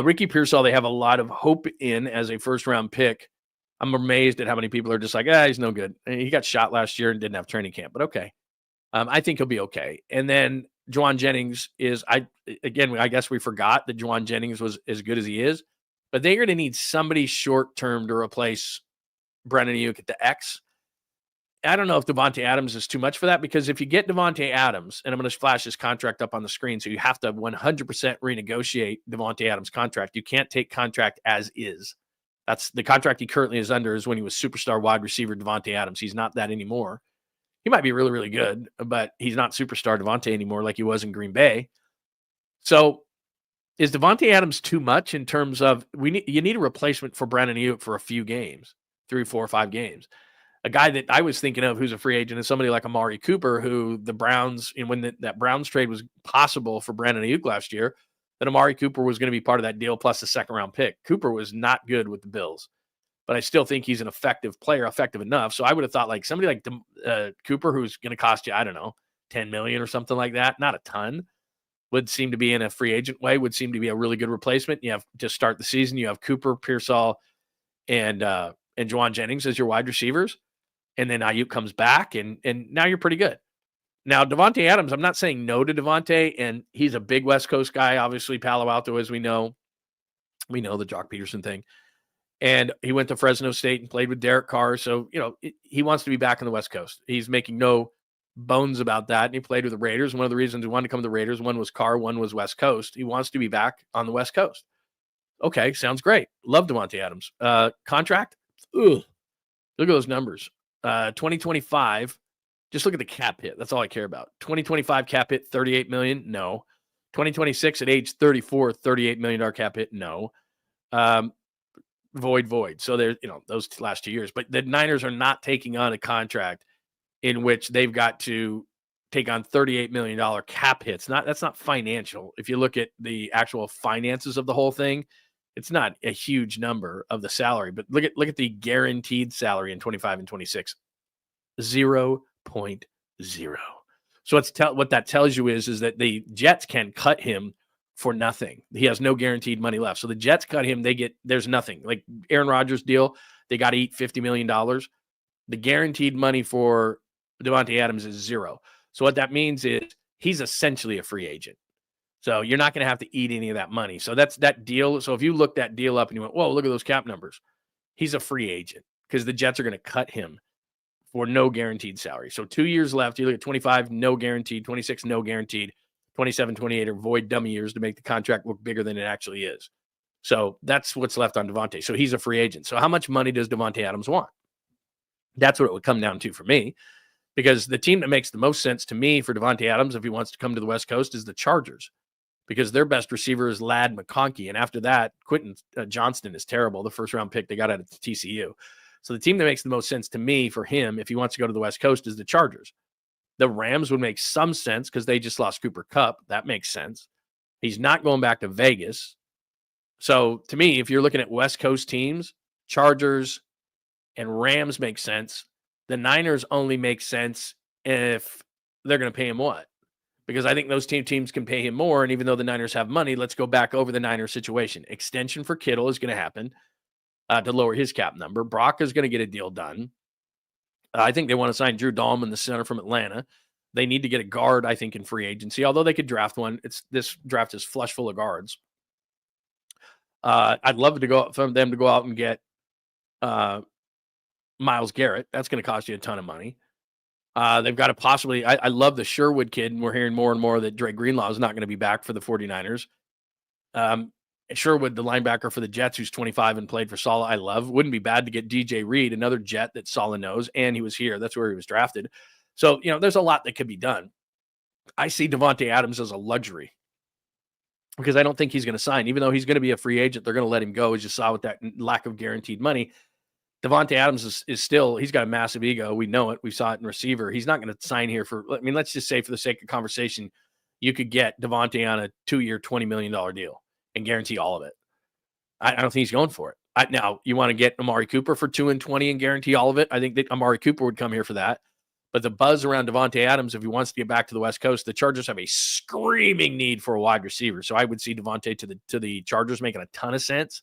Ricky Pearsall, they have a lot of hope in as a first-round pick. I'm amazed at how many people are just like, he's no good. He got shot last year and didn't have training camp, but okay. I think he'll be okay. And then Juwan Jennings is, I guess we forgot that Juwan Jennings was as good as he is, but they're going to need somebody short-term to replace Brandon Ayuk at the X. I don't know if Devontae Adams is too much for that, because if you get Devontae Adams, and I'm going to flash his contract up on the screen, so you have to 100% renegotiate Devontae Adams' contract. You can't take contract as is. That's the contract he currently is under, is when he was superstar wide receiver Devontae Adams. He's not that anymore. He might be really, really good, but he's not superstar Devontae anymore like he was in Green Bay. So is Devontae Adams too much in terms of you need a replacement for Brandon Ayuk for a few games, 3, 4, 5 games? A guy that I was thinking of who's a free agent is somebody like Amari Cooper, who the Browns, when that Browns trade was possible for Brandon Ayuk last year, that Amari Cooper was going to be part of that deal plus a second-round pick. Cooper was not good with the Bills, but I still think he's an effective player, effective enough. So I would have thought like somebody like Cooper, who's going to cost you, I don't know, $10 million or something like that, not a ton, would seem to be in a free agent way, would seem to be a really good replacement. You have to start the season. You have Cooper, Pearsall, and Juwan Jennings as your wide receivers. And then Ayuk comes back, and now you're pretty good. Now, Devontae Adams, I'm not saying no to Devontae, and he's a big West Coast guy, obviously Palo Alto, as we know. We know the Jock Peterson thing. And he went to Fresno State and played with Derek Carr. So, he wants to be back on the West Coast. He's making no bones about that. And he played with the Raiders. One of the reasons he wanted to come to the Raiders, one was Carr, one was West Coast. He wants to be back on the West Coast. Okay, sounds great. Love Devontae Adams. Contract? Ugh. Look at those numbers. 2025, just look at the cap hit. That's all I care about. 2025 cap hit, $38 million. No. 2026 at age 34, $38 million cap hit. No. Void. So there's, those last 2 years, but the Niners are not taking on a contract in which they've got to take on $38 million cap hits. That's not financial. If you look at the actual finances of the whole thing, it's not a huge number of the salary, but look at the guaranteed salary in 25 and 26, 0.0. So what that tells you is that the Jets can cut him for nothing. He has no guaranteed money left. So the Jets cut him. There's nothing. Like Aaron Rodgers deal, they got to eat $50 million. The guaranteed money for Devontae Adams is 0. So what that means is he's essentially a free agent. So you're not going to have to eat any of that money. So that's that deal. So if you look that deal up and you went, whoa, look at those cap numbers, he's a free agent because the Jets are going to cut him for no guaranteed salary. So 2 years left. You look at 25, no guaranteed, 26, no guaranteed, 27, 28 are void dummy years to make the contract look bigger than it actually is. So that's what's left on Devontae. So he's a free agent. So how much money does Devontae Adams want? That's what it would come down to for me, because the team that makes the most sense to me for Devontae Adams, if he wants to come to the West Coast, is the Chargers. because their best receiver is Ladd McConkey. And after that, Quentin Johnston is terrible, the first-round pick they got out of TCU. So the team that makes the most sense to me for him, if he wants to go to the West Coast, is the Chargers. The Rams would make some sense because they just lost Cooper Kupp. That makes sense. He's not going back to Vegas. So to me, if you're looking at West Coast teams, Chargers and Rams make sense. The Niners only make sense if they're going to pay him what? Because I think those teams can pay him more. And even though the Niners have money, let's go back over the Niners situation. Extension for Kittle is going to happen to lower his cap number. Brock is going to get a deal done. I think they want to sign Drew Dahlman, the center from Atlanta. They need to get a guard, I think, in free agency, although they could draft one. This draft is flush full of guards. I'd love for them to go out and get Myles Garrett. That's going to cost you a ton of money. They've got to possibly, I love the Sherwood kid, and we're hearing more and more that Dre Greenlaw is not going to be back for the 49ers. Sherwood, the linebacker for the Jets, who's 25 and played for Saleh, I love. Wouldn't be bad to get DJ Reed, another Jet that Saleh knows, and he was here. That's where he was drafted. So, there's a lot that could be done. I see Davante Adams as a luxury because I don't think he's going to sign. Even though he's going to be a free agent, they're going to let him go, as you saw with that lack of guaranteed money. Davante Adams is still, he's got a massive ego. We know it. We saw it in receiver. He's not going to sign here let's just say for the sake of conversation, you could get Davante on a 2-year, $20 million deal and guarantee all of it. I don't think he's going for it. Now, you want to get Amari Cooper for $2 and $20 and guarantee all of it? I think that Amari Cooper would come here for that. But the buzz around Davante Adams, if he wants to get back to the West Coast, the Chargers have a screaming need for a wide receiver. So I would see Davante to the Chargers making a ton of sense.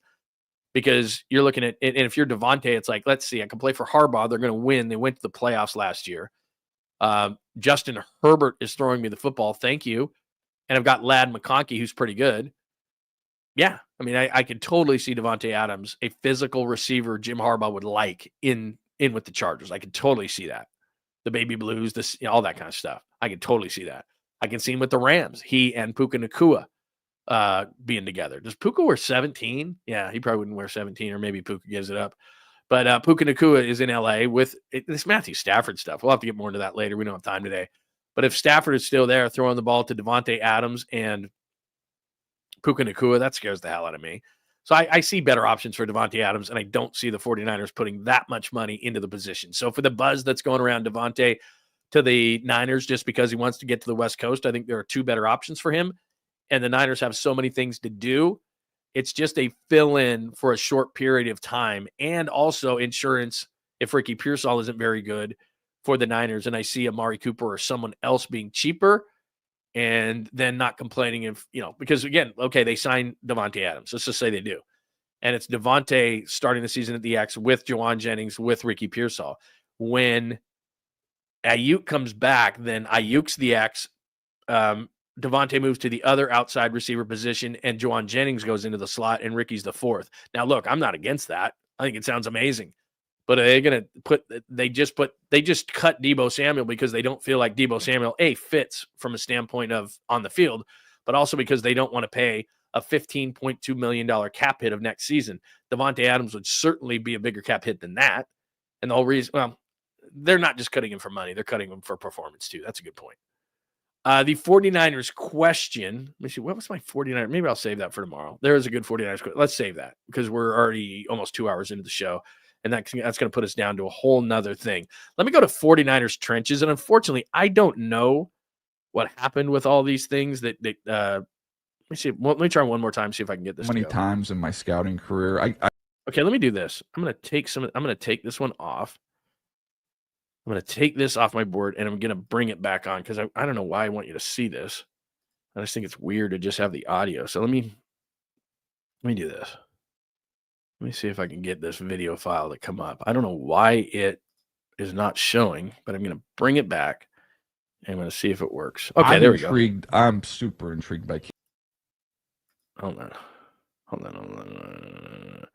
Because you're looking at it, and if you're Davante, it's like, let's see, I can play for Harbaugh. They're going to win. They went to the playoffs last year. Justin Herbert is throwing me the football. Thank you. And I've got Ladd McConkey, who's pretty good. Yeah, I could totally see Davante Adams, a physical receiver Jim Harbaugh would like in with the Chargers. I could totally see that. The baby blues, all that kind of stuff. I could totally see that. I can see him with the Rams. He and Puka Nacua being together. Does Puka wear 17? Yeah, he probably wouldn't wear 17, or maybe Puka gives it up. But Puka Nacua is in LA with this Matthew Stafford stuff. We'll have to get more into that later. We don't have time today. But if Stafford is still there throwing the ball to Davante Adams and Puka Nacua, that scares the hell out of me. So I see better options for Davante Adams, and I don't see the 49ers putting that much money into the position. So for the buzz that's going around Davante to the Niners just because he wants to get to the West Coast, I think there are two better options for him. And the Niners have so many things to do. It's just a fill-in for a short period of time, and also insurance if Ricky Pearsall isn't very good for the Niners. And I see Amari Cooper or someone else being cheaper and then not complaining if, because again, okay, they signed Davante Adams. Let's just say they do. And it's Davante starting the season at the X with Juwan Jennings, with Ricky Pearsall. When Ayuk comes back, then Ayuk's the X. Davante moves to the other outside receiver position, and Juwan Jennings goes into the slot, and Ricky's the fourth. Now, look, I'm not against that. I think it sounds amazing. But are they going to they just cut Deebo Samuel because they don't feel like Deebo Samuel, fits from a standpoint of on the field, but also because they don't want to pay a $15.2 million cap hit of next season. Davante Adams would certainly be a bigger cap hit than that. And the whole reason, they're not just cutting him for money. They're cutting him for performance too. That's a good point. The 49ers question. Let me see. What was my 49er? Maybe I'll save that for tomorrow. There is a good 49ers question. Let's save that because we're already almost 2 hours into the show. And that's going to put us down to a whole nother thing. Let me go to 49ers trenches. And unfortunately, I don't know what happened with all these things let me see. Let me try one more time, see if I can get this. Many times in my scouting career. Okay, let me do this. I'm going to take this one off. I'm going to take this off my board, and I'm going to bring it back on because I don't know why I want you to see this. I just think it's weird to just have the audio. So let me do this. Let me see if I can get this video file to come up. I don't know why it is not showing, but I'm going to bring it back, and I'm going to see if it works. Okay, there we go. I'm super intrigued by. Hold on.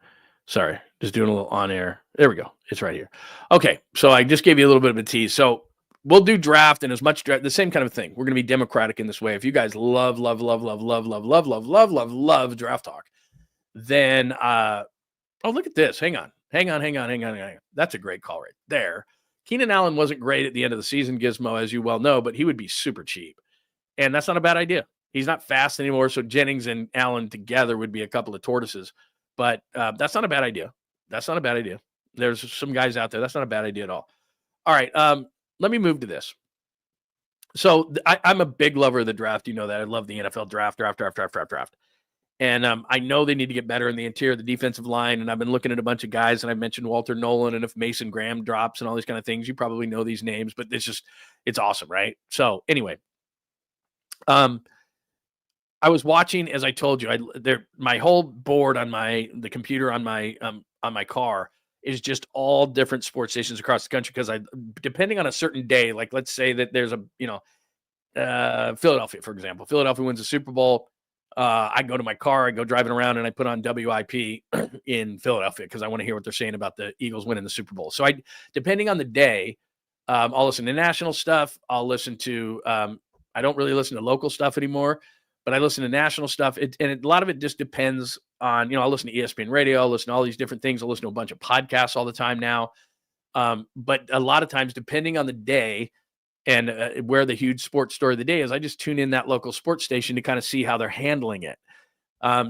Sorry, just doing a little on air. There we go. It's right here. Okay, so I just gave you a little bit of a tease. So we'll do draft and as much draft, the same kind of thing. We're going to be democratic in this way. If you guys love draft talk, then look at this. Hang on. That's a great call right there. Keenan Allen wasn't great at the end of the season, Gizmo, as you well know, but he would be super cheap. And that's not a bad idea. He's not fast anymore, so Jennings and Allen together would be a couple of tortoises. But that's not a bad idea. That's not a bad idea. There's some guys out there. That's not a bad idea at all. All right, let me move to this. So I'm a big lover of the draft. You know that. I love the NFL draft. And I know they need to get better in the interior, the defensive line. And I've been looking at a bunch of guys, and I mentioned Walter Nolan. And if Mason Graham drops and all these kind of things, you probably know these names. But it's awesome, right? So anyway, I was watching, as I told you, my whole board on the computer on my car is just all different sports stations across the country, because depending on a certain day, like let's say that there's Philadelphia, for example. Philadelphia wins the Super Bowl. I go to my car, I go driving around, and I put on WIP in Philadelphia because I want to hear what they're saying about the Eagles winning the Super Bowl. So depending on the day, I'll listen to national stuff. I'll listen to I don't really listen to local stuff anymore, but I listen to national stuff. A lot of it just depends on, I'll listen to ESPN radio, I'll listen to all these different things. I'll listen to a bunch of podcasts all the time now. But a lot of times, depending on the day and where the huge sports story of the day is, I just tune in that local sports station to kind of see how they're handling it.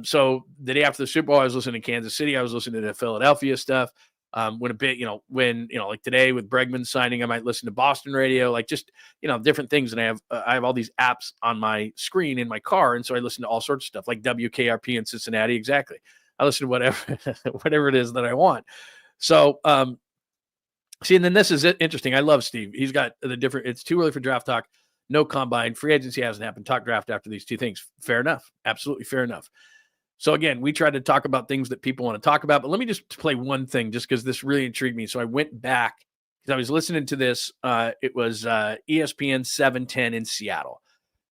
So the day after the Super Bowl, I was listening to Kansas City. I was listening to Philadelphia stuff. Like today with Bregman signing, I might listen to Boston radio, like just, different things. And I have all these apps on my screen in my car. And so I listen to all sorts of stuff like WKRP in Cincinnati. Exactly. I listen to whatever it is that I want. So, see, and then this is interesting. I love Steve. He's got it's too early for draft talk. No combine. Free agency hasn't happened. Talk draft after these two things. Fair enough. Absolutely fair enough. So again, we tried to talk about things that people want to talk about, but let me just play one thing just because this really intrigued me. So I went back because I was listening to this. It was ESPN 710 in Seattle.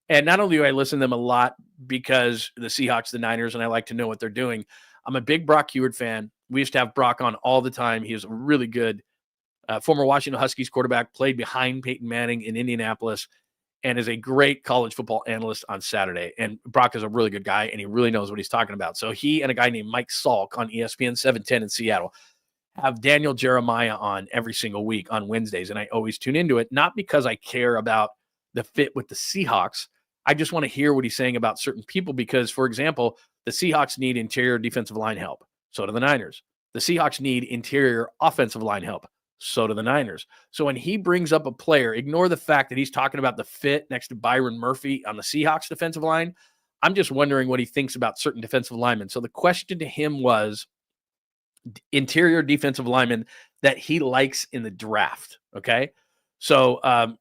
And not only do I listen to them a lot because the Seahawks, the Niners, and I like to know what they're doing. I'm a big Brock Heward fan. We used to have Brock on all the time. He was a really good former Washington Huskies quarterback, played behind Peyton Manning in Indianapolis, and is a great college football analyst on Saturday. And Brock is a really good guy, and he really knows what he's talking about. So he and a guy named Mike Salk on ESPN 710 in Seattle have Daniel Jeremiah on every single week on Wednesdays, and I always tune into it, not because I care about the fit with the Seahawks. I just want to hear what he's saying about certain people because, for example, the Seahawks need interior defensive line help. So do the Niners. The Seahawks need interior offensive line help. So do the Niners. So when he brings up a player, ignore the fact that he's talking about the fit next to Byron Murphy on the Seahawks defensive line. I'm just wondering what he thinks about certain defensive linemen. So the question to him was interior defensive linemen that he likes in the draft. Okay. So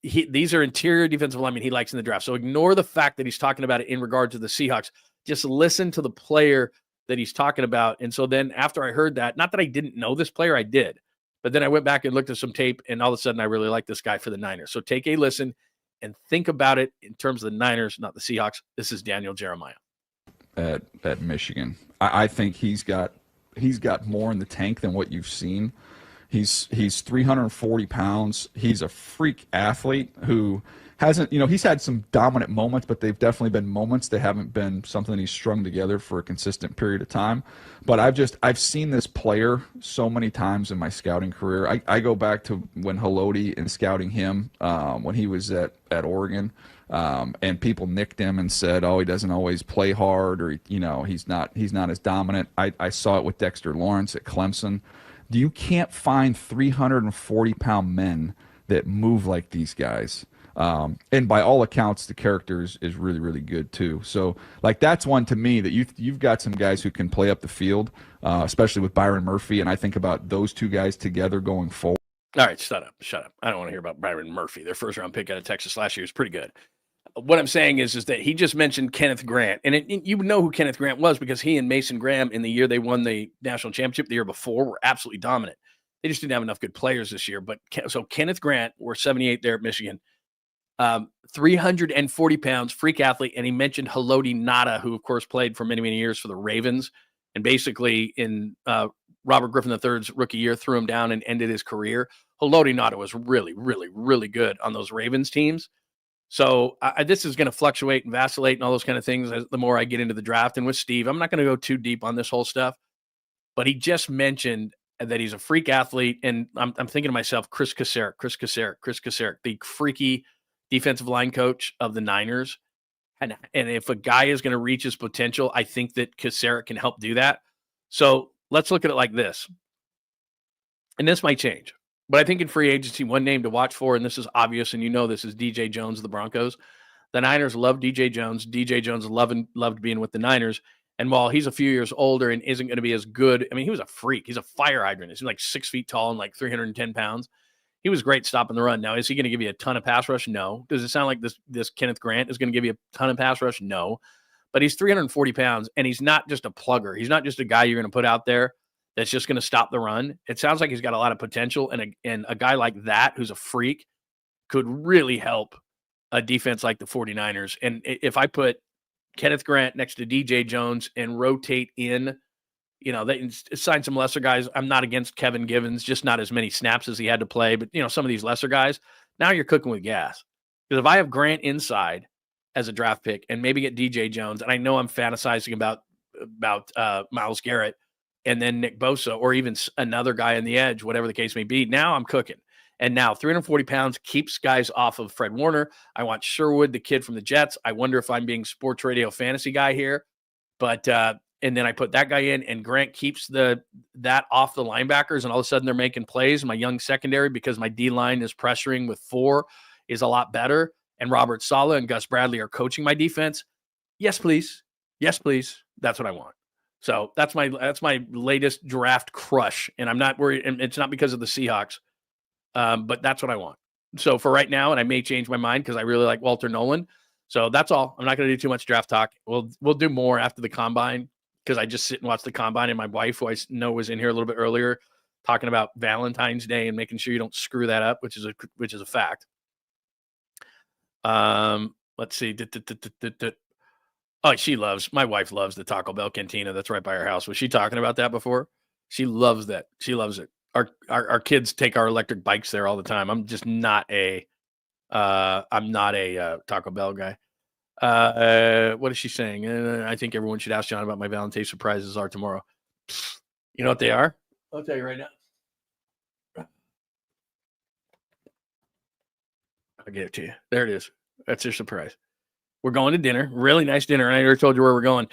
these are interior defensive linemen he likes in the draft. So ignore the fact that he's talking about it in regard to the Seahawks. Just listen to the player that he's talking about. And so then after I heard that, not that I didn't know this player, I did. But then I went back and looked at some tape, and all of a sudden I really like this guy for the Niners. So take a listen and think about it in terms of the Niners, not the Seahawks. This is Daniel Jeremiah. At Michigan. I think he's got more in the tank than what you've seen. He's 340 pounds. He's a freak athlete who hasn't, he's had some dominant moments, but they've definitely been moments. They haven't been something he's strung together for a consistent period of time. But I've seen this player so many times in my scouting career. I go back to when Haloti and scouting him when he was at Oregon, and people nicked him and said, "Oh, he doesn't always play hard," or he's not as dominant. I saw it with Dexter Lawrence at Clemson. You can't find 340-pound men that move like these guys. And by all accounts, the character is really, really good too. So, that's one to me that you've got some guys who can play up the field, especially with Byron Murphy. And I think about those two guys together going forward. All right, shut up. I don't want to hear about Byron Murphy. Their first-round pick out of Texas last year was pretty good. What I'm saying is that he just mentioned Kenneth Grant, and you know who Kenneth Grant was because he and Mason Graham in the year they won the national championship the year before were absolutely dominant. They just didn't have enough good players this year. But so Kenneth Grant, we're 78 there at Michigan. 340 pounds, freak athlete. And he mentioned Haloti Ngata, who of course played for many, many years for the Ravens. And basically in Robert Griffin III's rookie year, threw him down and ended his career. Haloti Ngata was really, really, really good on those Ravens teams. So this is going to fluctuate and vacillate and all those kind of things the more I get into the draft. And with Steve, I'm not going to go too deep on this whole stuff, but he just mentioned that he's a freak athlete. And I'm thinking to myself, Chris Kacerek, the freaky defensive line coach of the Niners, And if a guy is going to reach his potential, I think that Kaczmarek can help do that. So let's look at it like this. And this might change. But I think in free agency, one name to watch for, and this is obvious, and this is DJ Jones of the Broncos. The Niners love DJ Jones. DJ Jones loved being with the Niners. And while he's a few years older and isn't going to be as good, I mean, he was a freak. He's a fire hydrant. He's like 6 feet tall and like 310 pounds. He was great stopping the run. Now, is he going to give you a ton of pass rush? No. Does it sound like this Kenneth Grant is going to give you a ton of pass rush? No. But he's 340 pounds, and he's not just a plugger. He's not just a guy you're going to put out there that's just going to stop the run. It sounds like he's got a lot of potential, and a guy like that who's a freak could really help a defense like the 49ers. And if I put Kenneth Grant next to DJ Jones and rotate in, they sign some lesser guys. I'm not against Kevin Givens, just not as many snaps as he had to play. But, some of these lesser guys, now you're cooking with gas. Because if I have Grant inside as a draft pick and maybe get DJ Jones, and I know I'm fantasizing about Myles Garrett and then Nick Bosa or even another guy on the edge, whatever the case may be, now I'm cooking. And now 340 pounds keeps guys off of Fred Warner. I want Sherwood, the kid from the Jets. I wonder if I'm being sports radio fantasy guy here. But and then I put that guy in, and Grant keeps that off the linebackers, and all of a sudden they're making plays. My young secondary, because my D-line is pressuring with 4, is a lot better. And Robert Saleh and Gus Bradley are coaching my defense. Yes, please. Yes, please. That's what I want. So that's my latest draft crush. And I'm not worried. And it's not because of the Seahawks. But that's what I want. So for right now, and I may change my mind because I really like Walter Nolan. So that's all. I'm not going to do too much draft talk. We'll do more after the combine because I just sit and watch the combine, and my wife, who I know was in here a little bit earlier, talking about Valentine's Day and making sure you don't screw that up, which is a fact. Let's see. Oh, my wife loves the Taco Bell Cantina that's right by her house. Was she talking about that before? She loves that. She loves it. Our kids take our electric bikes there all the time. I'm just not a Taco Bell guy. What is she saying? I think everyone should ask John about my Valentine's surprises are tomorrow. You know what they are? I'll tell you right now. I'll get it to you. There it is. That's your surprise. We're going to dinner. Really nice dinner. And I already told you where we're going.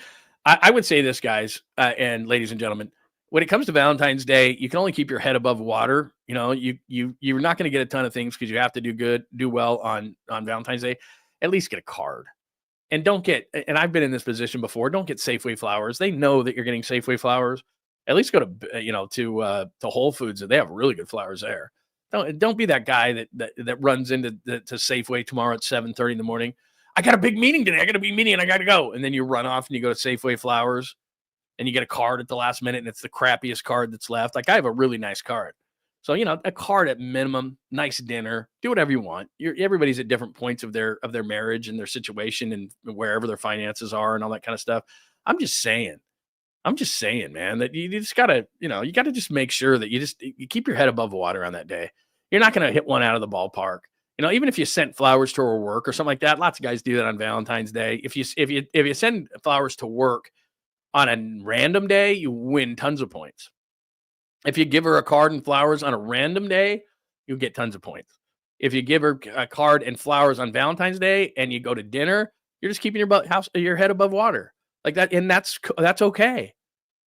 I would say this, guys, and ladies and gentlemen. When it comes to Valentine's Day, you can only keep your head above water. You're not going to get a ton of things because you have to do well on Valentine's Day. At least get a card. And and I've been in this position before, don't get Safeway flowers. They know that you're getting Safeway flowers. At least go to Whole Foods. They have really good flowers there. Don't be that guy that runs into to Safeway tomorrow at 7:30 in the morning. I got a big meeting today. I got a big meeting and I got to go. And then you run off and you go to Safeway flowers. And you get a card at the last minute, and it's the crappiest card that's left. Like, I have a really nice card. So, a card at minimum, nice dinner, do whatever you want. Everybody's at different points of their marriage and their situation and wherever their finances are and all that kind of stuff. I'm just saying, man, that you just got to, you got to just make sure that you keep your head above water on that day. You're not going to hit one out of the ballpark. Even if you sent flowers to her work or something like that, lots of guys do that on Valentine's Day. If you send flowers to work on a random day, you win tons of points. If you give her a card and flowers on a random day, you get tons of points. If you give her a card and flowers on Valentine's Day and you go to dinner, you're just keeping your head above water like that, and that's okay.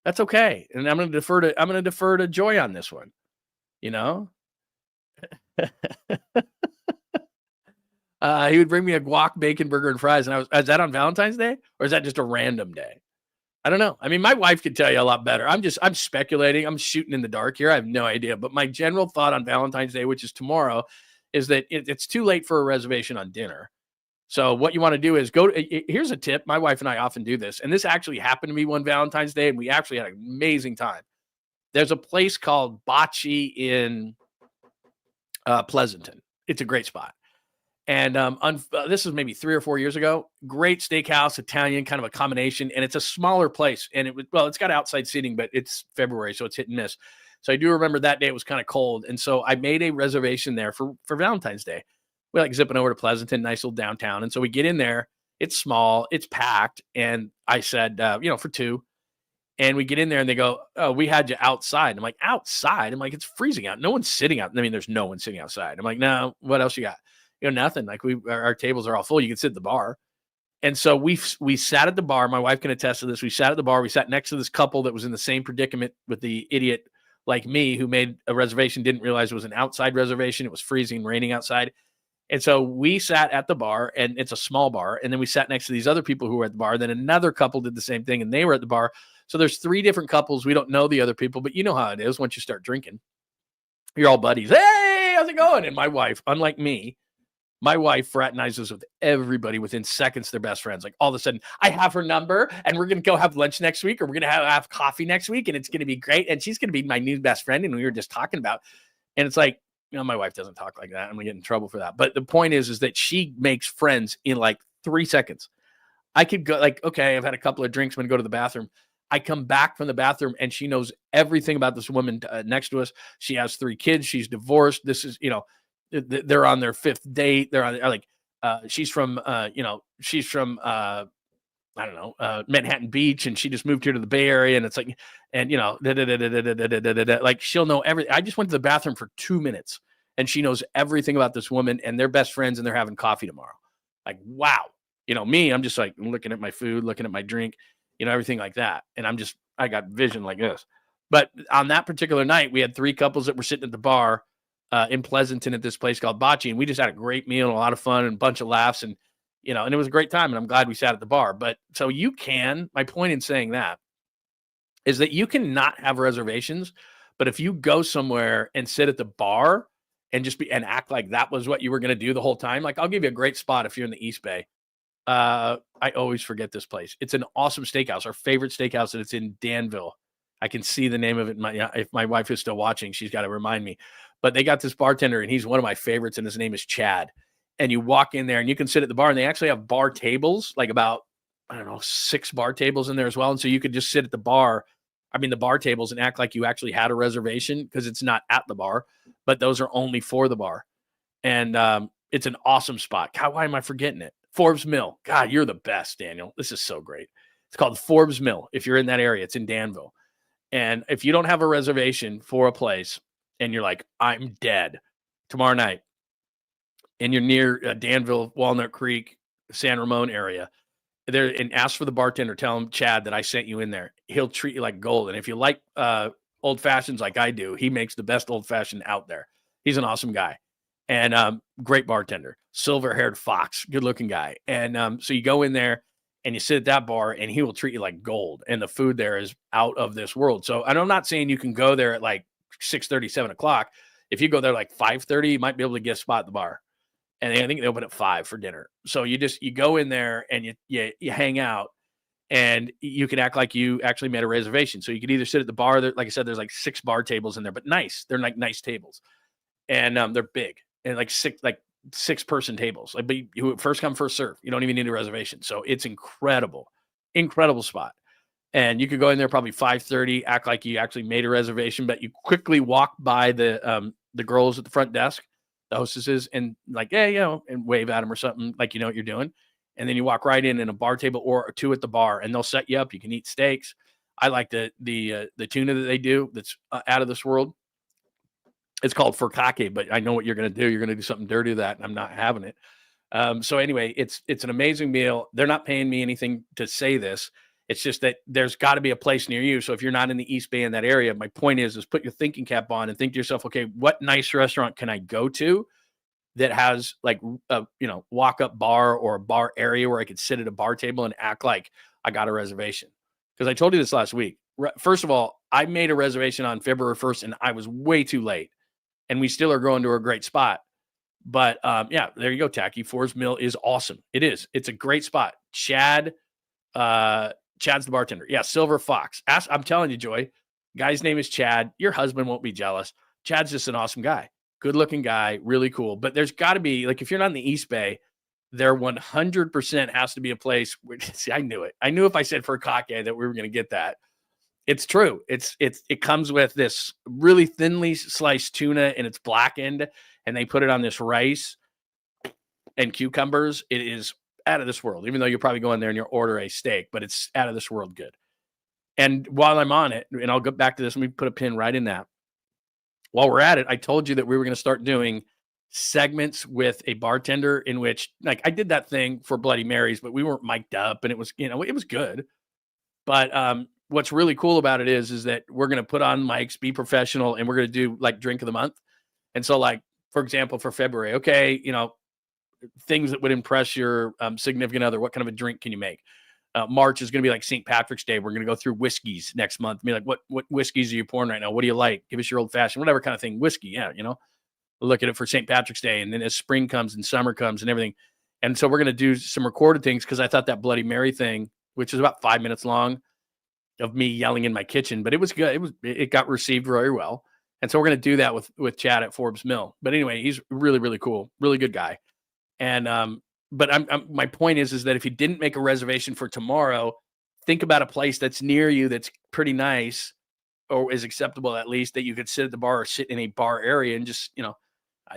That's okay. And I'm going to defer to Joy on this one. He would bring me a guac, bacon burger, and fries, and is that on Valentine's Day or is that just a random day? I don't know. I mean, my wife could tell you a lot better. I'm speculating. I'm shooting in the dark here. I have no idea. But my general thought on Valentine's Day, which is tomorrow, is that it's too late for a reservation on dinner. So what you want to do is here's a tip. My wife and I often do this. And this actually happened to me one Valentine's Day, and we actually had an amazing time. There's a place called Bocce in Pleasanton. It's a great spot. And this is maybe 3 or 4 years ago. Great steakhouse, Italian, kind of a combination. And it's a smaller place. And it's got outside seating, but it's February, so it's hit and miss. So I do remember that day it was kind of cold. And so I made a reservation there for Valentine's Day. We like zipping over to Pleasanton, nice little downtown. And so we get in there. It's small. It's packed. And I said, for 2. And we get in there and they go, "Oh, we had you outside." I'm like, "Outside?" I'm like, "It's freezing out. No one's sitting out." I mean, there's no one sitting outside. I'm like, "No, what else you got?" Nothing. Like our tables are all full. You can sit at the bar. And so we sat at the bar. My wife can attest to this. We sat at the bar. We sat next to this couple that was in the same predicament with the idiot like me who made a reservation, didn't realize it was an outside reservation. It was freezing, raining outside. And so we sat at the bar, and it's a small bar. And then we sat next to these other people who were at the bar. Then another couple did the same thing, and they were at the bar. So there's 3 different couples. We don't know the other people, but you know how it is once you start drinking. You're all buddies. Hey, how's it going? And my wife, unlike me, my wife fraternizes with everybody within seconds. They're best friends. Like all of a sudden, I have her number, and we're going to go have lunch next week, or we're going to have coffee next week, and it's going to be great. And she's going to be my new best friend. And we were just talking about, and it's like, my wife doesn't talk like that. I'm going to get in trouble for that. But the point is that she makes friends in like 3 seconds. I could go like, okay, I've had a couple of drinks. I'm going to go to the bathroom. I come back from the bathroom, and she knows everything about this woman next to us. She has 3 kids. She's divorced. This is, they're on their 5th date. They're on like, she's from, I don't know, Manhattan Beach, and she just moved here to the Bay Area. And it's like, and like she'll know everything. I just went to the bathroom for 2 minutes, and she knows everything about this woman, and they're best friends, and they're having coffee tomorrow. Like, wow. Me, I'm just like looking at my food, looking at my drink, everything like that. And I got vision like this. But on that particular night, we had 3 couples that were sitting at the bar in Pleasanton at this place called Bocce. And we just had a great meal and a lot of fun and a bunch of laughs. And, and it was a great time. And I'm glad we sat at the bar. But so my point in saying that is that you can not have reservations. But if you go somewhere and sit at the bar and and act like that was what you were going to do the whole time, like I'll give you a great spot if you're in the East Bay. I always forget this place. It's an awesome steakhouse, our favorite steakhouse, and it's in Danville. I can see the name of it. If my wife is still watching, she's got to remind me. But they got this bartender, and he's one of my favorites, and his name is Chad. And you walk in there, and you can sit at the bar, and they actually have bar tables, like about, 6 bar tables in there as well. And so you could just sit at the bar, the bar tables, and act like you actually had a reservation, because it's not at the bar, but those are only for the bar. And it's an awesome spot. God, why am I forgetting it? Forbes Mill. God, you're the best, Daniel. This is so great. It's called Forbes Mill. If you're in that area, it's in Danville. And if you don't have a reservation for a place and you're like, I'm dead tomorrow night, and you're near Danville, Walnut Creek, San Ramon area, there, and ask for the bartender, tell him, Chad, that I sent you in there. He'll treat you like gold. And if you like old fashions like I do, he makes the best old fashioned out there. He's an awesome guy. And great bartender, silver-haired fox, good-looking guy. And so you go in there and you sit at that bar, and he will treat you like gold. And the food there is out of this world. So I'm not saying you can go there at like 6:30, 7 o'clock. If you go there like 5:30, you might be able to get a spot at the bar. And I think they open at 5 for dinner. So you go in there and you hang out, and you can act like you actually made a reservation. So you could either sit at the bar. Like I said, there's like 6 bar tables in there, but nice. They're like nice tables, and they're big. And like 6-person tables, but you first come, first serve. You don't even need a reservation. So it's incredible spot. And you could go in there probably 5:30, act like you actually made a reservation, but you quickly walk by the girls at the front desk, the hostesses, and like, hey, and wave at them or something, like, what you're doing. And then you walk right in a bar table or 2 at the bar, and they'll set you up. You can eat steaks. I like the tuna that they do that's out of this world. It's called furkake, but I know what you're going to do. You're going to do something dirty to that, and I'm not having it. So anyway, it's an amazing meal. They're not paying me anything to say this. It's just that there's got to be a place near you. So if you're not in the East Bay in that area, my point is put your thinking cap on and think to yourself, okay, what nice restaurant can I go to that has like a walk up bar or a bar area where I could sit at a bar table and act like I got a reservation? Because I told you this last week. First of all, I made a reservation on February 1st, and I was way too late. And we still are going to a great spot. But yeah, there you go, Tacky. Forbes Mill is awesome. It is. It's a great spot. Chad's the bartender. Yeah, Silver Fox. I'm telling you, Joy, guy's name is Chad. Your husband won't be jealous. Chad's just an awesome guy. Good-looking guy, really cool. But there's got to be, like, if you're not in the East Bay, there 100% has to be a place where, see, I knew it. I knew if I said furkake that we were going to get that. It's true. It comes with this really thinly sliced tuna, and it's blackened, and they put it on this rice and cucumbers. It is out of this world, even though you'll probably go in there and you'll order a steak, but it's out of this world good. And while I'm on it, and I'll go back to this, let me put a pin right in that. While we're at it, I told you that we were going to start doing segments with a bartender in which, like, I did that thing for Bloody Marys, but we weren't mic'd up, and it was, it was good. But what's really cool about it is that we're going to put on mics, be professional, and we're going to do like drink of the month. And so, like, for example, for February, okay, things that would impress your significant other. What kind of a drink can you make? March is going to be like St. Patrick's Day. We're going to go through whiskeys next month. Be like, what whiskeys are you pouring right now? What do you like? Give us your old fashioned, whatever kind of thing. Whiskey, yeah, look at it for St. Patrick's Day. And then as spring comes and summer comes and everything. And so we're going to do some recorded things because I thought that Bloody Mary thing, which is about 5 minutes long, of me yelling in my kitchen, but it was good. It got received very well. And so we're going to do that with Chad at Forbes Mill. But anyway, he's really, really cool, really good guy. And, but my point is that if you didn't make a reservation for tomorrow, think about a place that's near you, that's pretty nice, or is acceptable, at least, that you could sit at the bar or sit in a bar area and just,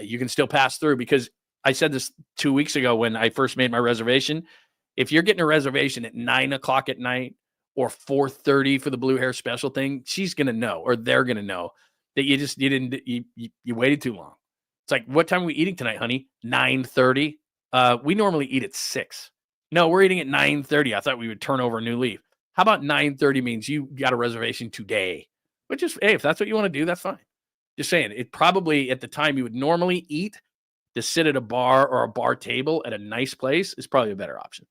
you can still pass through. Because I said this 2 weeks ago when I first made my reservation. If you're getting a reservation at 9:00 at night or 4:30 for the blue hair special thing, she's going to know, or they're going to know that you waited too long. It's like, what time are we eating tonight, honey? 9:30. We normally eat at 6. No, we're eating at 9:30. I thought we would turn over a new leaf. How about 9:30 means you got a reservation today? Which is, hey, if that's what you want to do, that's fine. Just saying, it probably at the time you would normally eat, to sit at a bar or a bar table at a nice place is probably a better option.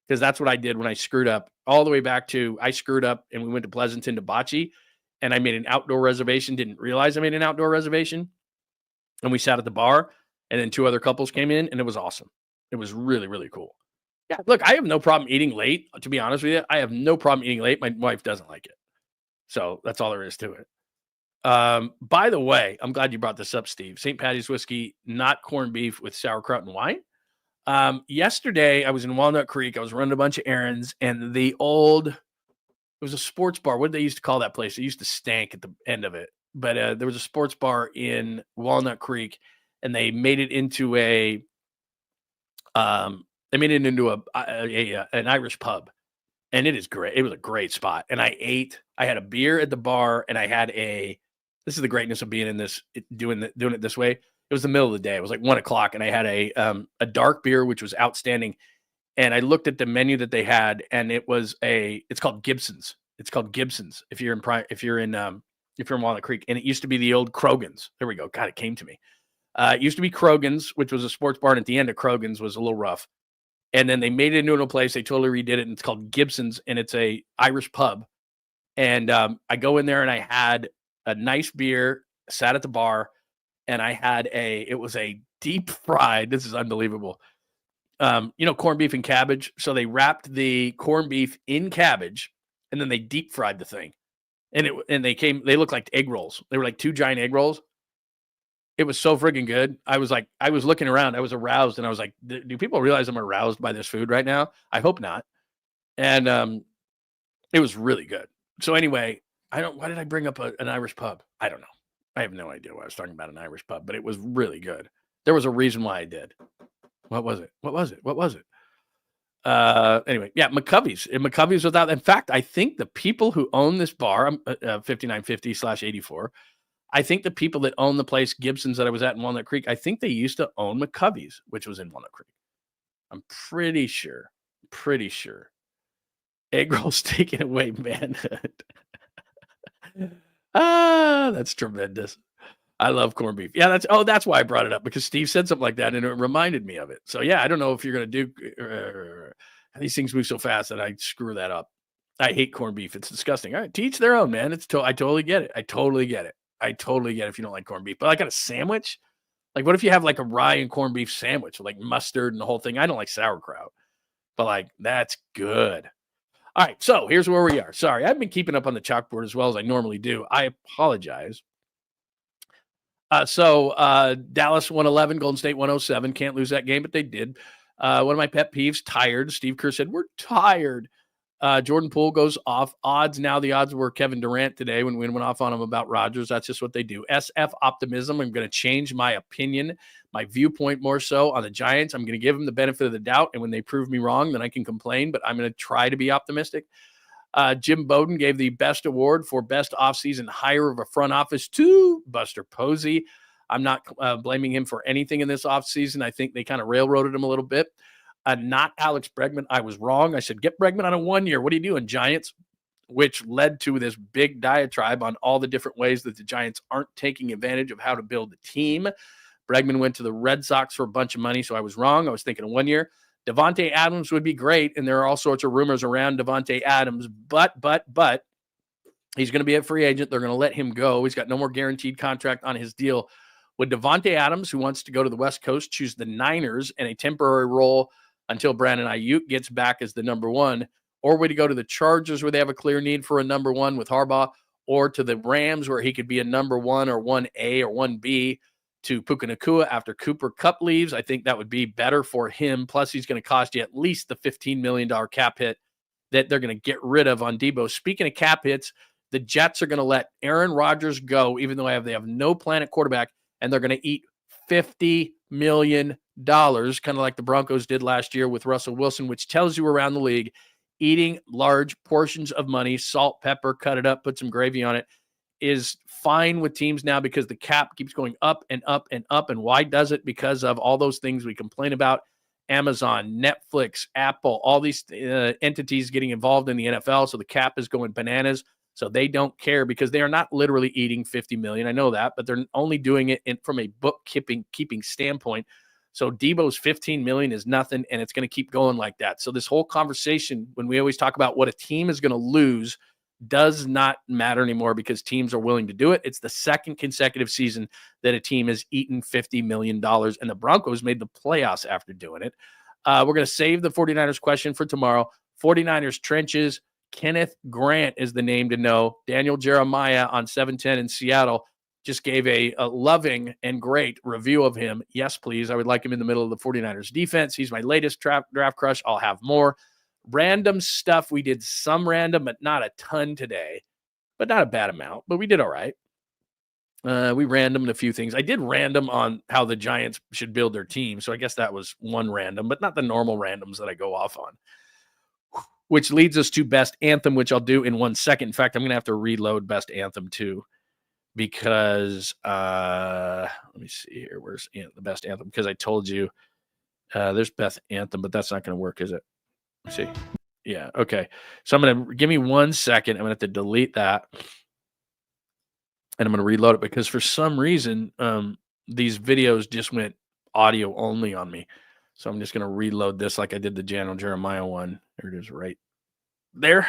Because that's what I did when I screwed up all the way back to, I screwed up and we went to Pleasanton to Bocce, and I made an outdoor reservation, didn't realize I made an outdoor reservation. And we sat at the bar, and then 2 other couples came in, and it was awesome. It was really, really cool. Yeah, look, I have no problem eating late. To be honest with you, I have no problem eating late. My wife doesn't like it. So that's all there is to it. By the way, I'm glad you brought this up, Steve. St. Patty's whiskey, not corned beef with sauerkraut and wine. Yesterday, I was in Walnut Creek. I was running a bunch of errands, and it was a sports bar. What did they used to call that place? It used to stank at the end of it. But there was a sports bar in Walnut Creek, and they made it into an Irish pub, and it is great. It was a great spot. And I had a beer at the bar, and I had this is the greatness of being in this, doing it this way. It was the middle of the day. It was like 1:00, and I had a dark beer, which was outstanding. And I looked at the menu that they had, and it's called Gibson's. It's called Gibson's if you're in Walnut Creek, and it used to be the old Krogan's. There we go. God, it came to me. It used to be Krogan's, which was a sports bar, and at the end of Krogan's was a little rough. And then they made it into a place. They totally redid it, and it's called Gibson's, and it's a Irish pub. And I go in there, and I had a nice beer, sat at the bar, and I had it was a deep fried. This is unbelievable. Corned beef and cabbage. So they wrapped the corned beef in cabbage, and then they deep fried the thing. And they looked like egg rolls. They were like 2 giant egg rolls. It was so friggin' good. I was looking around. I was aroused, and I was like, do people realize I'm aroused by this food right now? I hope not. And it was really good. So anyway, why did I bring up an Irish pub? I don't know. I have no idea why I was talking about an Irish pub, but it was really good. There was a reason why I did. What was it? Anyway, yeah, McCovey's. McCovey's without, in fact, I think the people who own this bar, 5950/84, I think the people that own the place, Gibson's, that I was at in Walnut Creek, I think they used to own McCovey's, which was in Walnut Creek. I'm pretty sure. Egg rolls taken away, manhood. That's tremendous. I love corned beef. Yeah, that's why I brought it up, because Steve said something like that, and it reminded me of it. So yeah, I don't know if you're going to do these things move so fast that I screw that up. I hate corned beef. It's disgusting. All right, to each their own, man. I totally get it. I totally get it if you don't like corned beef. But I got a sandwich. Like, what if you have like a rye and corned beef sandwich with like mustard and the whole thing? I don't like sauerkraut, but like, that's good. All right, so here's where we are. Sorry, I've been keeping up on the chalkboard as well as I normally do. I apologize. Dallas 111, Golden State 107. Can't lose that game, but they did. One of my pet peeves, tired. Steve Kerr said, we're tired. Jordan Poole goes off. The odds were Kevin Durant today when we went off on him about Rodgers. That's just what they do. SF optimism. I'm going to change my opinion, my viewpoint more so on the Giants. I'm going to give them the benefit of the doubt, and when they prove me wrong, then I can complain, but I'm going to try to be optimistic. Jim Bowden gave the best award for best offseason hire of a front office to Buster Posey. I'm not blaming him for anything in this offseason. I think they kind of railroaded him a little bit. Not Alex Bregman. I was wrong. I said, get Bregman on a 1 year. What are you doing, Giants? Which led to this big diatribe on all the different ways that the Giants aren't taking advantage of how to build a team. Bregman went to the Red Sox for a bunch of money, so I was wrong. I was thinking of 1 year. Devontae Adams would be great, and there are all sorts of rumors around Devontae Adams, but he's going to be a free agent. They're going to let him go. He's got no more guaranteed contract on his deal. Would Devontae Adams, who wants to go to the West Coast, choose the Niners in a temporary role until Brandon Ayuk gets back as the number 1? Or would he go to the Chargers where they have a clear need for a number 1 with Harbaugh, or to the Rams where he could be a number 1 or 1A or 1B to Puka Nacua after Cooper Kupp leaves? I think that would be better for him. Plus, he's going to cost you at least the $15 million cap hit that they're going to get rid of on Debo. Speaking of cap hits, the Jets are going to let Aaron Rodgers go, even though they have no plan at quarterback, and they're going to eat $50 million, kind of like the Broncos did last year with Russell Wilson, which tells you around the league, eating large portions of money, salt, pepper, cut it up, put some gravy on it, is fine with teams now because the cap keeps going up and up and up. And why does it? Because of all those things we complain about. Amazon, Netflix, Apple, all these entities getting involved in the NFL. So the cap is going bananas. So they don't care because they are not literally eating $50 million. I know that, but they're only doing it from a bookkeeping standpoint. So Debo's $15 million is nothing, and it's going to keep going like that. So this whole conversation, when we always talk about what a team is going to lose, does not matter anymore because teams are willing to do it. It's the second consecutive season that a team has eaten $50 million, and the Broncos made the playoffs after doing it. We're going to save the 49ers question for tomorrow. 49ers trenches. Kenneth Grant is the name to know. Daniel Jeremiah on 710 in Seattle just gave a loving and great review of him. Yes, please. I would like him in the middle of the 49ers defense. He's my latest draft crush. I'll have more. Random stuff. We did some random, but not a ton today, but not a bad amount, but we did all right. We randomed a few things. I did random on how the Giants should build their team. So I guess that was one random, but not the normal randoms that I go off on. Which leads us to best anthem, which I'll do in 1 second. In fact, I'm going to have to reload best anthem too, because let me see here. Where's the best anthem? Because I told you there's best anthem, but that's not going to work, is it? Let's see. Yeah. Okay. So I'm going to give me 1 second. I'm going to have to delete that, and I'm going to reload it because for some reason these videos just went audio only on me. So I'm just going to reload this like I did the Daniel Jeremiah one. There it is right there.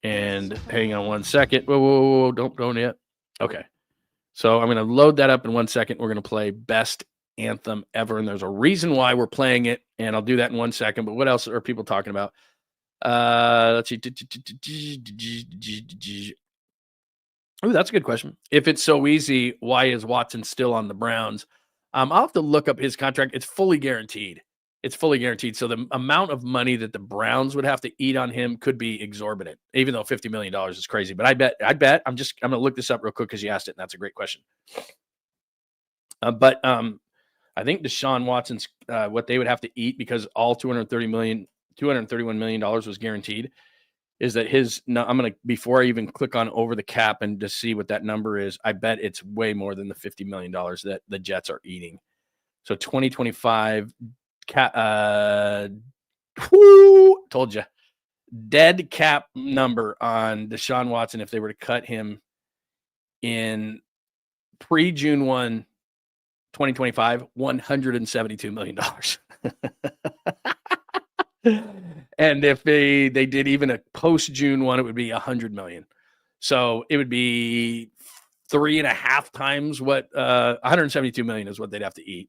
And hang on 1 second. Whoa. Don't go yet. Okay. So I'm going to load that up in 1 second. We're going to play best anthem ever. And there's a reason why we're playing it. And I'll do that in 1 second. But what else are people talking about? Let's see. Oh, that's a good question. If it's so easy, why is Watson still on the Browns? I'll have to look up his contract. It's fully guaranteed. So the amount of money that the Browns would have to eat on him could be exorbitant, even though $50 million is crazy. But I bet I'm going to look this up real quick because you asked it, and that's a great question. But I think Deshaun Watson's what they would have to eat, because all $231 million was guaranteed, is that I'm going to, before I even click on over the cap and to see what that number is, I bet it's way more than the $50 million that the Jets are eating. So 2025, told you, dead cap number on Deshaun Watson if they were to cut him in pre-June 1, 2025, $172 million. And if they did even a post-June 1, it would be $100 million. So it would be 3.5 times what $172 million is what they'd have to eat,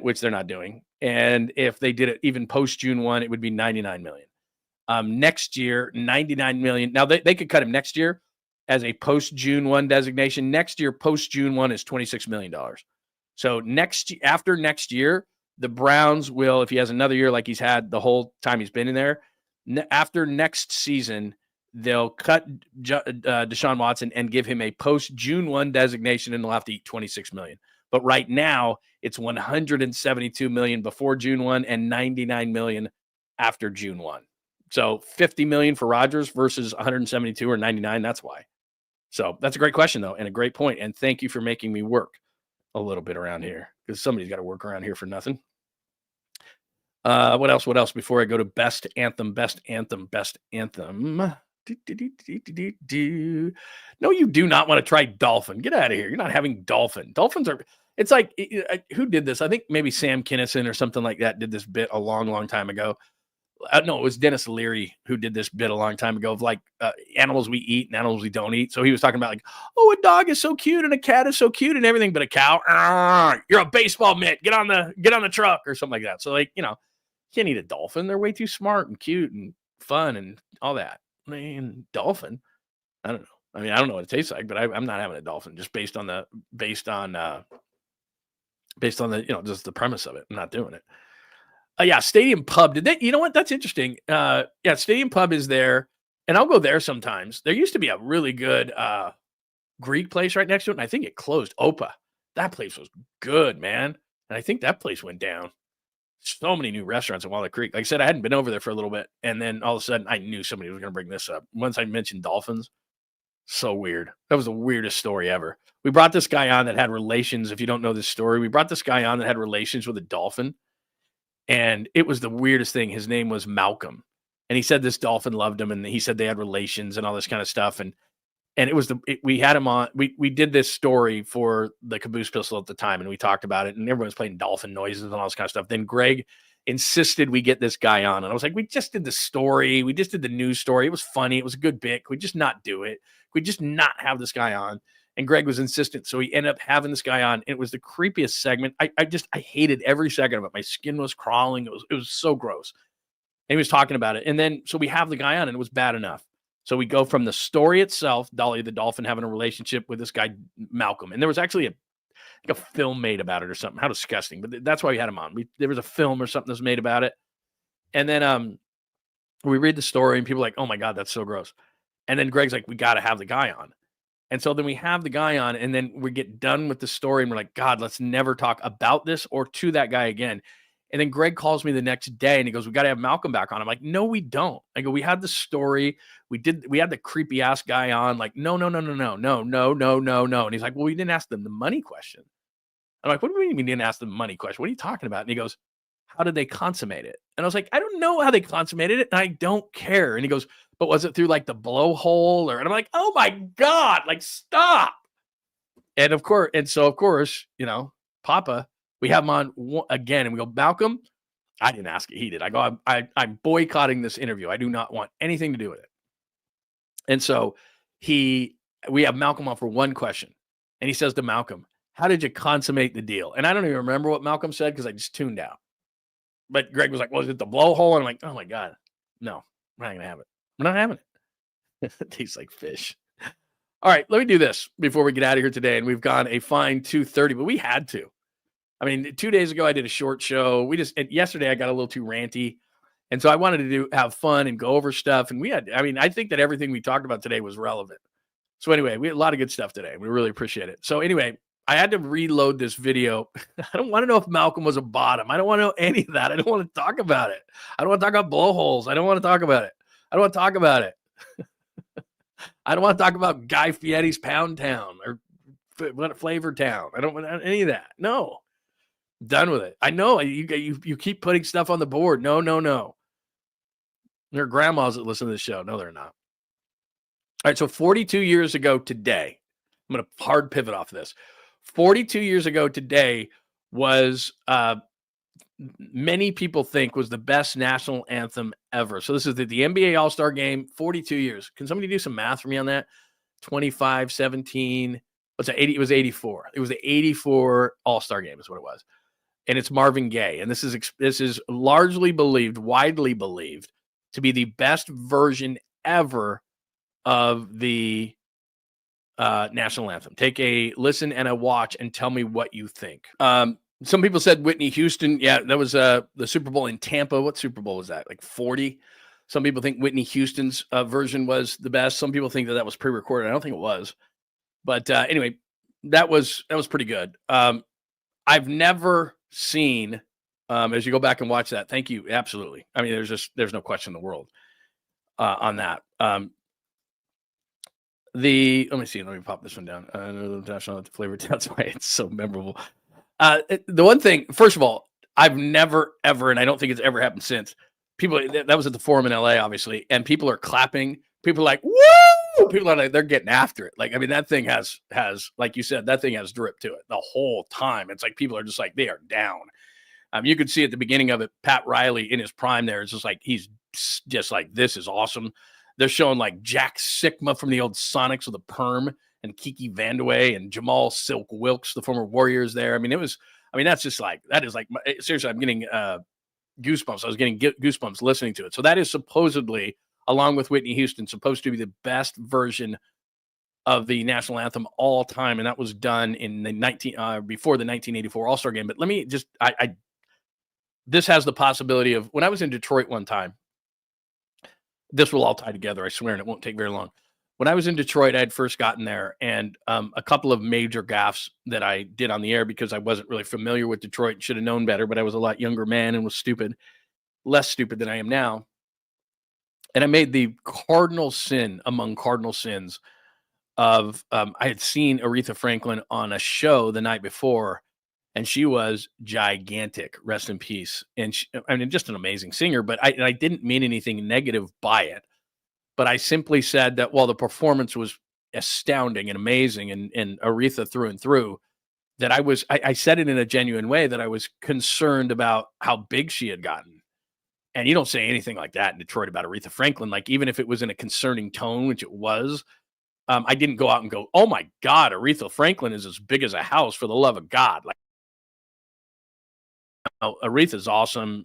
which they're not doing. And if they did it even post-June 1, it would be $99 million. Next year, $99 million. Now, they could cut him next year as a post-June 1 designation. Next year, post-June 1 is $26 million. So after next year, the Browns will, if he has another year like he's had the whole time he's been in there, after next season, they'll cut Deshaun Watson and give him a post-June 1 designation, and they'll have to eat $26 million. But right now, it's $172 million before June 1 and $99 million after June 1. So $50 million for Rodgers versus 172 or 99. That's why. So that's a great question, though, and a great point. And thank you for making me work. a little bit around here because somebody's got to work around here for nothing. What else? What else? Before I go to best anthem. No, you do not want to try dolphin. Get out of here. You're not having dolphin. Dolphins are, it's like, who did this? I think maybe Sam Kinison or something like that did this bit a long, long time ago. No, it was Dennis Leary who did this bit a long time ago of like animals we eat and animals we don't eat. So he was talking about like, oh, a dog is so cute and a cat is so cute and everything, but a cow, you're a baseball mitt. Get on the truck or something like that. So like, you can't eat a dolphin. They're way too smart and cute and fun and all that. I mean, dolphin. I don't know. I mean, I don't know what it tastes like, but I'm not having a dolphin just based on the just the premise of it. I'm not doing it. Yeah, Stadium Pub. Did they? You know what? That's interesting. Yeah, Stadium Pub is there, and I'll go there sometimes. There used to be a really good Greek place right next to it, and I think it closed. Opa. That place was good, man. And I think that place went down. So many new restaurants in Walnut Creek. Like I said, I hadn't been over there for a little bit, and then all of a sudden, I knew somebody was going to bring this up. Once I mentioned dolphins, so weird. That was the weirdest story ever. We brought this guy on that had relations. If you don't know this story, we brought this guy on that had relations with a dolphin. And it was the weirdest thing. His name was Malcolm. And he said this dolphin loved him. And he said they had relations and all this kind of stuff. And it was we had him on. We did this story for the Caboose Pistol at the time. And we talked about it. And everyone was playing dolphin noises and all this kind of stuff. Then Greg insisted we get this guy on. And I was like, we just did the story. We just did the news story. It was funny. It was a good bit. Could we just not do it? Could we just not have this guy on? And Greg was insistent. So he ended up having this guy on. It was the creepiest segment. I hated every second of it. My skin was crawling. It was so gross. And he was talking about it. And then, so we have the guy on and it was bad enough. So we go from the story itself, Dolly the dolphin having a relationship with this guy, Malcolm. And there was actually a film made about it or something. How disgusting. But that's why we had him on. There was a film or something that was made about it. And then we read the story and people are like, oh my God, that's so gross. And then Greg's like, we got to have the guy on. And so then we have the guy on and then we get done with the story and we're like, God, let's never talk about this or to that guy again. And then Greg calls me the next day and he goes, we got to have Malcolm back on. I'm like, no, we don't. I go, we had the story. We had the creepy ass guy on. Like, no. And he's like, well, we didn't ask them the money question. I'm like, what do you mean we didn't ask them the money question? What are you talking about? And he goes, how did they consummate it? And I was like, I don't know how they consummated it. And I don't care. And he goes, but was it through like the blowhole and I'm like, oh my God, like stop. And of course, Papa, we have him on again and we go, Malcolm, I didn't ask it. He did. I go, I'm boycotting this interview. I do not want anything to do with it. And so we have Malcolm on for one question and he says to Malcolm, how did you consummate the deal? And I don't even remember what Malcolm said because I just tuned out. But Greg was like, was it the blowhole? And I'm like, oh my God, no, we're not going to have it. We're not having it. It tastes like fish. All right, let me do this before we get out of here today. And we've gone a fine 2:30, but we had to. I mean, 2 days ago, I did a short show. Yesterday, I got a little too ranty. And so I wanted to have fun and go over stuff. And I think that everything we talked about today was relevant. So anyway, we had a lot of good stuff today. We really appreciate it. So anyway, I had to reload this video. I don't want to know if Malcolm was a bottom. I don't want to know any of that. I don't want to talk about it. I don't want to talk about blowholes. I don't want to talk about it. I don't want to talk about it. I don't want to talk about Guy Fieri's Pound Town or Flavor Town. I don't want any of that. No. Done with it. I know you keep putting stuff on the board. No. There are grandmas that listen to this show. No, they're not. All right. So 42 years ago today, I'm going to hard pivot off of this. 42 years ago today was many people think was the best national anthem ever. So this is the NBA All-Star Game, 42 years. Can somebody do some math for me on that? 25, 17, what's that? 80, it was 84. It was the 84 All-Star Game is what it was. And it's Marvin Gaye. And this is widely believed to be the best version ever of the national anthem. Take a listen and a watch and tell me what you think. Some people said Whitney Houston. Yeah, that was the Super Bowl in Tampa. What Super Bowl was that? Like 40? Some people think Whitney Houston's version was the best. Some people think that was pre-recorded. I don't think it was. But anyway, that was pretty good. I've never seen, as you go back and watch that, thank you. Absolutely. I mean, there's no question in the world on that. Let me see. Let me pop this one down. National flavor. That's why it's so memorable. The one thing, first of all, I've never ever, and I don't think it's ever happened since. People that was at the Forum in LA, obviously, and people are clapping. People are like, woo! People are like, they're getting after it. Like, I mean, that thing has, like you said, that thing has drip to it the whole time. It's like people are just like, they are down. You could see at the beginning of it, Pat Riley in his prime there. It's just like, he's just like, this is awesome. They're showing like Jack Sikma from the old Sonics with a perm, and Kiki Vandeweghe and Jamal Silk Wilkes, the former Warriors there. I mean, that's just like, that is like, seriously, I'm getting goosebumps. I was getting goosebumps listening to it. So that is supposedly, along with Whitney Houston, supposed to be the best version of the national anthem all time. And that was done in the before the 1984 All-Star game. But let me just, this has the possibility of, when I was in Detroit one time, this will all tie together, I swear, and it won't take very long. When I was in Detroit, I had first gotten there, and a couple of major gaffes that I did on the air because I wasn't really familiar with Detroit, should have known better, but I was a lot younger man and was stupid, less stupid than I am now. And I made the cardinal sin among cardinal sins of, I had seen Aretha Franklin on a show the night before, and she was gigantic, rest in peace. And I mean, just an amazing singer, but I didn't mean anything negative by it. But I simply said that while the performance was astounding and amazing and Aretha through and through, that I said it in a genuine way, that I was concerned about how big she had gotten. And you don't say anything like that in Detroit about Aretha Franklin. Like, even if it was in a concerning tone, which it was, I didn't go out and go, oh my God, Aretha Franklin is as big as a house, for the love of God. Like, Aretha's awesome.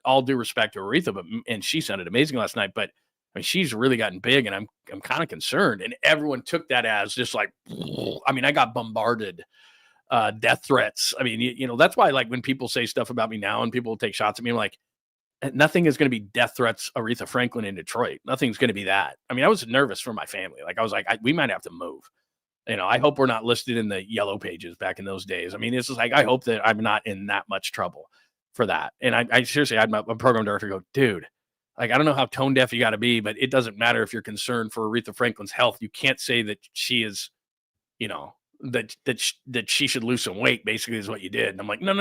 All due respect to Aretha, and she sounded amazing last night, but I mean, she's really gotten big, and I'm kind of concerned. And everyone took that as just like, I mean, I got bombarded, death threats. I mean, you know, that's why, like, when people say stuff about me now and people take shots at me, I'm like, nothing is going to be death threats Aretha Franklin in Detroit. Nothing's going to be that. I mean, I was nervous for my family. Like, I was like, we might have to move. You know, I hope we're not listed in the yellow pages back in those days. I mean, it's just like, I hope that I'm not in that much trouble for that. And I seriously, I had my program director go, dude, like, I don't know how tone deaf you got to be, but it doesn't matter if you're concerned for Aretha Franklin's health. You can't say that she is, you know, that she should lose some weight, basically, is what you did. And I'm like, no.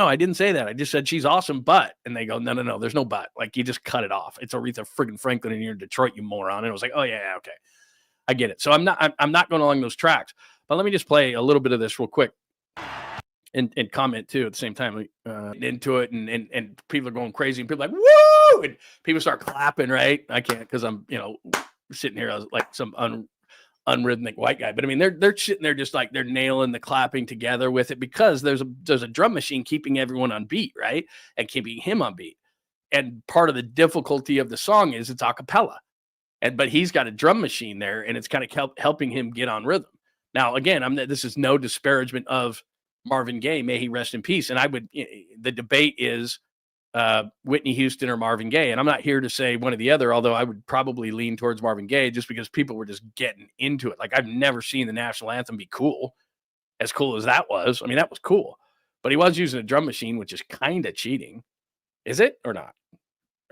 I didn't say that. I just said she's awesome, but. And they go, no, there's no but. Like, you just cut it off. It's Aretha friggin' Franklin, and you're in Detroit, you moron. And I was like, oh yeah, okay, I get it. So I'm not going along those tracks. But let me just play a little bit of this real quick. And comment too at the same time, into it, and people are going crazy, and people are like, woo, and people start clapping, right? I can't, because I'm, you know, sitting here like some unrhythmic white guy, but I mean, they're sitting there just like they're nailing the clapping together with it, because there's a drum machine keeping everyone on beat, right, and keeping him on beat. And part of the difficulty of the song is it's a cappella, but he's got a drum machine there, and it's kind of helping him get on rhythm. Now, again, this is no disparagement of Marvin Gaye, may he rest in peace. And the debate is Whitney Houston or Marvin Gaye. And I'm not here to say one or the other, although I would probably lean towards Marvin Gaye, just because people were just getting into it. Like, I've never seen the national anthem be cool as that was. I mean, that was cool, but he was using a drum machine, which is kind of cheating. Is it or not?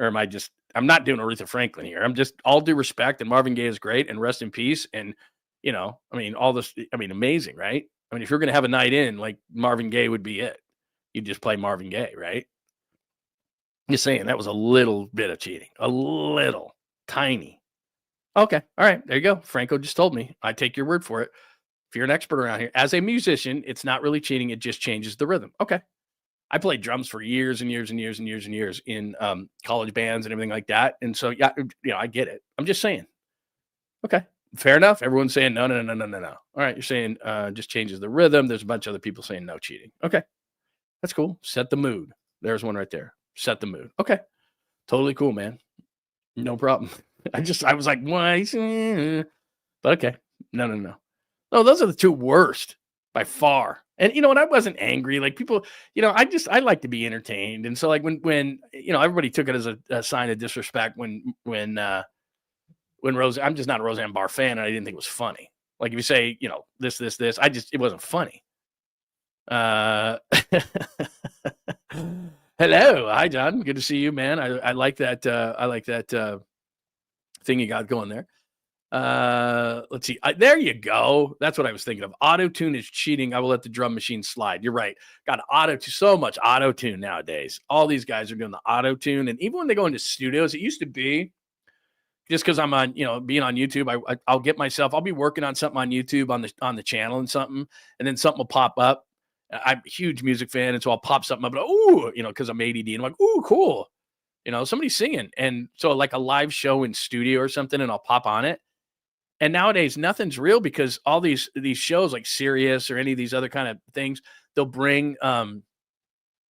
Or am I'm not doing Aretha Franklin here. I'm just, all due respect, and Marvin Gaye is great, and rest in peace. And, you know, I mean, all this, I mean, amazing, right? I mean, if you're going to have a night in, like, Marvin Gaye would be it. You just play Marvin Gaye, right? Just saying, that was a little bit of cheating. A little. Tiny. Okay. All right. There you go. Franco just told me. I take your word for it. If you're an expert around here, as a musician, it's not really cheating. It just changes the rhythm. Okay. I played drums for years and years and years and years and years in college bands and everything like that. And so, yeah, you know, I get it. I'm just saying. Okay. Fair enough. Everyone's saying no. All right, you're saying just changes the rhythm. There's a bunch of other people saying no cheating. Okay, that's cool. Set the mood. There's one right there. Set the mood. Okay, totally cool, man. No problem. I was like, why? But okay, no. No, those are the two worst by far. And, you know, and I wasn't angry. Like, people, you know, I like to be entertained. And so, like, when you know, everybody took it as a sign of disrespect when I'm just not a Roseanne Barr fan, and I didn't think it was funny. Like, if you say, you know, this, it wasn't funny. Hello. Hi, John. Good to see you, man. I like that. I like that thing you got going there. Let's see. There you go. That's what I was thinking of. Auto-tune is cheating. I will let the drum machine slide. You're right. Got so much auto-tune nowadays. All these guys are doing the auto-tune. And even when they go into studios, it used to be just because I'm on, being on YouTube, I'll get myself, I'll be working on something on YouTube on the channel and something, and then something will pop up. I'm a huge music fan, and so I'll pop something up, and ooh, because I'm ADD, and I'm like, ooh, cool. Somebody's singing. And so like a live show in studio or something, and I'll pop on it. And nowadays, nothing's real because all these shows like Sirius or any of these other kind of things, they'll bring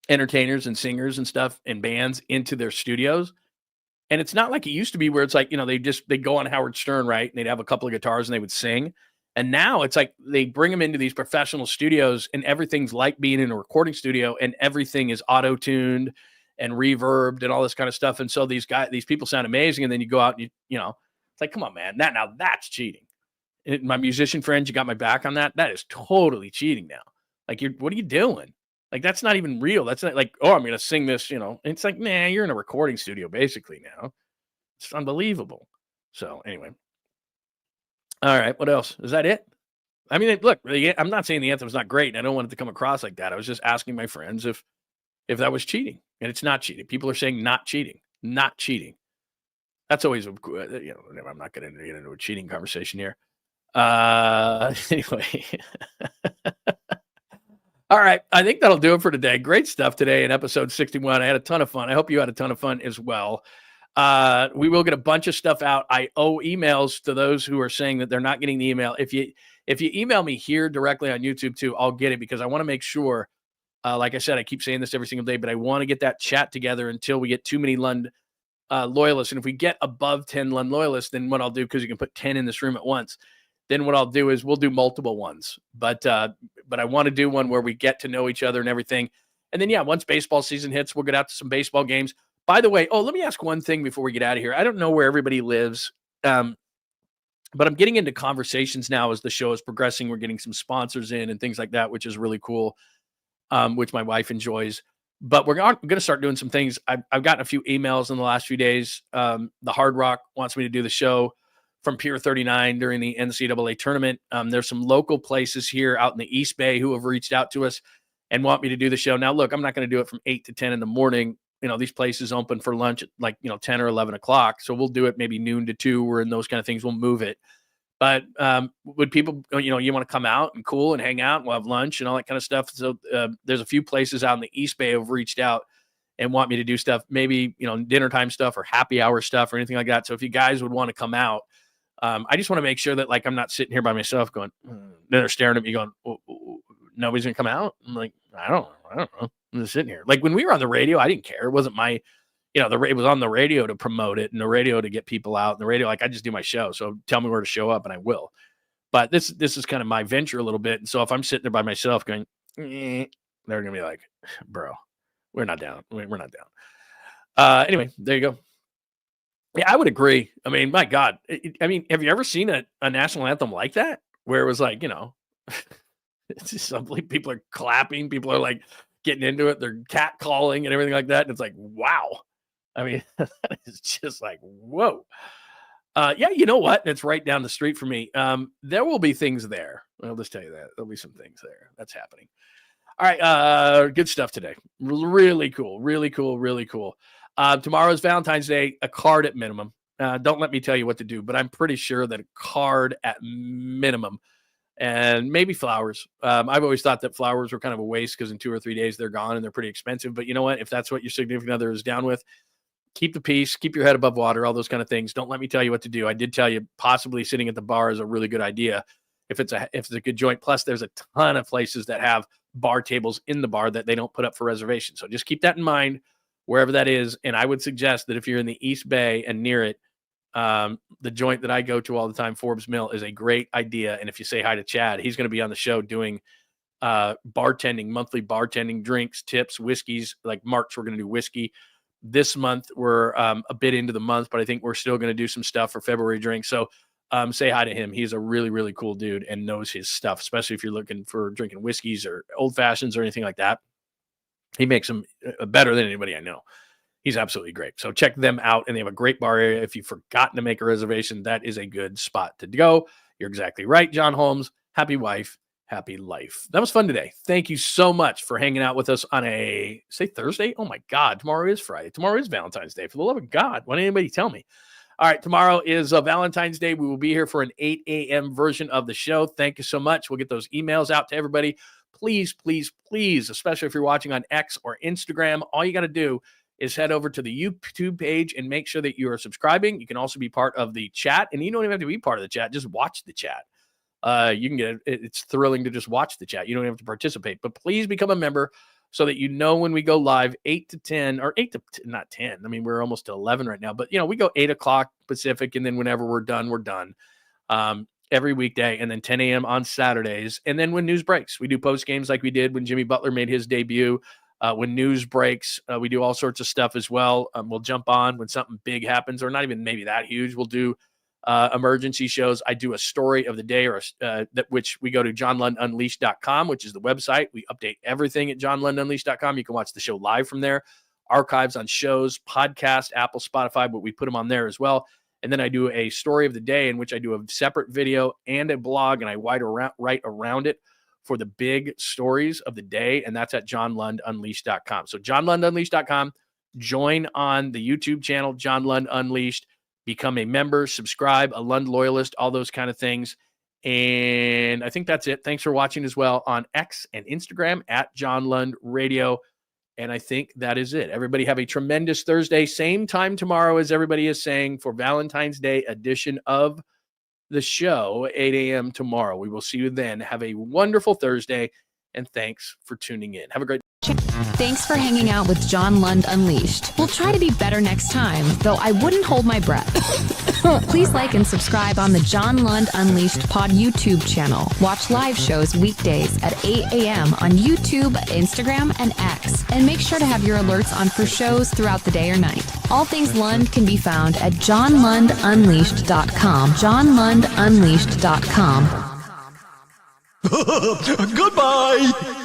entertainers and singers and stuff and bands into their studios. And it's not like it used to be where it's like, they go on Howard Stern, right? And they'd have a couple of guitars and they would sing. And now it's like they bring them into these professional studios and everything's like being in a recording studio and everything is auto-tuned and reverbed and all this kind of stuff. And so these people sound amazing. And then you go out and it's like, come on, man, that's cheating. And my musician friends, you got my back on that. That is totally cheating now. Like, what are you doing? Like, that's not even real. That's not like, oh, I'm going to sing this, It's like, nah, you're in a recording studio basically now. It's unbelievable. So anyway. All right. What else? Is that it? I mean, look, I'm not saying the anthem's not great, and I don't want it to come across like that. I was just asking my friends if that was cheating, and it's not cheating. People are saying not cheating, not cheating. That's always, I'm not going to get into a cheating conversation here. Anyway. All right. I think that'll do it for today. Great stuff today in episode 61. I had a ton of fun. I hope you had a ton of fun as well. We will get a bunch of stuff out. I owe emails to those who are saying that they're not getting the email. If you email me here directly on YouTube too, I'll get it because I want to make sure, like I said, I keep saying this every single day, but I want to get that chat together until we get too many Lund loyalists. And if we get above 10 Lund loyalists, then what I'll do, because you can put 10 in this room at once, then what I'll do is we'll do multiple ones. But I want to do one where we get to know each other and everything. And then, once baseball season hits, we'll get out to some baseball games. By the way, let me ask one thing before we get out of here. I don't know where everybody lives, but I'm getting into conversations now as the show is progressing. We're getting some sponsors in and things like that, which is really cool, which my wife enjoys. But we're going to start doing some things. I've gotten a few emails in the last few days. The Hard Rock wants me to do the show from Pier 39 during the NCAA tournament. There's some local places here out in the East Bay who have reached out to us and want me to do the show. Now, look, I'm not going to do it from 8 to 10 in the morning. These places open for lunch at 10 or 11 o'clock. So we'll do it maybe noon to 2 or in those kind of things. We'll move it. But would people, you want to come out and cool and hang out and we'll have lunch and all that kind of stuff. So there's a few places out in the East Bay who have reached out and want me to do stuff, maybe, dinner time stuff or happy hour stuff or anything like that. So if you guys would want to come out, I just want to make sure that I'm not sitting here by myself going, then they're staring at me going, nobody's going to come out. I'm like, I don't know. I'm just sitting here. Like when we were on the radio, I didn't care. It wasn't my, it was on the radio to promote it and the radio to get people out and the radio. I just do my show. So tell me where to show up and I will. But this is kind of my venture a little bit. And so if I'm sitting there by myself going, they're going to be like, bro, we're not down. We're not down. Anyway, there you go. Yeah, I would agree. I mean, my God. Have you ever seen a national anthem like that? Where it was like, it's just something, people are clapping. People are getting into it. They're cat calling and everything like that. And it's like, wow. I mean, that is just like, whoa. Yeah, you know what? It's right down the street from me. There will be things there. I'll just tell you that. There'll be some things there. That's happening. All right. Good stuff today. Really cool. Really cool. Really cool. Tomorrow's Valentine's Day, a card at minimum. Don't let me tell you what to do, but I'm pretty sure that a card at minimum and maybe flowers. I've always thought that flowers were kind of a waste because in 2 or 3 days they're gone and they're pretty expensive. But you know what? If that's what your significant other is down with, keep the peace, keep your head above water, all those kind of things. Don't let me tell you what to do. I did tell you possibly sitting at the bar is a really good idea if it's a good joint. Plus, there's a ton of places that have bar tables in the bar that they don't put up for reservations. So just keep that in mind wherever that is. And I would suggest that if you're in the East Bay and near it, the joint that I go to all the time, Forbes Mill, is a great idea. And if you say hi to Chad, he's going to be on the show doing bartending, monthly bartending, drinks, tips, whiskeys. Like March, we're going to do whiskey. This month, we're a bit into the month, but I think we're still going to do some stuff for February drinks. So say hi to him. He's a really, really cool dude and knows his stuff, especially if you're looking for drinking whiskeys or old fashions or anything like that. He makes them better than anybody I know. He's absolutely great. So check them out, and they have a great bar area. If you've forgotten to make a reservation, that is a good spot to go. You're exactly right, John Holmes. Happy wife, happy life. That was fun today. Thank you so much for hanging out with us on say Thursday? Oh my God, tomorrow is Friday. Tomorrow is Valentine's Day. For the love of God, why didn't anybody tell me? All right, tomorrow is Valentine's Day. We will be here for an 8 a.m. version of the show. Thank you so much. We'll get those emails out to everybody. Please, please, please, especially if you're watching on X or Instagram, all you got to do is head over to the YouTube page and make sure that you are subscribing. You can also be part of the chat, and you don't even have to be part of the chat. Just watch the chat. You can get it. It's thrilling to just watch the chat. You don't have to participate, but please become a member so that you know when we go live 8 to 10 or 8 to not 10. I mean, we're almost to 11 right now, but we go 8 o'clock Pacific, and then whenever we're done, we're done. Every weekday, and then 10 a.m. on Saturdays. And then when news breaks, we do post games like we did when Jimmy Butler made his debut. When news breaks, we do all sorts of stuff as well. We'll jump on when something big happens, or not even maybe that huge. We'll do emergency shows. I do a story of the day, or which we go to johnlundunleashed.com, which is the website. We update everything at johnlundunleashed.com. You can watch the show live from there. Archives on shows, podcast, Apple, Spotify, but we put them on there as well. And then I do a story of the day in which I do a separate video and a blog, and I write around it for the big stories of the day, and that's at johnlundunleashed.com. So johnlundunleashed.com, join on the YouTube channel, John Lund Unleashed, become a member, subscribe, a Lund loyalist, all those kind of things. And I think that's it. Thanks for watching as well on X and Instagram at John Lund Radio. And I think that is it. Everybody have a tremendous Thursday. Same time tomorrow as everybody is saying for Valentine's Day edition of the show, 8 a.m. tomorrow. We will see you then. Have a wonderful Thursday, and thanks for tuning in. Have a great Thanks for hanging out with John Lund Unleashed. We'll try to be better next time, though I wouldn't hold my breath. Please like and subscribe on the John Lund Unleashed Pod YouTube channel. Watch live shows weekdays at 8 a.m. on YouTube, Instagram, and X. And make sure to have your alerts on for shows throughout the day or night. All things Lund can be found at johnlundunleashed.com. johnlundunleashed.com. Goodbye!